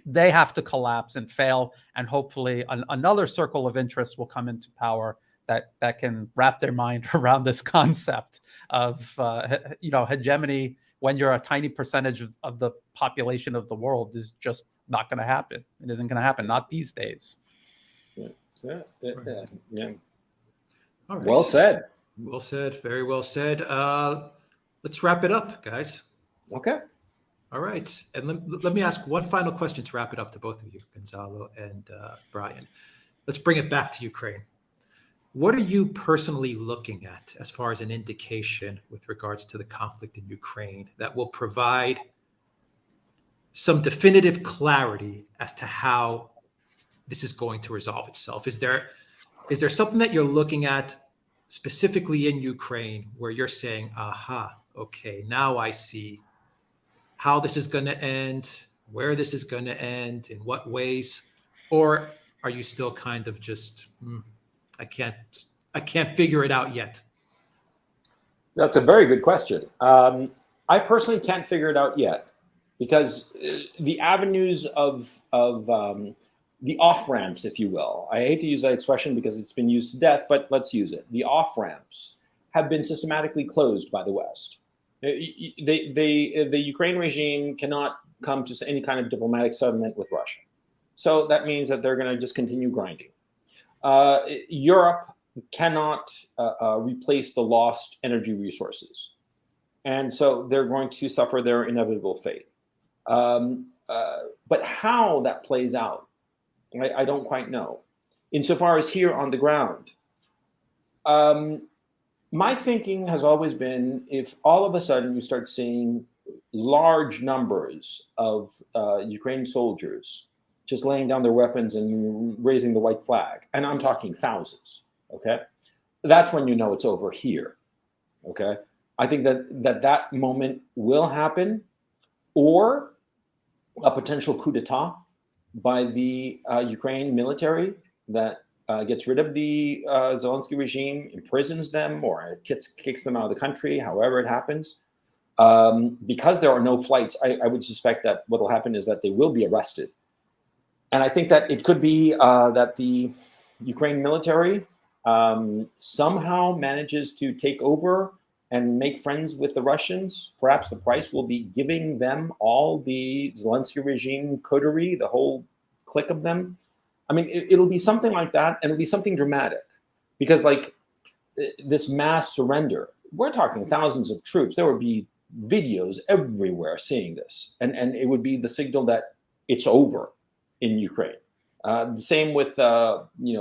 they have to collapse and fail. And hopefully another circle of interest will come into power that can wrap their mind around this concept of hegemony when you're a tiny percentage of the population of the world is just not going to happen. It isn't going to happen. Not these days. Yeah. All right. Well said. Well said. Very well said. Let's wrap it up, guys. Okay. All right. And let me ask one final question to wrap it up to both of you, Gonzalo and Brian. Let's bring it back to Ukraine. What are you personally looking at as far as an indication with regards to the conflict in Ukraine that will provide some definitive clarity as to how this is going to resolve itself? Is there something that you're looking at specifically in Ukraine where you're saying, aha, okay, now I see how this is going to end, where this is going to end, in what ways? Or are you still kind of just, I can't figure it out yet? That's a very good question. I personally can't figure it out yet because the avenues of the off-ramps, if you will, I hate to use that expression because it's been used to death, but let's use it. The off-ramps have been systematically closed by the West. The Ukraine regime cannot come to any kind of diplomatic settlement with Russia. So that means that they're going to just continue grinding. Europe cannot replace the lost energy resources. And so they're going to suffer their inevitable fate. But how that plays out, I don't quite know. Insofar as here on the ground, my thinking has always been, if all of a sudden you start seeing large numbers of Ukrainian soldiers just laying down their weapons and raising the white flag, and I'm talking thousands, okay? That's when you know it's over here, okay? I think that moment will happen, or a potential coup d'etat by the Ukraine military that gets rid of the Zelensky regime, imprisons them, or kicks them out of the country, however it happens. Because there are no flights, I would suspect that what will happen is that they will be arrested. And I think that it could be that the Ukraine military somehow manages to take over and make friends with the Russians. Perhaps the price will be giving them all the Zelensky regime coterie, the whole clique of them. I mean, it'll be something like that, and it'll be something dramatic, because like this mass surrender, we're talking thousands of troops. There would be videos everywhere seeing this, and it would be the signal that it's over in Ukraine. The same with,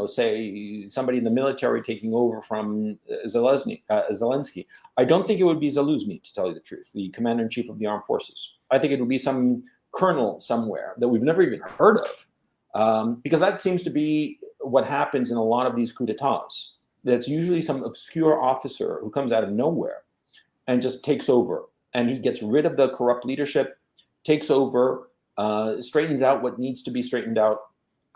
say somebody in the military taking over from Zelensky. I don't think it would be Zaluzny, to tell you the truth, the commander-in-chief of the armed forces. I think it would be some colonel somewhere that we've never even heard of, because that seems to be what happens in a lot of these coups d'etats. That's usually some obscure officer who comes out of nowhere and just takes over, and he gets rid of the corrupt leadership, takes over, straightens out what needs to be straightened out.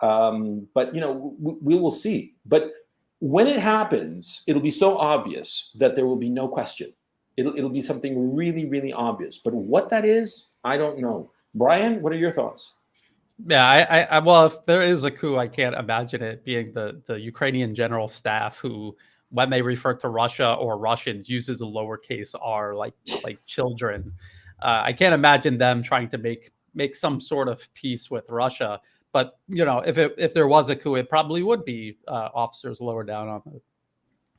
But we will see. But when it happens, it'll be so obvious that there will be no question. It'll be something really, really obvious. But what that is, I don't know. Brian, what are your thoughts? Yeah, well, if there is a coup, I can't imagine it being the Ukrainian general staff who, when they refer to Russia or Russians, uses a lowercase r like children. I can't imagine them trying to make some sort of peace with Russia. But if there was a coup, it probably would be officers lower down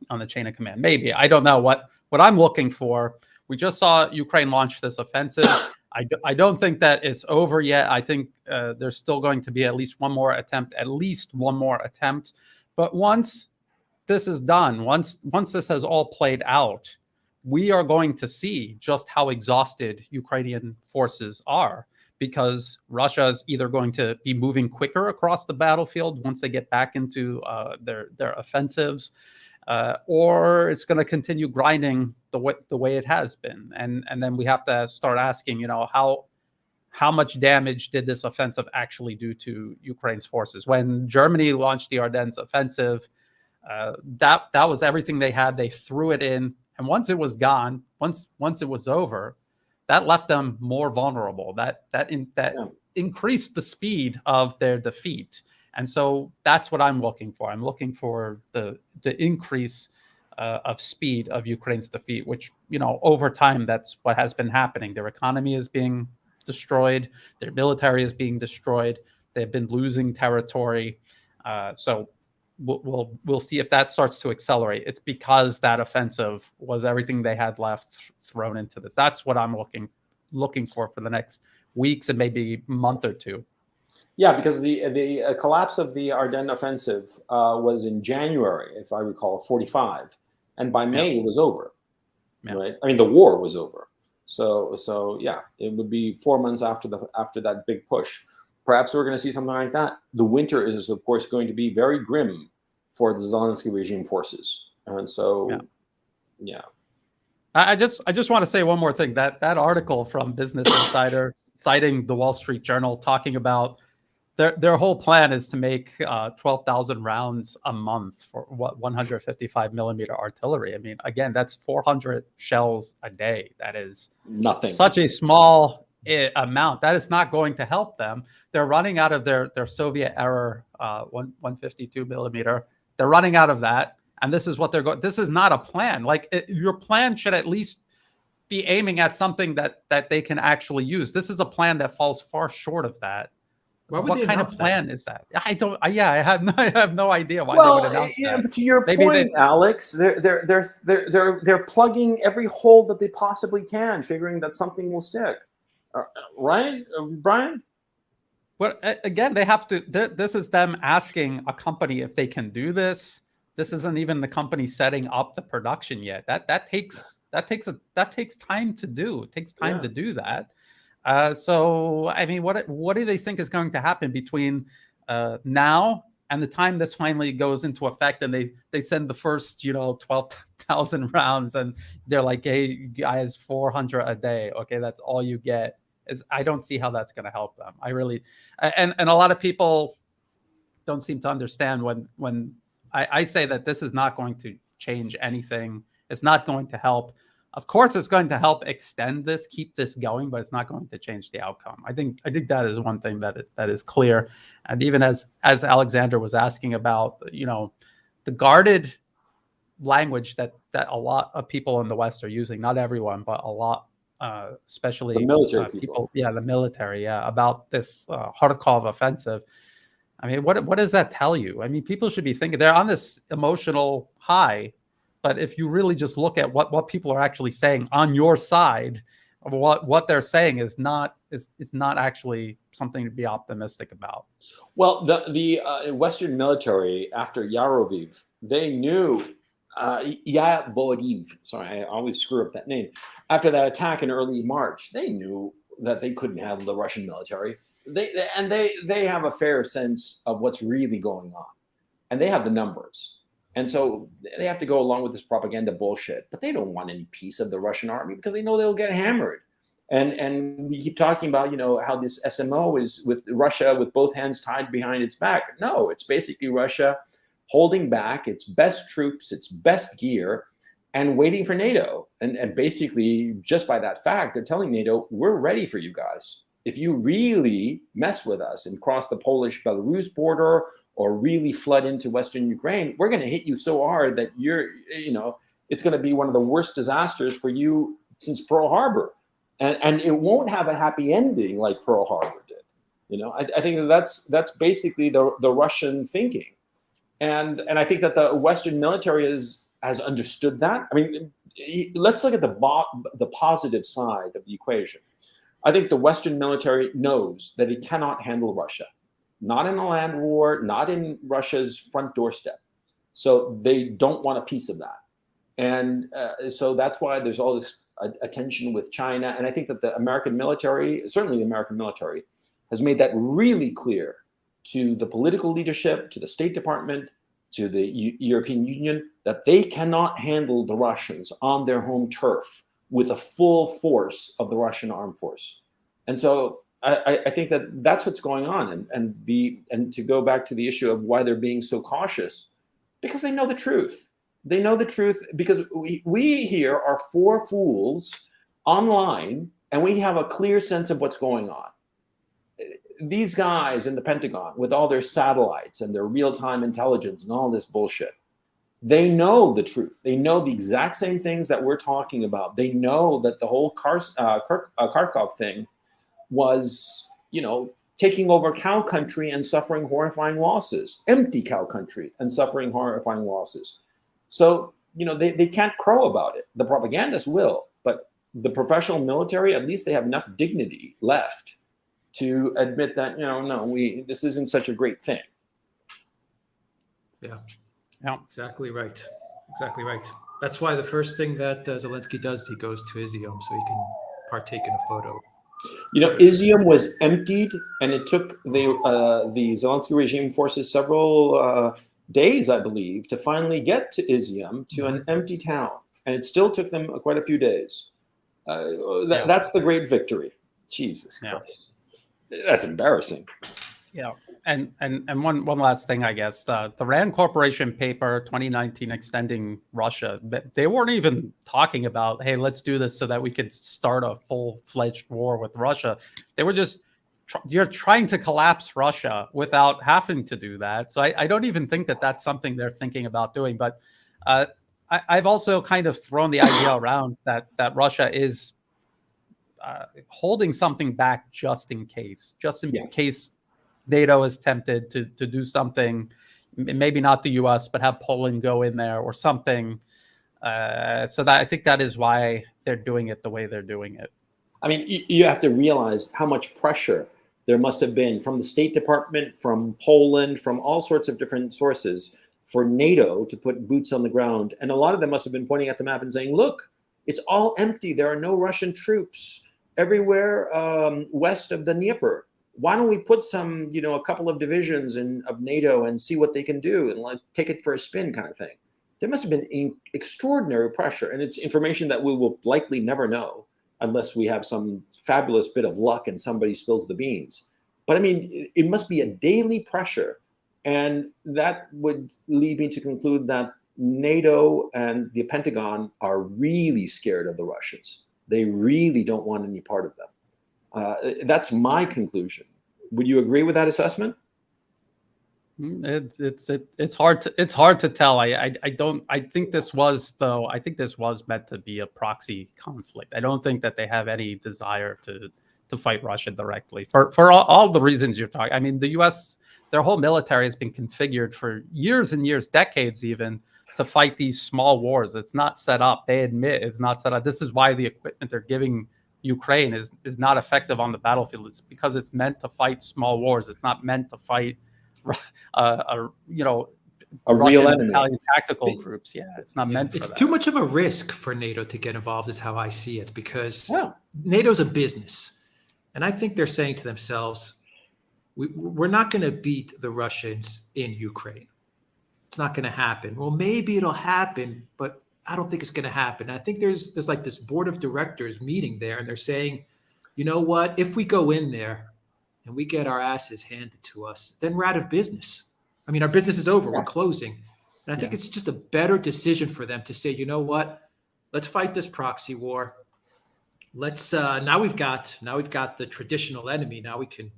on the chain of command. Maybe, I don't know what I'm looking for. We just saw Ukraine launch this offensive. I don't think that it's over yet. I think there's still going to be at least one more attempt. But once this is done, once this has all played out, we are going to see just how exhausted Ukrainian forces are, because Russia is either going to be moving quicker across the battlefield once they get back into their offensives, or it's going to continue grinding the way it has been. And then we have to start asking, how much damage did this offensive actually do to Ukraine's forces? When Germany launched the Ardennes offensive, that was everything they had. They threw it in, and once it was gone, once it was over, that left them more vulnerable. That increased the speed of their defeat. And so that's what I'm looking for. I'm looking for the increase of speed of Ukraine's defeat, which, over time, that's what has been happening. Their economy is being destroyed. Their military is being destroyed. They've been losing territory. So we'll see if that starts to accelerate. It's because that offensive was everything they had left thrown into this. That's what I'm looking for the next weeks and maybe month or two. Yeah, because the collapse of the Ardennes offensive was in January, if I recall, 45, and by May it was over. Yeah. Right? I mean, the war was over. So yeah, it would be 4 months after that big push. Perhaps we're going to see something like that. The winter is, of course, going to be very grim for the Zelensky regime forces, and so yeah. I just want to say one more thing. That article from Business Insider citing the Wall Street Journal talking about their whole plan is to make 12,000 rounds a month for 155 millimeter artillery. I mean, again, that's 400 shells a day. That is nothing. Such a small amount. That is not going to help them. They're running out of their Soviet era 152 millimeter. They're running out of that. And this is what they're going. This is not a plan. Like your plan should at least be aiming at something that they can actually use. This is a plan that falls far short of that. What kind of plan is that? I don't. I have no idea why they would announce that. But to your Maybe point, Alex, they're plugging every hole that they possibly can, figuring that something will stick. Right, Brian? Well, again, they have to. This is them asking a company if they can do this. This isn't even the company setting up the production yet. That takes time to do. It takes time to do that. So, I mean, what do they think is going to happen between now and the time this finally goes into effect, and they send the first 12,000 rounds, and they're like, hey guys, 400 a day, okay, that's all you get. I don't see how that's going to help them. I really, and a lot of people don't seem to understand when I say that this is not going to change anything. It's not going to help. Of course, it's going to help extend this, keep this going, but it's not going to change the outcome. I think that is one thing that is clear. And even as Alexander was asking about, the guarded language that a lot of people in the West are using, not everyone, but a lot, especially the military people. Yeah, the military. Yeah, about this Kharkov offensive. I mean, what does that tell you? I mean, people should be thinking they're on this emotional high. But if you really just look at what people are actually saying on your side, what they're saying is not actually something to be optimistic about. Well, the Western military after Yaroviv, they knew Yavoriv. Sorry, I always screw up that name. After that attack in early March, they knew that they couldn't handle the Russian military. They have a fair sense of what's really going on, and they have the numbers. And so they have to go along with this propaganda bullshit, but they don't want any piece of the Russian army because they know they'll get hammered. And we keep talking about, how this SMO is with Russia with both hands tied behind its back. No, it's basically Russia holding back its best troops, its best gear, and waiting for NATO. And basically, just by that fact, they're telling NATO, we're ready for you guys. If you really mess with us and cross the Polish-Belarus border, or really flood into Western Ukraine, we're going to hit you so hard that it's going to be one of the worst disasters for you since Pearl Harbor. And it won't have a happy ending like Pearl Harbor did. I think that's basically the Russian thinking. And I think that the Western military has understood that. I mean, let's look at the positive side of the equation. I think the Western military knows that it cannot handle Russia. Not in a land war, not in Russia's front doorstep. So they don't want a piece of that. And so that's why there's all this attention with China. And I think that the American military, certainly the American military, has made that really clear to the political leadership, to the State Department, to the European Union, that they cannot handle the Russians on their home turf with a full force of the Russian armed force. And so I think that that's what's going on, and to go back to the issue of why they're being so cautious, because they know the truth. They know the truth because we here are four fools online, and we have a clear sense of what's going on. These guys in the Pentagon, with all their satellites and their real-time intelligence and all this bullshit, they know the truth. They know the exact same things that we're talking about. They know that the whole Kharkov thing was, taking over cow country and suffering horrifying losses, empty cow country and suffering horrifying losses. So, they can't crow about it. The propagandists will, but the professional military, at least they have enough dignity left to admit that, this isn't such a great thing. Yeah, yeah, exactly right. Exactly right. That's why the first thing that Zelensky does, he goes to Izium so he can partake in a photo. Izium was emptied, and it took the Zelensky regime forces several days, I believe, to finally get to Izium, to an empty town. And it still took them quite a few days. That's the great victory. Jesus Christ. That's embarrassing. Yeah. And one last thing, I guess, the Rand Corporation paper 2019 extending Russia, they weren't even talking about, hey, let's do this so that we could start a full-fledged war with Russia. They were just, you're trying to collapse Russia without having to do that. So I don't even think that that's something they're thinking about doing. But I've also kind of thrown the idea around that Russia is holding something back just in case case NATO is tempted to do something, maybe not the U.S., but have Poland go in there or something. So that I think that is why they're doing it the way they're doing it. I mean, you have to realize how much pressure there must have been from the State Department, from Poland, from all sorts of different sources for NATO to put boots on the ground. And a lot of them must have been pointing at the map and saying, look, it's all empty. There are no Russian troops everywhere west of the Dnieper. Why don't we put some, a couple of divisions of NATO and see what they can do and like take it for a spin kind of thing. There must have been extraordinary pressure. And it's information that we will likely never know unless we have some fabulous bit of luck and somebody spills the beans. But I mean, it must be a daily pressure. And that would lead me to conclude that NATO and the Pentagon are really scared of the Russians. They really don't want any part of them. That's my conclusion. Would you agree with that assessment? It's hard to tell. I think this was meant to be a proxy conflict. I don't think that they have any desire to fight Russia directly for all the reasons you're talking. I mean, the U.S., their whole military has been configured for years and years, decades even, to fight these small wars. It's not set up. They admit it's not set up. This is why the equipment they're giving Ukraine is not effective on the battlefield. It's because it's meant to fight small wars. It's not meant to fight a real enemy. Italian tactical groups. Yeah, it's not meant for it's that. too much of a risk for NATO to get involved is how I see it, because NATO's a business. And I think they're saying to themselves, we're not going to beat the Russians in Ukraine. It's not going to happen. Well, maybe it'll happen, but I don't think it's going to happen. I think there's like this board of directors meeting there, and they're saying, you know what, if we go in there and we get our asses handed to us, then we're out of business. I mean, our business is over. We're closing. And I think it's just a better decision for them to say, you know what, let's fight this proxy war. Let's now we've got the traditional enemy. Now we can,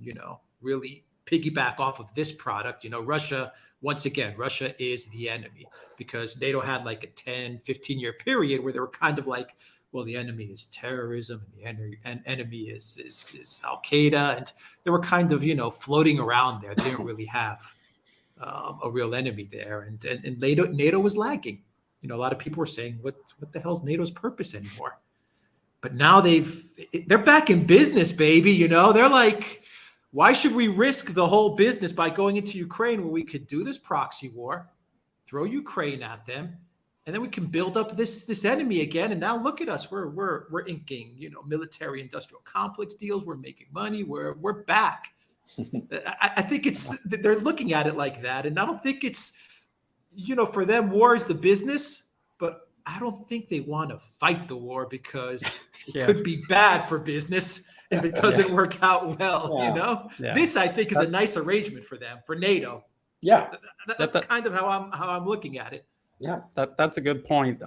really piggyback off of this product. Russia, once again, Russia is the enemy, because NATO had like a 10, 15-year period where they were kind of like, well, the enemy is terrorism and the enemy is Al-Qaeda. And they were kind of, floating around there. They didn't really have a real enemy there. And NATO was lagging. A lot of people were saying, what the hell's NATO's purpose anymore? But now they're back in business, baby. They're like, why should we risk the whole business by going into Ukraine when we could do this proxy war, throw Ukraine at them, and then we can build up this enemy again? And now look at us. We're inking, military industrial complex deals. We're making money. We're back. I think they're looking at it like that. And I don't think it's, for them, war is the business, but I don't think they want to fight the war because it could be bad for business if it doesn't work out well. This, I think, is a nice arrangement for them, for NATO. Yeah, that's kind of how I'm looking at it. Yeah, that's a good point.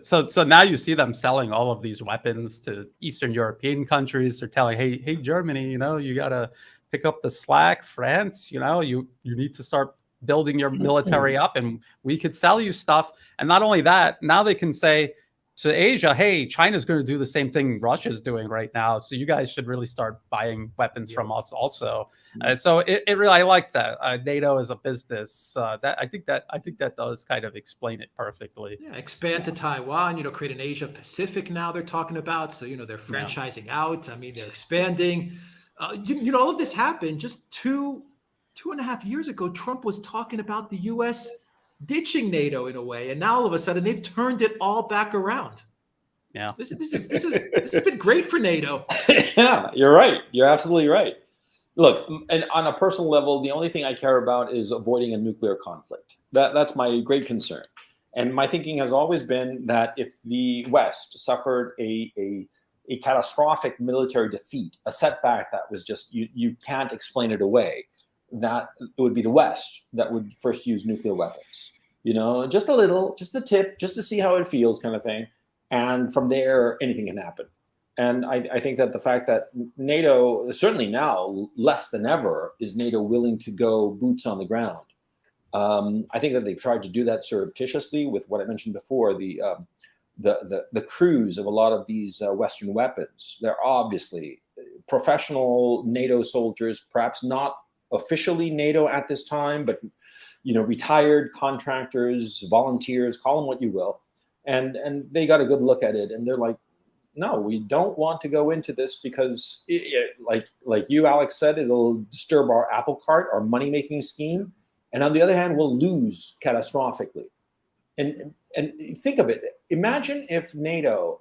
So now you see them selling all of these weapons to Eastern European countries. They're telling, hey, Germany, you got to pick up the slack. France, you need to start building your military up, and we could sell you stuff. And not only that, now they can say to Asia, hey, China's going to do the same thing Russia's doing right now, so you guys should really start buying weapons from us also. So it really, I like that. NATO is a business. That I think that does kind of explain it perfectly. Yeah, expand to Taiwan. Create an Asia Pacific. Now they're talking about. So they're franchising out. I mean, they're expanding. All of this happened just 2.5 years ago. Trump was talking about the U.S. ditching NATO in a way, and now all of a sudden they've turned it all back around. Yeah, this has been great for NATO. Yeah, you're right. You're absolutely right. Look, and on a personal level, the only thing I care about is avoiding a nuclear conflict. That's my great concern. And my thinking has always been that if the West suffered a catastrophic military defeat, a setback that was just you can't explain it away, that it would be the West that would first use nuclear weapons. Just a little, just a tip, just to see how it feels, kind of thing. And from there, anything can happen. And I think that the fact that NATO, certainly now, less than ever, is NATO willing to go boots on the ground I think that they've tried to do that surreptitiously with what I mentioned before, the crews of a lot of these Western weapons. They're obviously professional NATO soldiers, perhaps not officially NATO at this time, but retired contractors, volunteers, call them what you will, and they got a good look at it, and they're like, no, we don't want to go into this because, like you, Alex, said, it'll disturb our apple cart, our money-making scheme, and on the other hand, we'll lose catastrophically. And think of it. Imagine if NATO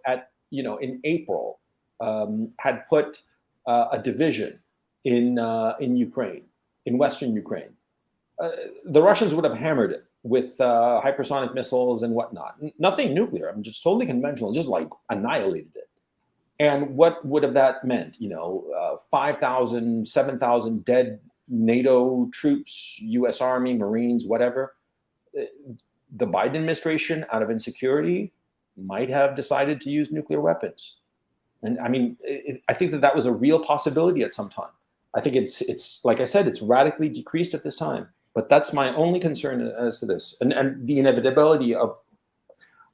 in April had put a division in Ukraine, in Western Ukraine. The Russians would have hammered it with hypersonic missiles and whatnot. Nothing nuclear. I'm just totally conventional, just like annihilated it. And what would have that meant? 5,000, 7,000 dead NATO troops, U.S. Army, Marines, whatever. The Biden administration, out of insecurity, might have decided to use nuclear weapons. And I mean, I think that was a real possibility at some time. I think it's like I said, it's radically decreased at this time. But that's my only concern as to this, and the inevitability of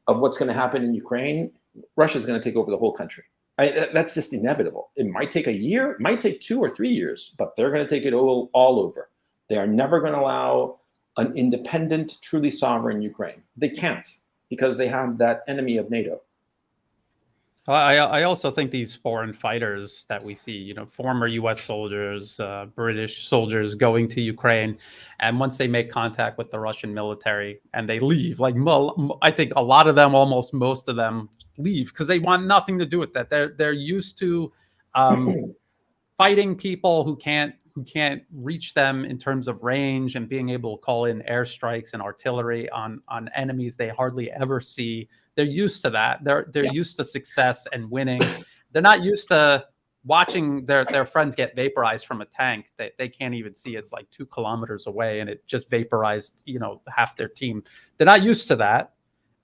what's going to happen in Ukraine. Russia's going to take over the whole country. That's just inevitable. It might take a year, it might take 2 or 3 years, but they're going to take it all over. They are never going to allow an independent, truly sovereign Ukraine. They can't, because they have that enemy of NATO. I also think these foreign fighters that we see, former U.S. soldiers, British soldiers going to Ukraine, and once they make contact with the Russian military and they leave, like I think a lot of them, almost most of them, leave because they want nothing to do with that. They're used to fighting people who can't reach them in terms of range, and being able to call in airstrikes and artillery on enemies they hardly ever see. They're used to that. They're used to success and winning. They're not used to watching their friends get vaporized from a tank that they can't even see. It's like 2 kilometers away, and it just vaporized, half their team. They're not used to that,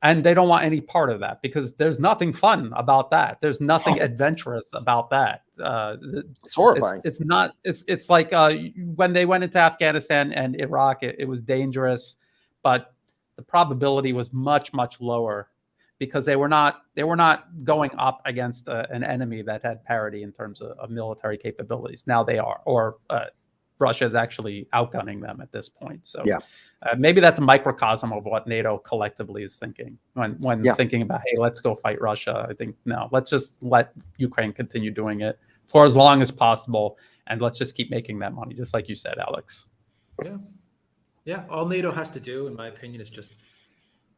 and they don't want any part of that, because there's nothing fun about that. There's nothing adventurous about that. It's horrifying. It's like when they went into Afghanistan and Iraq, it was dangerous, but the probability was much, much lower, because they were not going up against an enemy that had parity in terms of military capabilities. Now they are, or Russia is actually outgunning them at this point. So maybe that's a microcosm of what NATO collectively is thinking when thinking about, hey, let's go fight Russia. I think, no, let's just let Ukraine continue doing it for as long as possible, and let's just keep making that money, just like you said, Alex. Yeah. All NATO has to do, in my opinion, is just,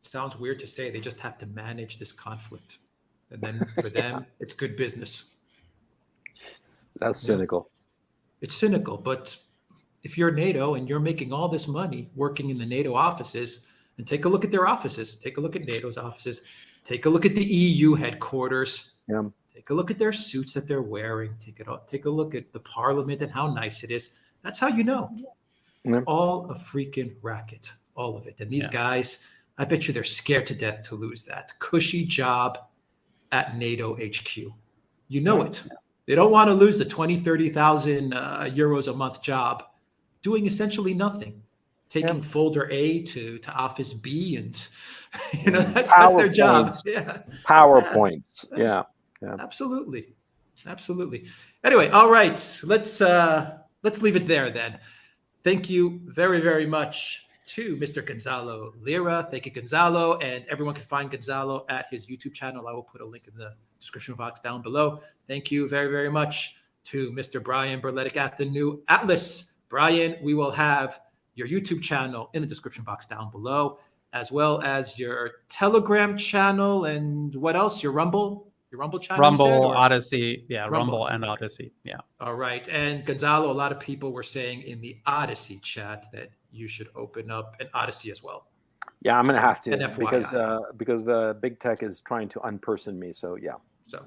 sounds weird to say, they just have to manage this conflict, and then for them it's good business. That's cynical. It's cynical, but if you're NATO and you're making all this money working in the NATO offices, and take a look at their offices, take a look at NATO's offices, take a look at the EU headquarters, take a look at their suits that they're wearing, take a look at the parliament and how nice it is. That's how you know. It's all a freaking racket, all of it. And these guys, I bet you they're scared to death to lose that cushy job at NATO HQ. You know it. They don't want to lose the 20, 30,000 euros a month job doing essentially nothing, taking folder A to office B, and that's their job. PowerPoints. Yeah. Absolutely. Anyway, all right. Let's leave it there then. Thank you very, very much to Mr. Gonzalo Lira. Thank you, Gonzalo. And everyone can find Gonzalo at his YouTube channel. I will put a link in the description box down below. Thank you very, very much to Mr. Brian Berletic at the new Atlas. Brian, we will have your YouTube channel in the description box down below, as well as your Telegram channel, and what else? Your Rumble channel? Rumble, Odyssey. Yeah, Rumble and Odyssey. Yeah. All right. And Gonzalo, a lot of people were saying in the Odyssey chat that you should open up an Odyssey as well. Yeah, I'm going to have to, because the big tech is trying to unperson me. So yeah. So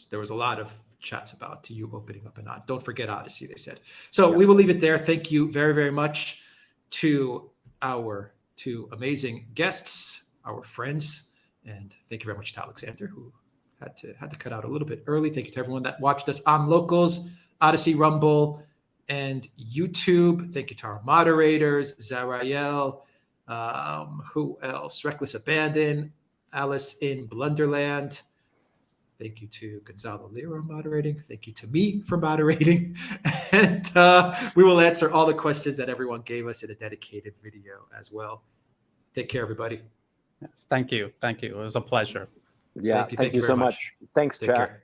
there was a lot of chats about you opening up an Odyssey. Don't forget Odyssey, they said. So we will leave it there. Thank you very, very much to our 2 amazing guests, our friends, and thank you very much to Alexander, who had to cut out a little bit early. Thank you to everyone that watched us on Locals, Odyssey, Rumble, and YouTube. Thank you to our moderators, Zarael, Who else? Reckless Abandon, Alice in Blunderland. Thank you to Gonzalo Lira moderating. Thank you to me for moderating. And we will answer all the questions that everyone gave us in a dedicated video as well. Take care, everybody. Yes, thank you. Thank you. It was a pleasure. Yeah, thank you so very much. Thanks, Take chat. care.